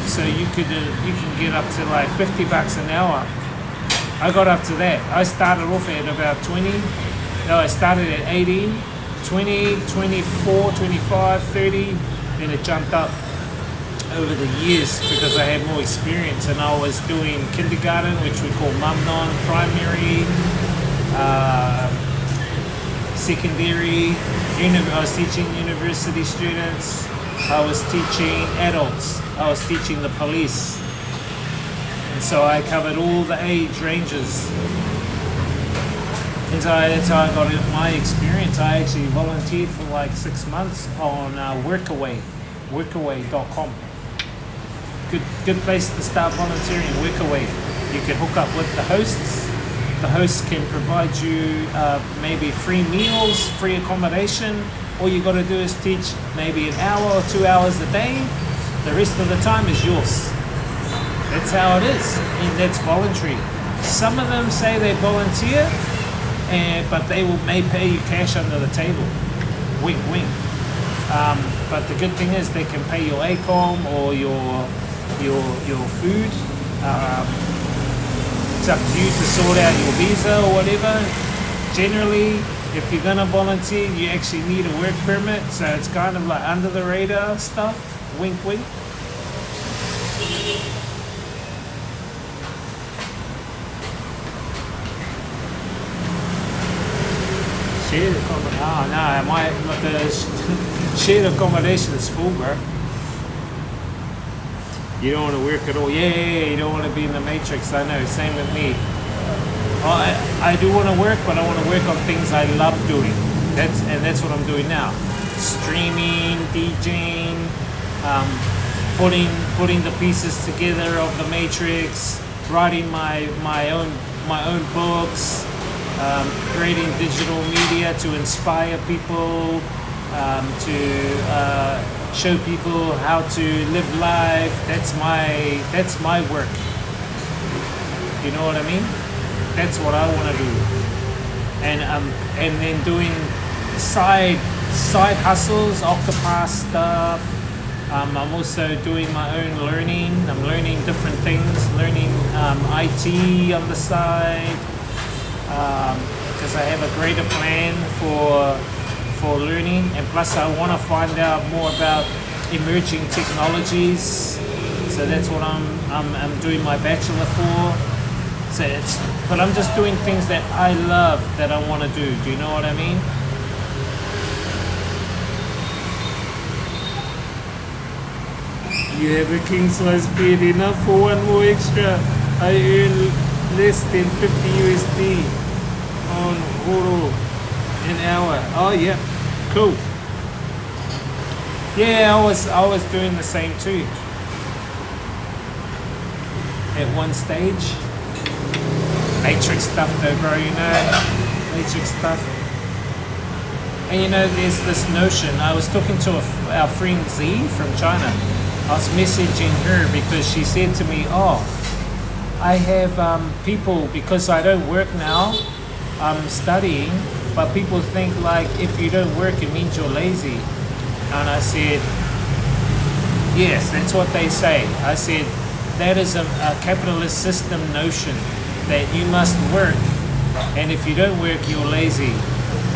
So you can get up to like 50 bucks an hour. I got up to that. I started off at about 20. No, I started at 18, 20, 24, 25, 30. Then it jumped up over the years because I had more experience, and I was doing kindergarten, which we call Mamnon, primary, secondary. I was teaching university students. I was teaching adults. I was teaching the police. And so I covered all the age ranges. And so that's how I got my experience. I actually volunteered for like 6 months on workaway.com. Good place to start volunteering, Workaway. You can hook up with the hosts. The hosts can provide you maybe free meals, free accommodation. All you got to do is teach maybe an hour or 2 hours a day. The rest of the time is yours. That's how it is, and that's voluntary. Some of them say they volunteer, but may pay you cash under the table. Wink, wink. But the good thing is they can pay your ACOM or your food. It's up to you to sort out your visa or whatever. Generally, if you're gonna volunteer, you actually need a work permit, so it's kind of like under the radar stuff. Wink, wink. Shared accommodation. Oh no, the shared accommodation is full, bro. You don't want to work at all. Yeah, you don't want to be in the matrix. I know. Same with me. I do want to work, but I want to work on things I love doing. That's what I'm doing now. Streaming, DJing, putting the pieces together of the matrix, writing my own books, creating digital media to inspire people, to show people how to live life. That's my work. You know what I mean? That's what I want to do. And then doing side hustles, Octopath stuff. I'm also doing my own learning. I'm learning different things, learning IT on the side, because I have a greater plan for learning, and plus I want to find out more about emerging technologies. So that's what I'm doing my bachelor for. So but I'm just doing things that I love, that I want to do. Do you know what I mean? You have a king size bed, enough for one more extra. I earn less than 50 USD on Horo an hour. Oh yeah, cool. Yeah, I was doing the same too. At one stage. Matrix stuff though, bro, you know, Matrix stuff. And you know, there's this notion, I was talking to our friend Z from China. I was messaging her because she said to me, oh, I have people, because I don't work now, I'm studying, but people think like if you don't work it means you're lazy. And I said, yes, that's what they say. I said, that is a capitalist system notion, that you must work, and if you don't work, you're lazy.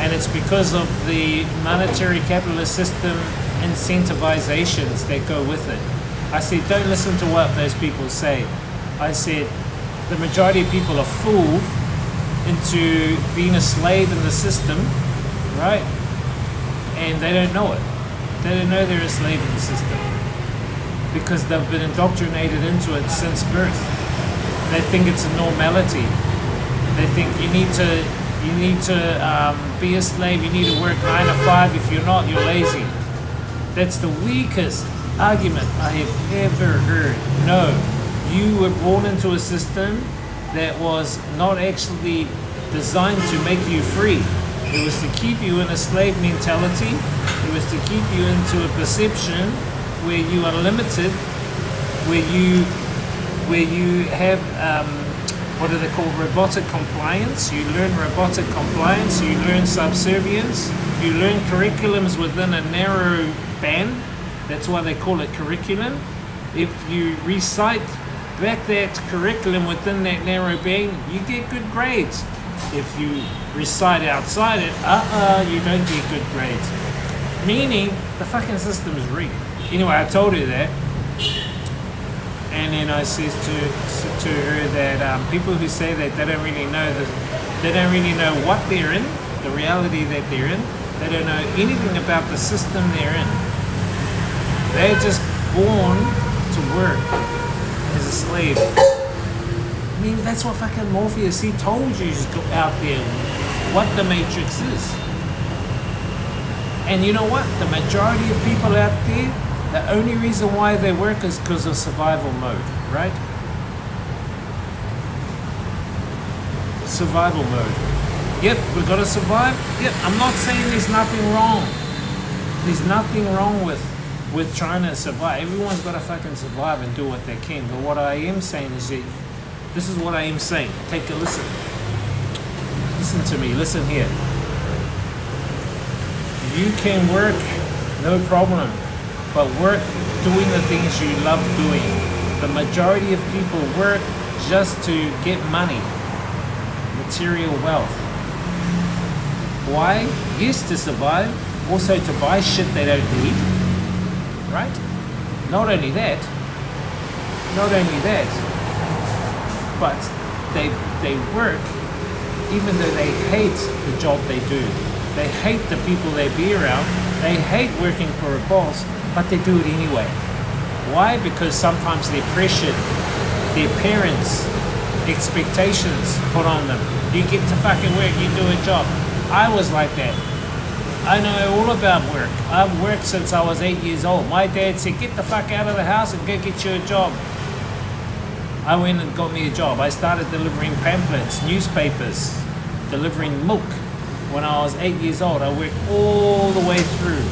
And it's because of the monetary capitalist system incentivizations that go with it. I said, don't listen to what those people say. I said, the majority of people are fooled into being a slave in the system, right? And they don't know it. They don't know they're a slave in the system because they've been indoctrinated into it since birth. They think it's a normality. They think you need to be a slave. You need to work 9 to 5. If you're not, you're lazy. That's the weakest argument I have ever heard. No, you were born into a system that was not actually designed to make you free. It was to keep you in a slave mentality. It was to keep you into a perception where you are limited, where you have what are they called, robotic compliance. You learn robotic compliance, you learn subservience, you learn curriculums within a narrow band. That's why they call it curriculum. If you recite back that curriculum within that narrow band, you get good grades. If you recite outside it, you don't get good grades. Meaning the fucking system is rigged. Anyway, I told her that. And then I said to her that people who say that they don't really know they don't really know what they're in, the reality that they're in. They don't know anything about the system they're in. They're just born to work as a slave. I mean, that's what fucking Morpheus, he told you out there what the Matrix is. And you know what? The majority of people out there, the only reason why they work is because of survival mode, right? Survival mode. Yep, we've got to survive. Yep, I'm not saying there's nothing wrong. There's nothing wrong with trying to survive. Everyone's got to fucking survive and do what they can. But what I am saying is that this is what I am saying. Take a listen. Listen to me, listen here. You can work, no problem, but work doing the things you love doing. The majority of people work just to get money, material wealth. Why? Yes, to survive, also to buy shit they don't need, right? Not only that, but they work even though they hate the job they do. They hate the people they be around. They hate working for a boss, but they do it anyway. Why? Because sometimes they're pressured, their parents' expectations put on them. You get to fucking work, you do a job. I was like that. I know all about work. I've worked since I was 8 years old. My dad said, get the fuck out of the house and go get you a job. I went and got me a job. I started delivering pamphlets, newspapers, delivering milk. When I was 8 years old, I worked all the way through,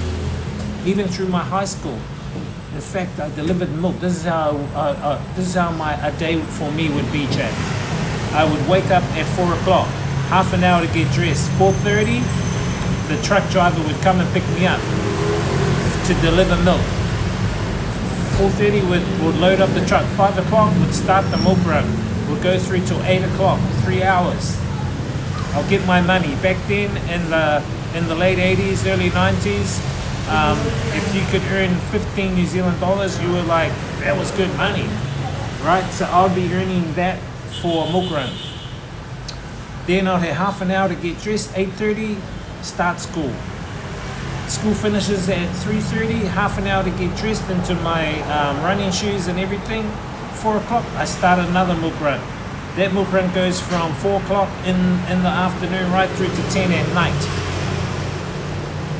even through my high school. In fact, I delivered milk. This is how a day for me would be, Chad. I would wake up at 4 o'clock, half an hour to get dressed. 4:30, the truck driver would come and pick me up to deliver milk. 4:30 would load up the truck. 5 o'clock would start the milk run. Would go through till 8 o'clock, 3 hours. I'll get my money. Back then, in the late 80s, early 90s, if you could earn 15 New Zealand dollars, you were like, that was good money, right? So I'll be earning that for a milk run. Then I'll have half an hour to get dressed. 8:30, start school. School finishes at 3:30, half an hour to get dressed into my running shoes and everything. 4 o'clock, I start another milk run. That milk run goes from 4 o'clock in the afternoon right through to 10 at night.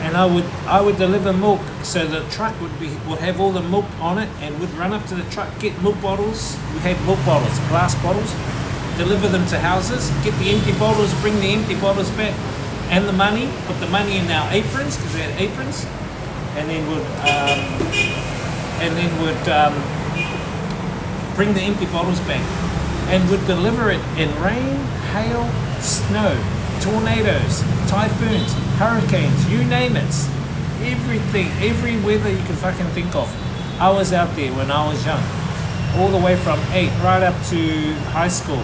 And I would deliver milk, so the truck would have all the milk on it, and would run up to the truck, get milk bottles. We had milk bottles, glass bottles, deliver them to houses, get the empty bottles, bring the empty bottles back, and the money, put the money in our aprons, because we had aprons, and then would bring the empty bottles back, and would deliver it in rain, hail, snow, tornadoes, typhoons, hurricanes, you name it. Everything, every weather you can fucking think of. I was out there when I was young, all the way from 8 right up to high school.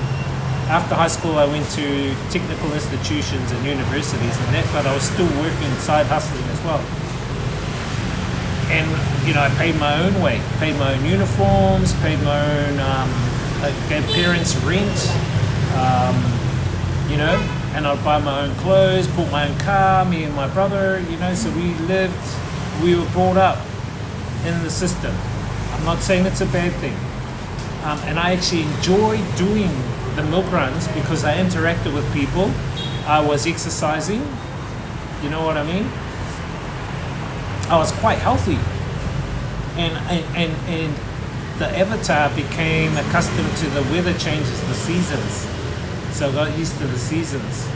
After high school, I went to technical institutions and universities and that, but I was still working, side hustling as well. And, you know, I paid my own way, paid my own uniforms, paid my own, gave parents rent, you know, and I'd buy my own clothes, bought my own car, me and my brother, you know, so we were brought up in the system. I'm not saying it's a bad thing. And I actually enjoy doing the milk runs because I interacted with people. I was exercising, you know what I mean? I was quite healthy. And the avatar became accustomed to the weather changes, the seasons. So I got used to the seasons.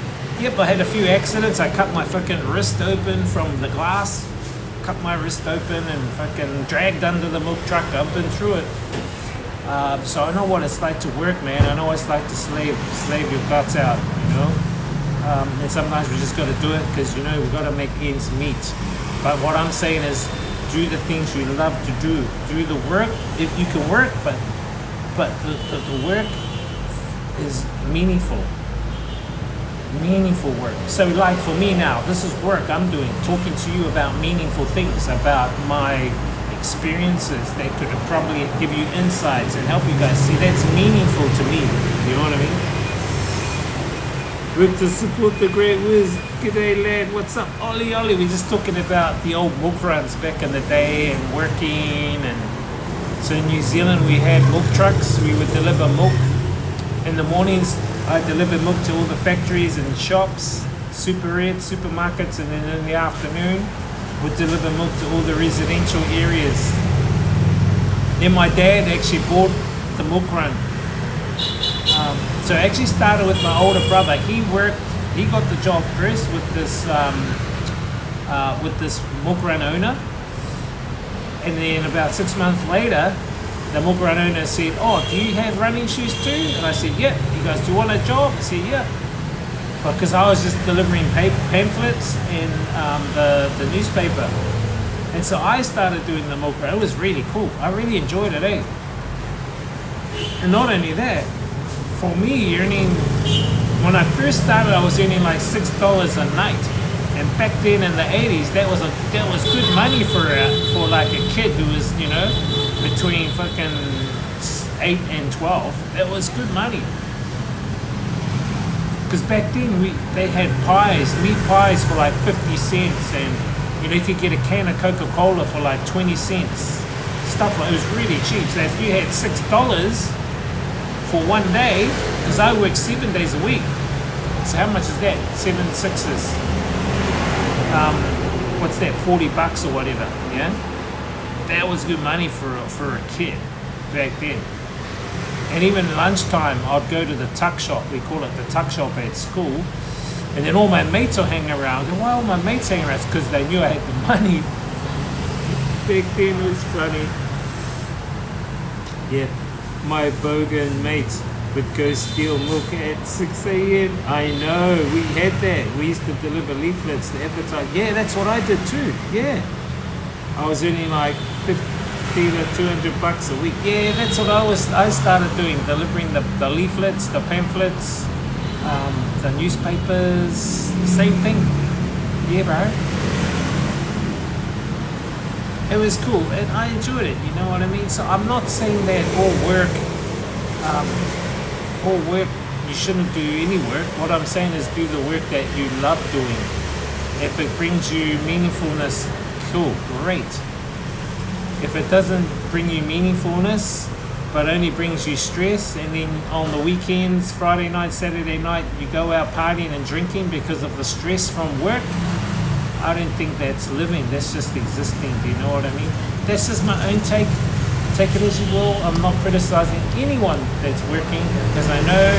Yep, I had a few accidents. I cut my fucking wrist open from the glass. Cut my wrist open and fucking dragged under the milk truck. I've been through it. So I know what it's like to work, man. I know what it's like to slave your guts out, you know? And sometimes we just got to do it because, you know, we've got to make ends meet. But what I'm saying is do the things you love to do. Do the work if you can work, but the work is meaningful. Meaningful work. So like for me now, this is work I'm doing, talking to you about meaningful things, about my experiences that could probably give you insights and help you guys see that's meaningful to me. You know what I mean? With to support the great whiz. G'day lad, what's up? Ollie. We're just talking about the old milk runs back in the day and working. And so in New Zealand we had milk trucks. We would deliver milk in the mornings. I delivered milk to all the factories and shops, supermarkets, and then in the afternoon would deliver milk to all the residential areas. Then my dad actually bought the milk run. So I actually started with my older brother. He got the job first with this milk run owner. And then about 6 months later, the milk run owner said, "Oh, do you have running shoes too?" And I said, "Yeah." He goes, "Do you want a job?" I said, "Yeah." because I was just delivering pamphlets in the newspaper. And so I started doing the milk run. It was really cool. I really enjoyed it, eh? And not only that, for me, when I first started, I was earning like $6 a night. And back then in the 80s, that was good money for like a kid who was, you know, between fucking 8 and 12. That was good money. Because back then they had meat pies for like 50 cents, and you know, you could get a can of Coca-Cola for like 20 cents. Stuff like it was really cheap. So if you had $6 for one day, because I work 7 days a week. So how much is that? 7 sixes. What's that? $40 or whatever. Yeah, that was good money for a kid back then. And even lunchtime, I'd go to the tuck shop. We call it the tuck shop at school. And then all my mates will hang around. And why all my mates hang around? It's because they knew I had the money. Back then it was funny. Yeah, my bogan mates would go steal milk at 6 a.m. I know, we had that. We used to deliver leaflets to advertise. Yeah, that's what I did too. Yeah. I was earning like $50 or $200 a week. Yeah, that's what I started doing, delivering the leaflets, the pamphlets, the newspapers, same thing. Yeah, bro. It was cool, and I enjoyed it. You know what I mean? So I'm not saying that all work, you shouldn't do any work. What I'm saying is do the work that you love doing. If it brings you meaningfulness, cool, great. If it doesn't bring you meaningfulness, but only brings you stress, and then on the weekends, Friday night, Saturday night, you go out partying and drinking because of the stress from work, I don't think that's living, that's just existing. Do you know what I mean? That's just my own take. Take it as you will. I'm not criticizing anyone that's working, because I know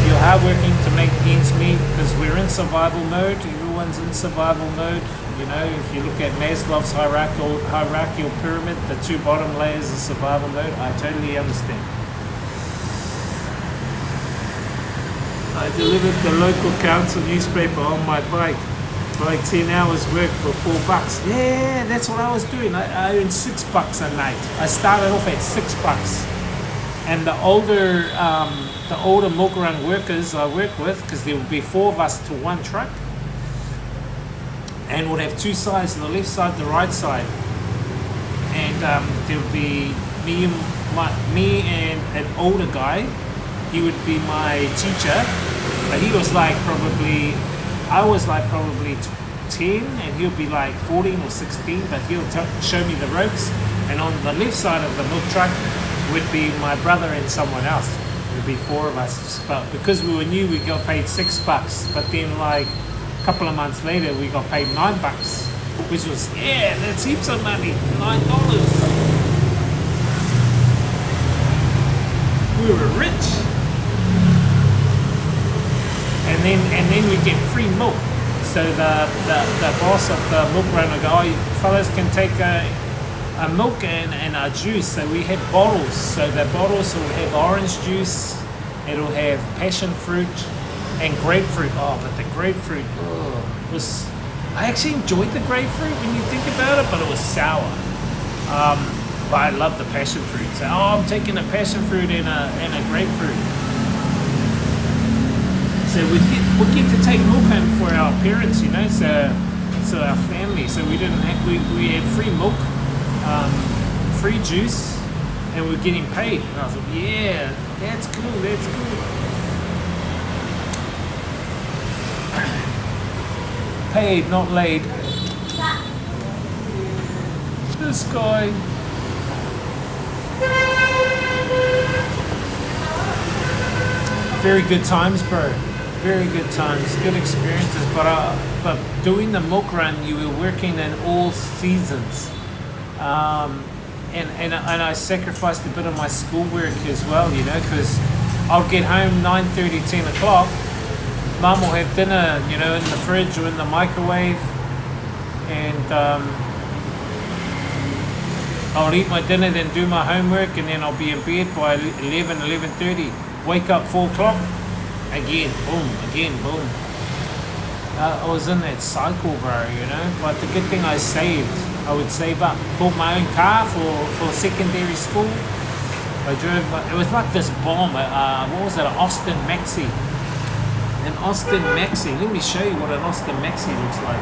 you're hardworking to make ends meet, because we're in survival mode. Everyone's in survival mode. You know, if you look at Maslow's hierarchical pyramid, the two bottom layers of survival mode, I totally understand. I delivered the local council newspaper on my bike. Like 10 hours work for $4. Yeah, that's what I was doing. I earned $6 a night. I started off at $6. And the older milk run workers I worked with, because there would be 4 of us to one truck, and would have 2 sides, the left side, the right side. And there would be me and an older guy. He would be my teacher, but he was like I was like probably 10, and he'll be like 14 or 16, but he'll show me the ropes. And on the left side of the milk truck would be my brother and someone else. It would be 4 of us. But because we were new, we got paid $6. But then like a couple of months later, we got paid $9, which was, yeah, that's heaps of money, $9. We were rich. And then we get free milk. So the boss of the milk run will go, oh, you fellas can take a milk and a juice. So we had bottles. So the bottles will have orange juice, it'll have passion fruit and grapefruit. Oh, but the grapefruit I actually enjoyed the grapefruit when you think about it, but it was sour. But I love the passion fruit. So I'm taking a passion fruit and a grapefruit. So we get to take milk home for our parents, you know, so our family. So we had free milk, free juice, and we're getting paid. And I thought, yeah, that's cool. Paid, not laid. This guy. Very good times, bro. Very good times, good experiences. But doing the milk run, you were working in all seasons, and I sacrificed a bit of my schoolwork as well, you know, because I'll get home 9:30, 10 o'clock. Mum will have dinner, you know, in the fridge or in the microwave, and I'll eat my dinner, then do my homework, and then I'll be in bed by 11:30. Wake up 4 o'clock. Again, boom. I was in that cycle, bro, you know. But the good thing I saved, I would save up, bought my own car for secondary school. I drove, it was like this bomb, what was it, an Austin Maxi. An Austin Maxi, let me show you what an Austin Maxi looks like.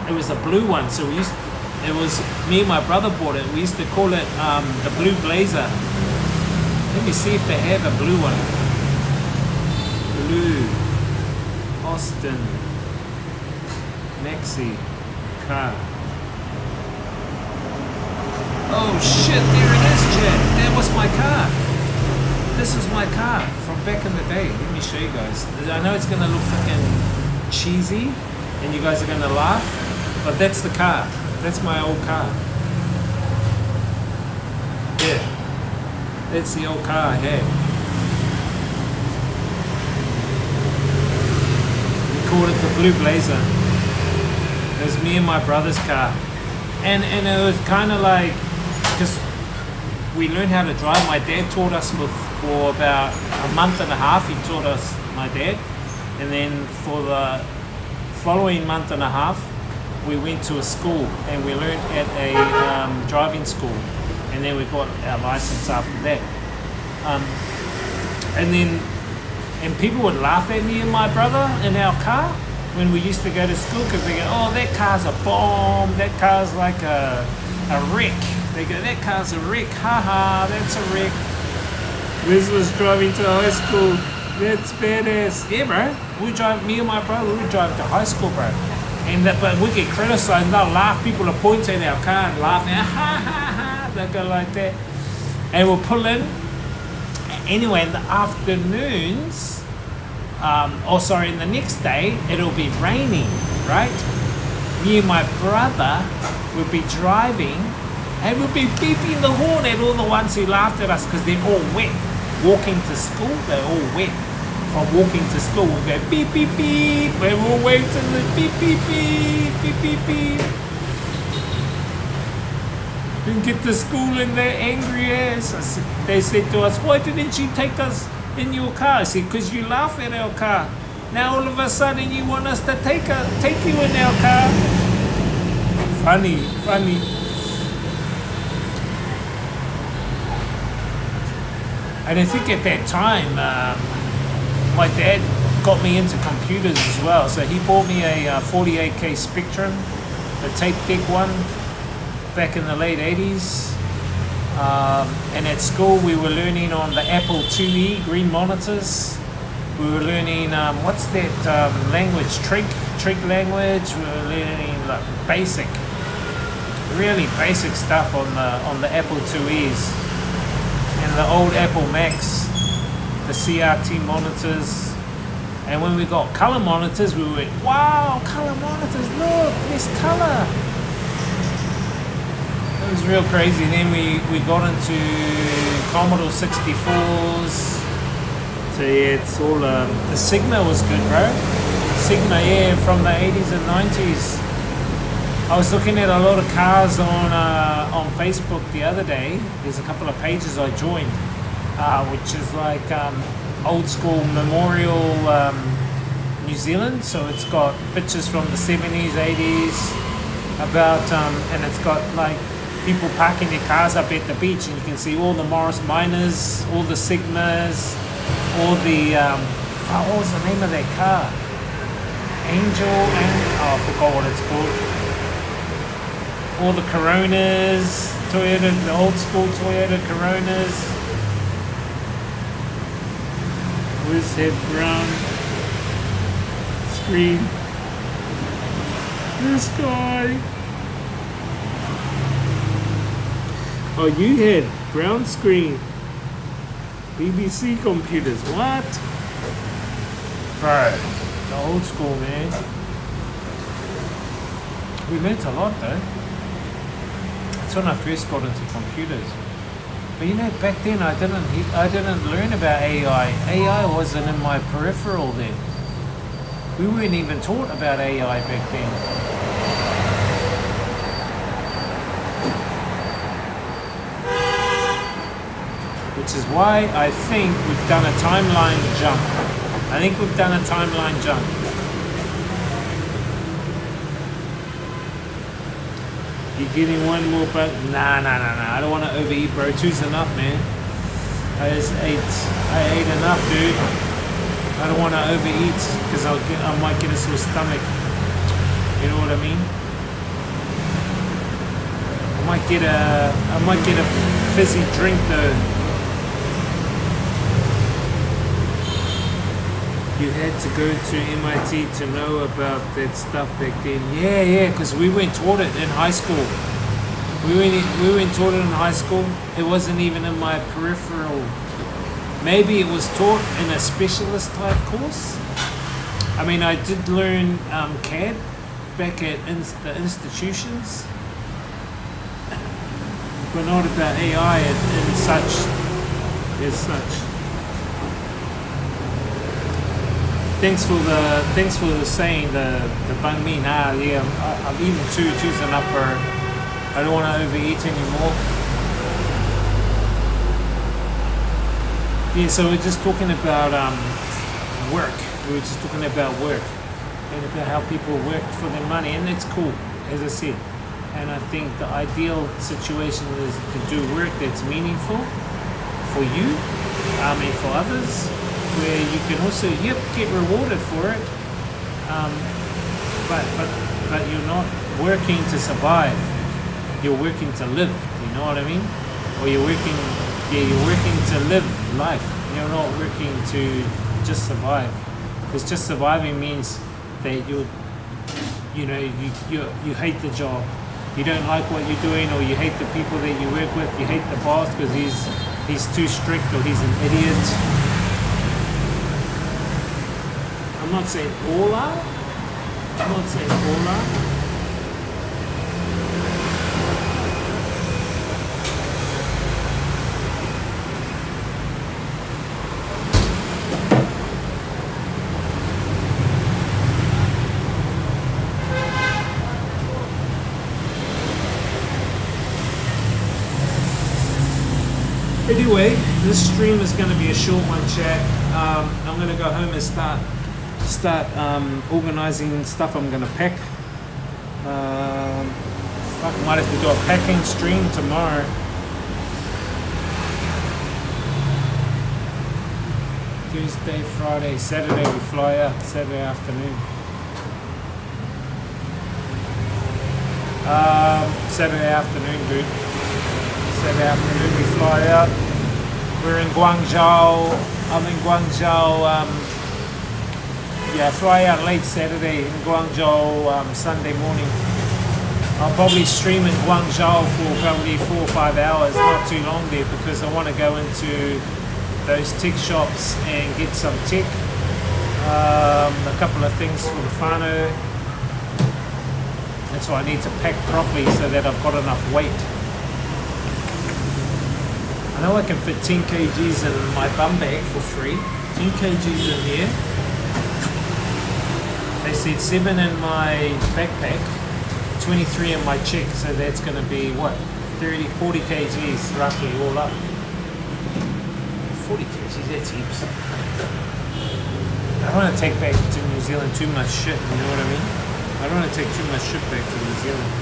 It was a blue one, so it was, me and my brother bought it, we used to call it the Blue Blazer. Let me see if they have a blue one. Blue Austin Maxi car. Oh shit, there it is, Chad. That was my car. This is my car from back in the day. Let me show you guys. I know it's gonna look fucking cheesy and you guys are gonna laugh, but that's the car. That's my old car. Yeah. That's the old car I had. We called it the Blue Blazer. It was me and my brother's car. And it was kind of like, because we learned how to drive. My dad taught us for about a month and a half. He taught us, my dad. And then for the following month and a half, we went to a school and we learned at a driving school. And then we got our license after that. And people would laugh at me and my brother in our car when we used to go to school, because they go, oh, that car's a bomb, that car's like a wreck. They go, that car's a wreck, haha, that's a wreck. Liz was driving to high school, that's badass. Yeah, bro, me and my brother, we drive to high school, bro. And but we get criticized and they'll laugh, people will point at our car and laugh, ha ha ha, they'll go like that. And we'll pull in. Anyway, in the afternoons, in the next day, it'll be raining, right? Me and my brother would be driving and we'll be beeping the horn at all the ones who laughed at us because they're all wet. Walking to school, they're all wet. From walking to school, we'll go beep, beep, beep, and we'll wait till the beep, beep, beep, beep, beep, beep. And get to school and they're angry ass. They said to us, why didn't you take us in your car? I said, because you laugh at our car. Now all of a sudden you want us to take you in our car. Funny. And I think at that time, my dad got me into computers as well. So he bought me a 48K Spectrum, the tape deck one, back in the late 80s. And at school we were learning on the Apple IIe green monitors. We were learning, what's that language, trig language. We were learning like really basic stuff on the Apple IIes. And the old Apple Macs, the CRT monitors. And when we got color monitors, we went, wow, color monitors, look, this color. It was real crazy. And then we got into Commodore 64s. So yeah, it's all, the Sigma was good, bro. Sigma, yeah, from the 80s and 90s. I was looking at a lot of cars on Facebook the other day. There's a couple of pages I joined, which is like old school memorial New Zealand. So it's got pictures from the 70s, 80s about, and it's got like people parking their cars up at the beach, and you can see all the Morris Minors, all the Sigmas, all the what was the name of that car? Angel and I forgot what it's called. All the Coronas, Toyota, the old school Toyota Coronas. Where's that brown screen? This guy. Oh, you had brown screen. BBC computers, what? Bro, the old school, man. We learnt a lot though. That's when I first got into computers. But you know, back then I didn't learn about AI. AI wasn't in my peripheral then. We weren't even taught about AI back then. Which is why I think we've done a timeline jump. I think we've done a timeline jump. You're getting one more bug? Nah. I don't want to overeat, bro. Two's enough, man. I ate enough, dude. I don't want to overeat because I might get a sore stomach. You know what I mean? I might get a fizzy drink though. You had to go to MIT to know about that stuff back then. Yeah, because we weren't taught it in high school. We weren't taught it in high school. It wasn't even in my peripheral. Maybe it was taught in a specialist type course. I mean, I did learn CAD back at the institutions, but not about AI and such. As such. Thanks for the saying the banh mi. Nah, yeah, I'm eating two's enough, bro. I don't want to overeat anymore. Yeah, so we're just talking about work. We were just talking about work and about how people work for their money, and it's cool, as I said. And I think the ideal situation is to do work that's meaningful for you and for others, where you can also get rewarded for it, but you're not working to survive. You're working to live. You know what I mean? Or you're working to live life. You're not working to just survive, because just surviving means that you hate the job. You don't like what you're doing, or you hate the people that you work with. You hate the boss because he's too strict, or he's an idiot. I'm not saying all are. Anyway, this stream is going to be a short one, chat. I'm going to go home and start organizing stuff I'm going to pack. I might have to do a packing stream tomorrow. Tuesday, Friday, Saturday we fly out, Saturday afternoon. Saturday afternoon, dude. Saturday afternoon we fly out. We're in Guangzhou. I'm in Guangzhou. Fly out late Saturday in Guangzhou Sunday morning. I'll probably stream in Guangzhou for probably 4 or 5 hours, not too long there, because I want to go into those tech shops and get some tech. A couple of things for the whānau. That's why I need to pack properly so that I've got enough weight. I know I can fit 10 kgs in my bum bag for free. 10 kgs in here. They said 7 in my backpack, 23 in my check, so that's going to be what? 40 kgs roughly all up. 40 kgs, that's heaps. I don't want to take back to New Zealand too much shit, you know what I mean? I don't want to take too much shit back to New Zealand.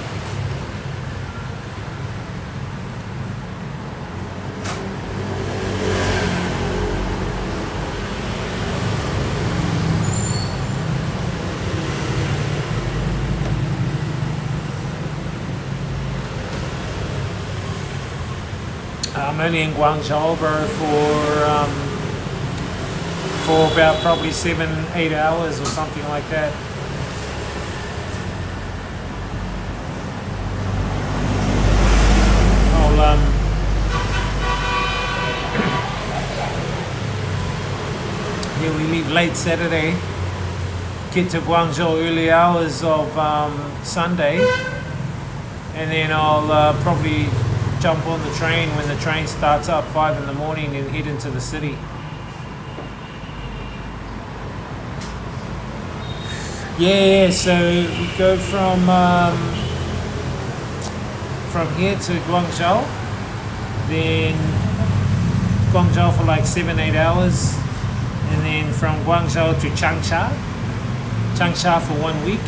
I'm only in Guangzhou, bro, for about probably 7-8 hours or something like that. We leave late Saturday, get to Guangzhou early hours of Sunday, and then I'll probably jump on the train when the train starts up 5 in the morning and head into the city. Yeah, so we go from here to Guangzhou, then Guangzhou for like 7-8 hours, and then from Guangzhou to Changsha for 1 week,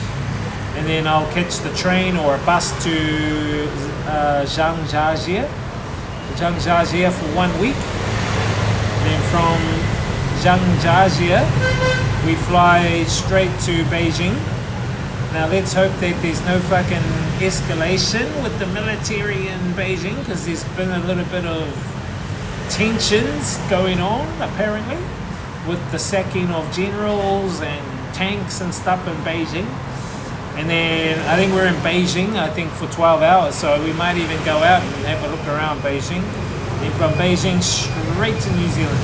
and then I'll catch the train or a bus to Zhangjiajie for 1 week. Then from Zhangjiajie we fly straight to Beijing. Now let's hope that there's no fucking escalation with the military in Beijing, because there's been a little bit of tensions going on apparently with the sacking of generals and tanks and stuff in Beijing. And then I think we're in Beijing, I think, for 12 hours, so we might even go out and have a look around Beijing. And from Beijing straight to New Zealand,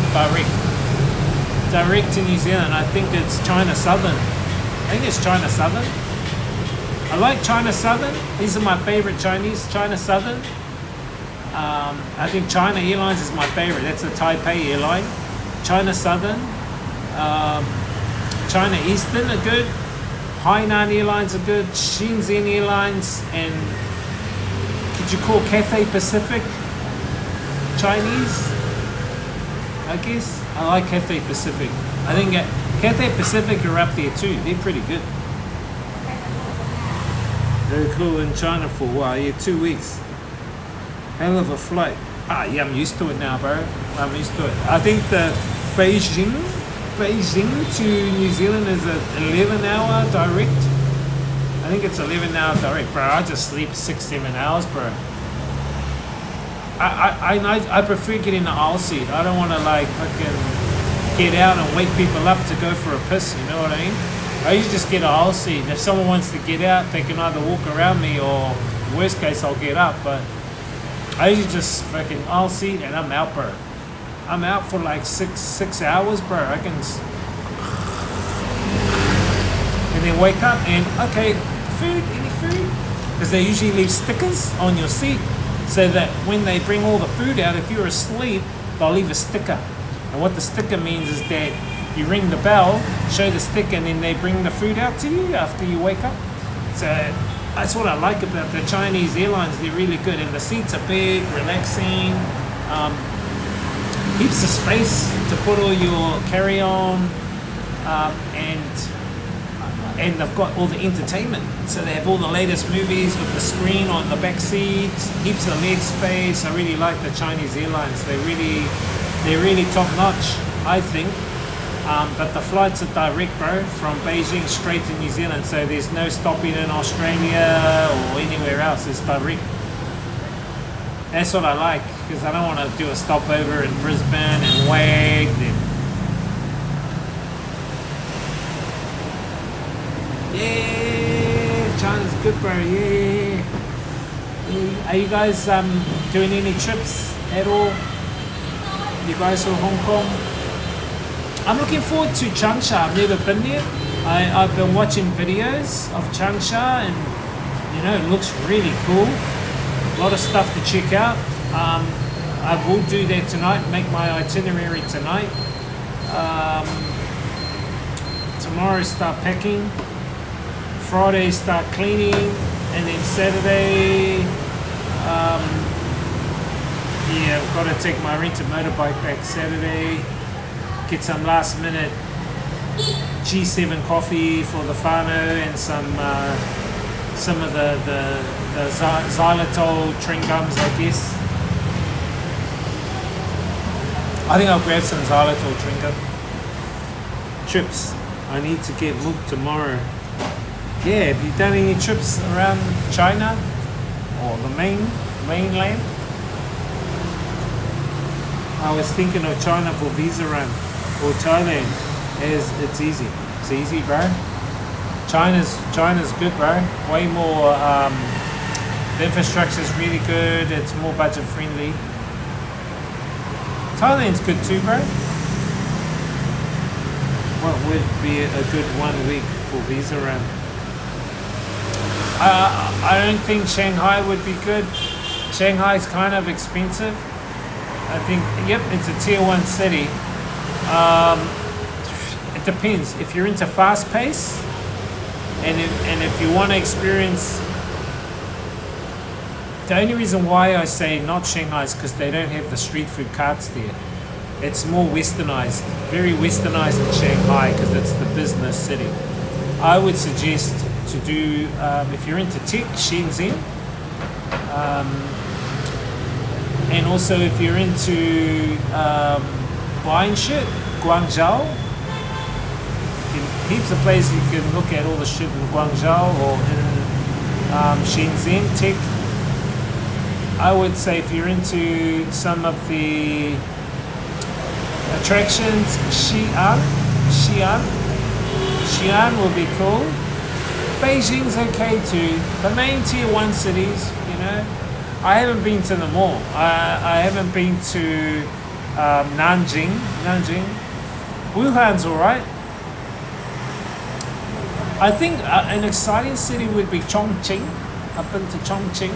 direct to New Zealand. I think it's China Southern. I think it's China Southern. I like China Southern. These are my favorite Chinese, China Southern. I think China Airlines is my favorite. That's a Taipei airline. China Southern. China Eastern are good. Hainan Airlines are good. Shenzhen Airlines, and could you call Cathay Pacific Chinese? I guess. I like Cathay Pacific. I think Cathay Pacific are up there too. They're pretty good. Very cool in China for a while. Yeah, 2 weeks. Hell of a flight. Yeah, I'm used to it now, bro. I'm used to it. I think the Beijing to New Zealand is an 11-hour direct. I think it's 11-hour direct, bro. I just sleep 6-7 hours, bro. I prefer getting the aisle seat. I don't want to like fucking get out and wake people up to go for a piss. You know what I mean? I usually just get an aisle seat. If someone wants to get out, they can either walk around me, or worst case, I'll get up. But I usually just fucking aisle seat and I'm out, bro. I'm out for like six hours, bro. I can, and then wake up and okay, food, any food? Because they usually leave stickers on your seat, so that when they bring all the food out, if you're asleep, they'll leave a sticker. And what the sticker means is that you ring the bell, show the sticker, and then they bring the food out to you after you wake up. So that's what I like about the Chinese airlines. They're really good, and the seats are big, relaxing, heaps of space to put all your carry-on, and they've got all the entertainment. So they have all the latest movies with the screen on the back seats, heaps of leg space. I really like the Chinese airlines. They're really top notch, I think. But the flights are direct, bro, from Beijing straight to New Zealand. So there's no stopping in Australia or anywhere else. It's direct. That's what I like, because I don't want to do a stopover in Brisbane and wait. Yeah, China's good, bro. Yeah. Are you guys doing any trips at all? You guys from Hong Kong? I'm looking forward to Changsha. I've never been there. I've been watching videos of Changsha, and you know, it looks really cool. A lot of stuff to check out. I will do that tonight, make my itinerary tonight. Tomorrow start packing. Friday start cleaning, and then Saturday, yeah, I've got to take my rented motorbike back Saturday. Get some last minute G7 coffee for the whānau, and some of the xylitol chewing gums, I guess. I think I'll grab some xylitol chewing gum. Trips. I need to get booked tomorrow. Yeah, have you done any trips around China or the mainland? I was thinking of China for visa run, or Thailand. It's easy. It's easy, bro. China's good, bro. Way more. The infrastructure is really good. It's more budget friendly. Thailand's good too, bro. What would be a good 1 week for visa run? I don't think Shanghai would be good. Shanghai's kind of expensive. I think, yep, it's a tier 1 city. It depends. If you're into fast pace, and if you want to experience, the only reason why I say not Shanghai is because they don't have the street food carts there. It's more westernized, very westernized in Shanghai, because it's the business city. I would suggest to do, if you're into tech, Shenzhen. And also if you're into buying shit, Guangzhou. Heaps of places you can look at all the shit in Guangzhou or in Shenzhen tech. I would say if you're into some of the attractions, Xi'an will be cool. Beijing's okay too. The main tier 1 cities, you know, I haven't been to them all. I haven't been to Nanjing. Wuhan's alright. I think an exciting city would be Chongqing, up into Chongqing.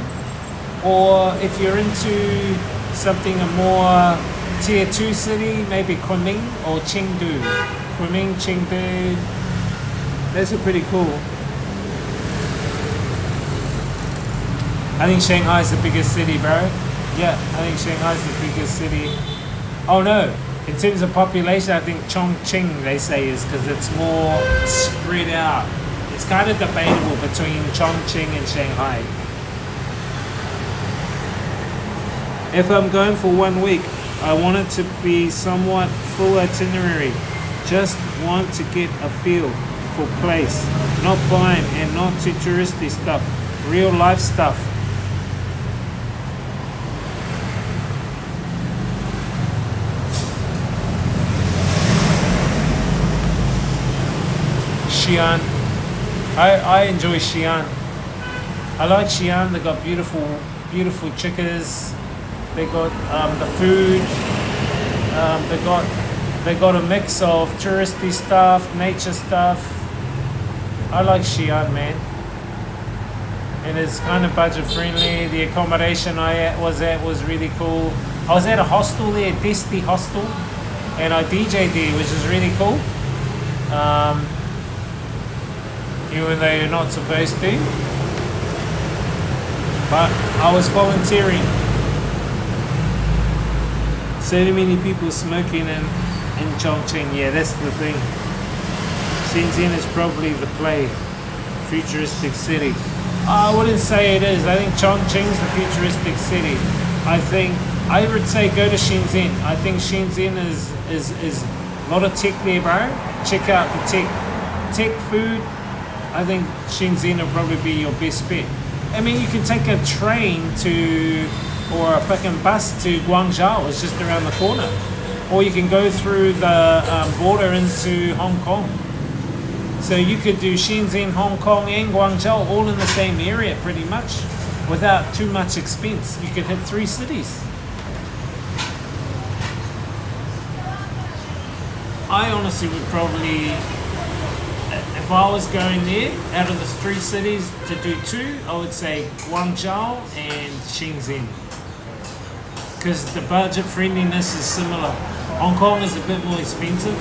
Or if you're into something a more tier 2 city, maybe Kunming or Chengdu. Kunming, Chengdu, those are pretty cool. I think Shanghai's the biggest city, bro. Yeah, I think Shanghai's the biggest city. Oh no, in terms of population, I think Chongqing, they say, is because it's more spread out. It's kind of debatable between Chongqing and Shanghai. If I'm going for 1 week, I want it to be somewhat full itinerary. Just want to get a feel for place, not buying and not too touristy stuff, real life stuff. Xi'an. I enjoy Xi'an. I like Xi'an. They got beautiful chickas. They got the food. They got a mix of touristy stuff, nature stuff. I like Xi'an, man. And it's kind of budget friendly. The accommodation I was at was really cool. I was at a hostel there, Desti Hostel, and I DJ'd there, which is really cool. Even though you're not supposed to. But I was volunteering. So many people smoking in Chongqing. Yeah, that's the thing. Shenzhen is probably the play. Futuristic city. I wouldn't say it is. I think Chongqing's the futuristic city. I would say go to Shenzhen. I think Shenzhen is a lot of tech there, bro. Check out the tech food. I think Shenzhen will probably be your best bet. I mean, you can take a train or a fucking bus to Guangzhou. It's just around the corner. Or you can go through the border into Hong Kong. So you could do Shenzhen, Hong Kong and Guangzhou all in the same area pretty much without too much expense. You could hit 3 cities. I honestly would probably, if I was going there, out of the 3 cities to do 2, I would say Guangzhou and Shenzhen. Because the budget friendliness is similar. Hong Kong is a bit more expensive.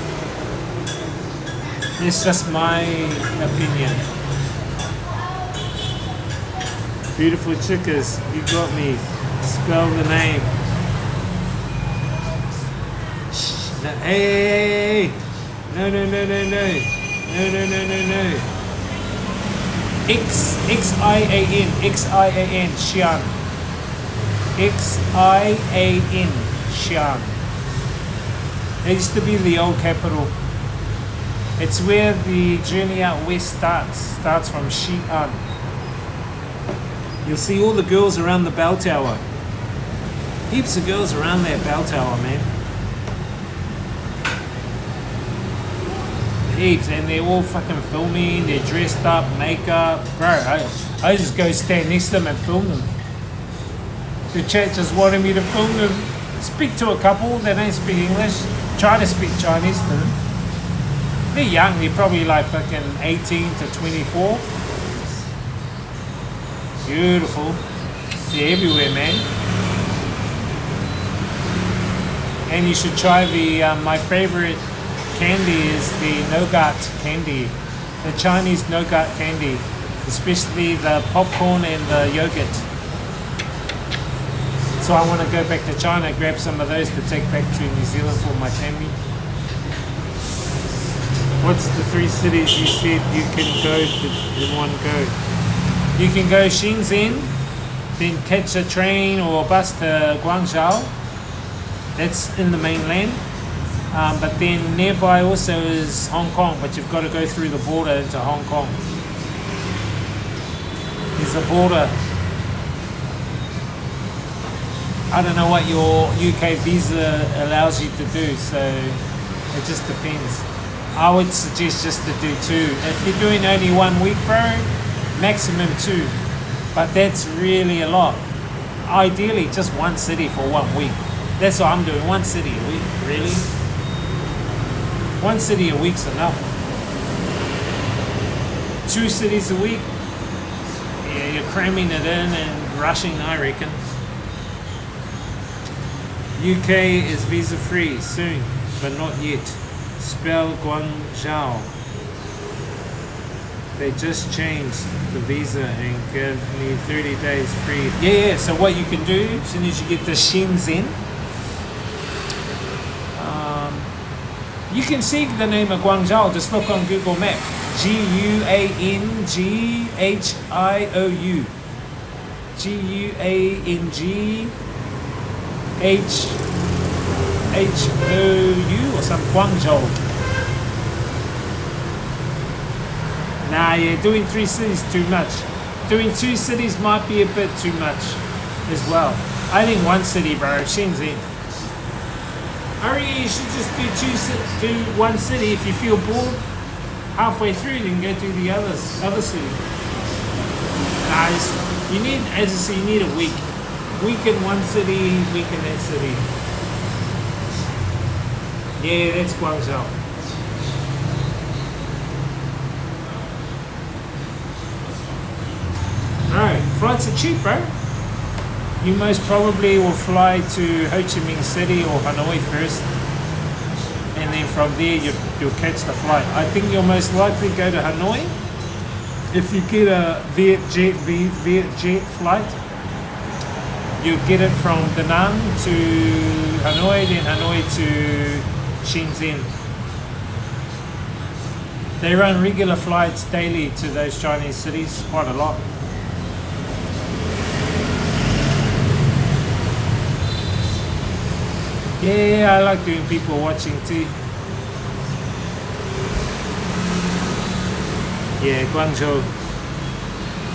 It's just my opinion. Beautiful chickas, you got me. Spell the name. Hey. No. No. Xian. Xi'an. Xian. Xi'an. It used to be the old capital. It's where the journey out west starts from Xi'an. You'll see all the girls around the bell tower. Heaps of girls around that bell tower, man. Heaps, and they're all fucking filming, they're dressed up, makeup. Bro, I just go stand next to them and film them. The chat just wanted me to film them. Speak to a couple, they don't speak English. Try to speak Chinese to them. They're young, they're probably like fucking 18 to 24. Beautiful. They're everywhere, man. And you should try my favorite candy is the nougat candy. The Chinese nougat candy. Especially the popcorn and the yogurt. So I want to go back to China, grab some of those to take back to New Zealand for my family. What's the 3 cities you said you can go to in one go? You can go Shenzhen, then catch a train or a bus to Guangzhou. That's in the mainland. But then nearby also is Hong Kong, but you've got to go through the border into Hong Kong. There's a border. I don't know what your UK visa allows you to do, so it just depends. I would suggest just to do 2. If you're doing only 1 week, bro, maximum 2. But that's really a lot. Ideally, just 1 city for 1 week. That's what I'm doing, 1 city a week, really. 1 city a week's enough. 2 cities a week, yeah, you're cramming it in and rushing, I reckon. UK is visa free soon, but not yet. Spell Guangzhou. They just changed the visa and gave me 30 days free. Yeah, so what you can do, as soon as you get to Shenzhen, you can see the name of Guangzhou, just look on Google Maps. Guanghiou. Guanghiou or some Guangzhou. Nah, yeah, doing 3 cities too much. Doing 2 cities might be a bit too much as well. I think 1 city, bro, Shenzhen. I reckon you should just do 1 city. If you feel bored halfway through, then go do the other city. Nah, you need, as I say, you need a week. Week in 1 city, week in that city. Yeah, that's Guangzhou. Alright, flights are cheap, bro. You most probably will fly to Ho Chi Minh City or Hanoi first, and then from there you'll catch the flight. I think you'll most likely go to Hanoi if you get a Vietjet flight. You get it from Da Nang to Hanoi, then Hanoi to Shenzhen. They run regular flights daily to those Chinese cities, quite a lot. Yeah, I like doing people watching too. Yeah, Guangzhou.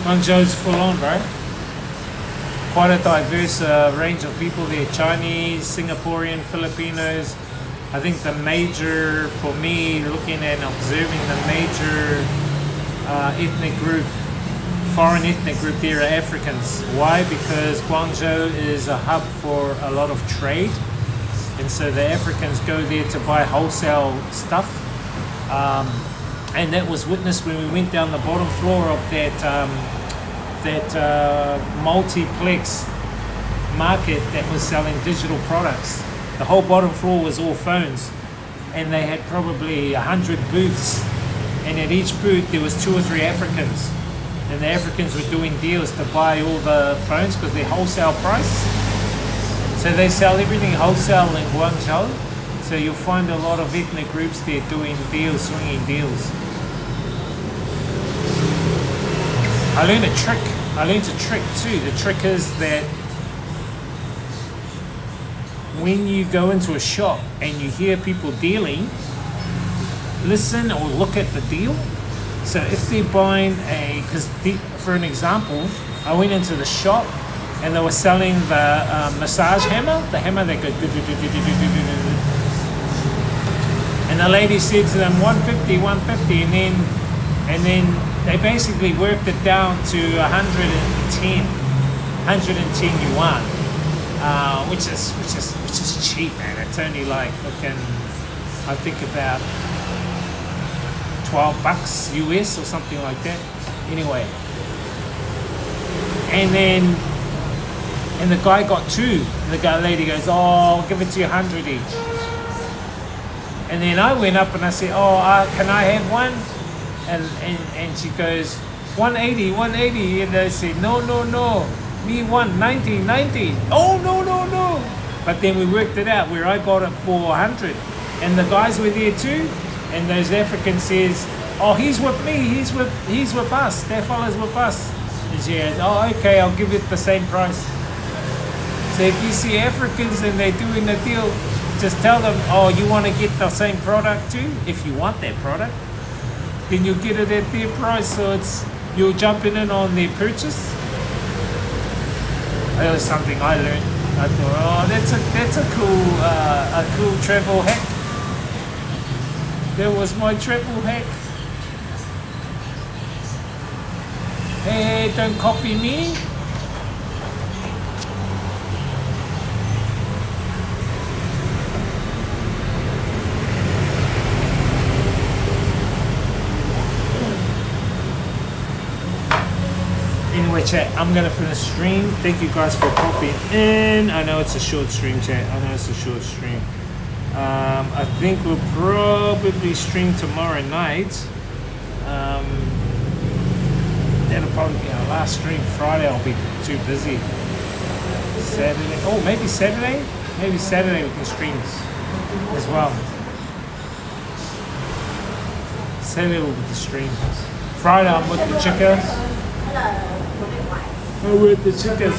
Guangzhou's full on, bro. Quite a diverse range of people there. Chinese, Singaporean, Filipinos. I think the major, for me, looking and observing the major ethnic group, foreign ethnic group there are Africans. Why? Because Guangzhou is a hub for a lot of trade. And so the Africans go there to buy wholesale stuff. And that was witnessed when we went down the bottom floor of that multiplex market that was selling digital products. The whole bottom floor was all phones, and they had probably 100 booths, and at each booth there was 2 or 3 Africans, and the Africans were doing deals to buy all the phones because they're wholesale price. So they sell everything wholesale in Guangzhou, so you'll find a lot of ethnic groups there doing deals, swinging deals. I learned a trick too. The trick is that when you go into a shop and you hear people dealing, listen or look at the deal. So if they're buying for an example, I went into the shop and they were selling the massage hammer, the hammer that goes, and the lady said to them 150, and then they basically worked it down to 110 yuan, which is cheap, man. It's only like fucking, I think about $12 US or something like that. Anyway, and the guy got 2. And the lady goes, "Oh, I'll give it to you 100 each." And then I went up and I said, "Oh, can I have one?" And she goes, 180. And I said, no, me 190. Oh, no. But then we worked it out where I got it for 100. And the guys were there too. and those Africans says, oh, he's with me, he's with us, that fella's with us. And she goes, oh, okay, I'll give it the same price. So if you see Africans and they're doing a deal, just tell them, oh, you want to get the same product too? If you want that product, then you'll get it at their price. So you're jumping in on their purchase. That was something I learned. I thought, oh, that's a cool travel hack. That was my travel hack. Hey, don't copy me. Anyway, chat, I'm gonna finish stream. Thank you guys for popping in. I know it's a short stream, chat. I know it's a short stream. I think we'll probably stream tomorrow night. That'll probably be our last stream. Friday I'll be too busy. Saturday, oh, maybe Saturday? Maybe Saturday we can stream as well. Saturday will be the stream. Friday I'm with the chicka. I'm with the chickas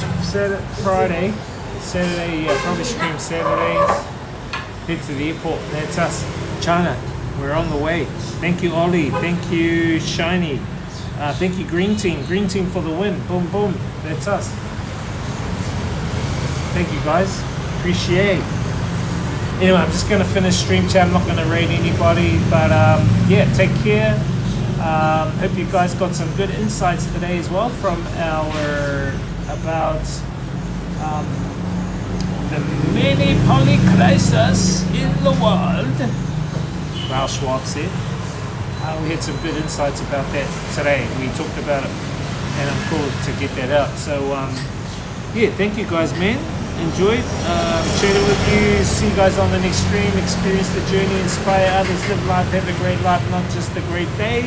Friday. Saturday, probably stream Saturday. Head to the airport. That's us. China, we're on the way. Thank you, Ollie. Thank you, Shiny. Thank you, Green Team. Green Team for the win. Boom, boom. That's us. Thank you, guys. Appreciate. Anyway, I'm just going to finish stream chat. I'm not going to raid anybody. But yeah, take care. Hope you guys got some good insights today as well from about the many polycrisis in the world. Ralph Schwab said. We had some good insights about that today. We talked about it, and I'm cool to get that out. So, yeah, thank you guys, man. Enjoyed, shared it with you. See you guys on the next stream. Experience the journey, inspire others, live life, have a great life, not just a great day.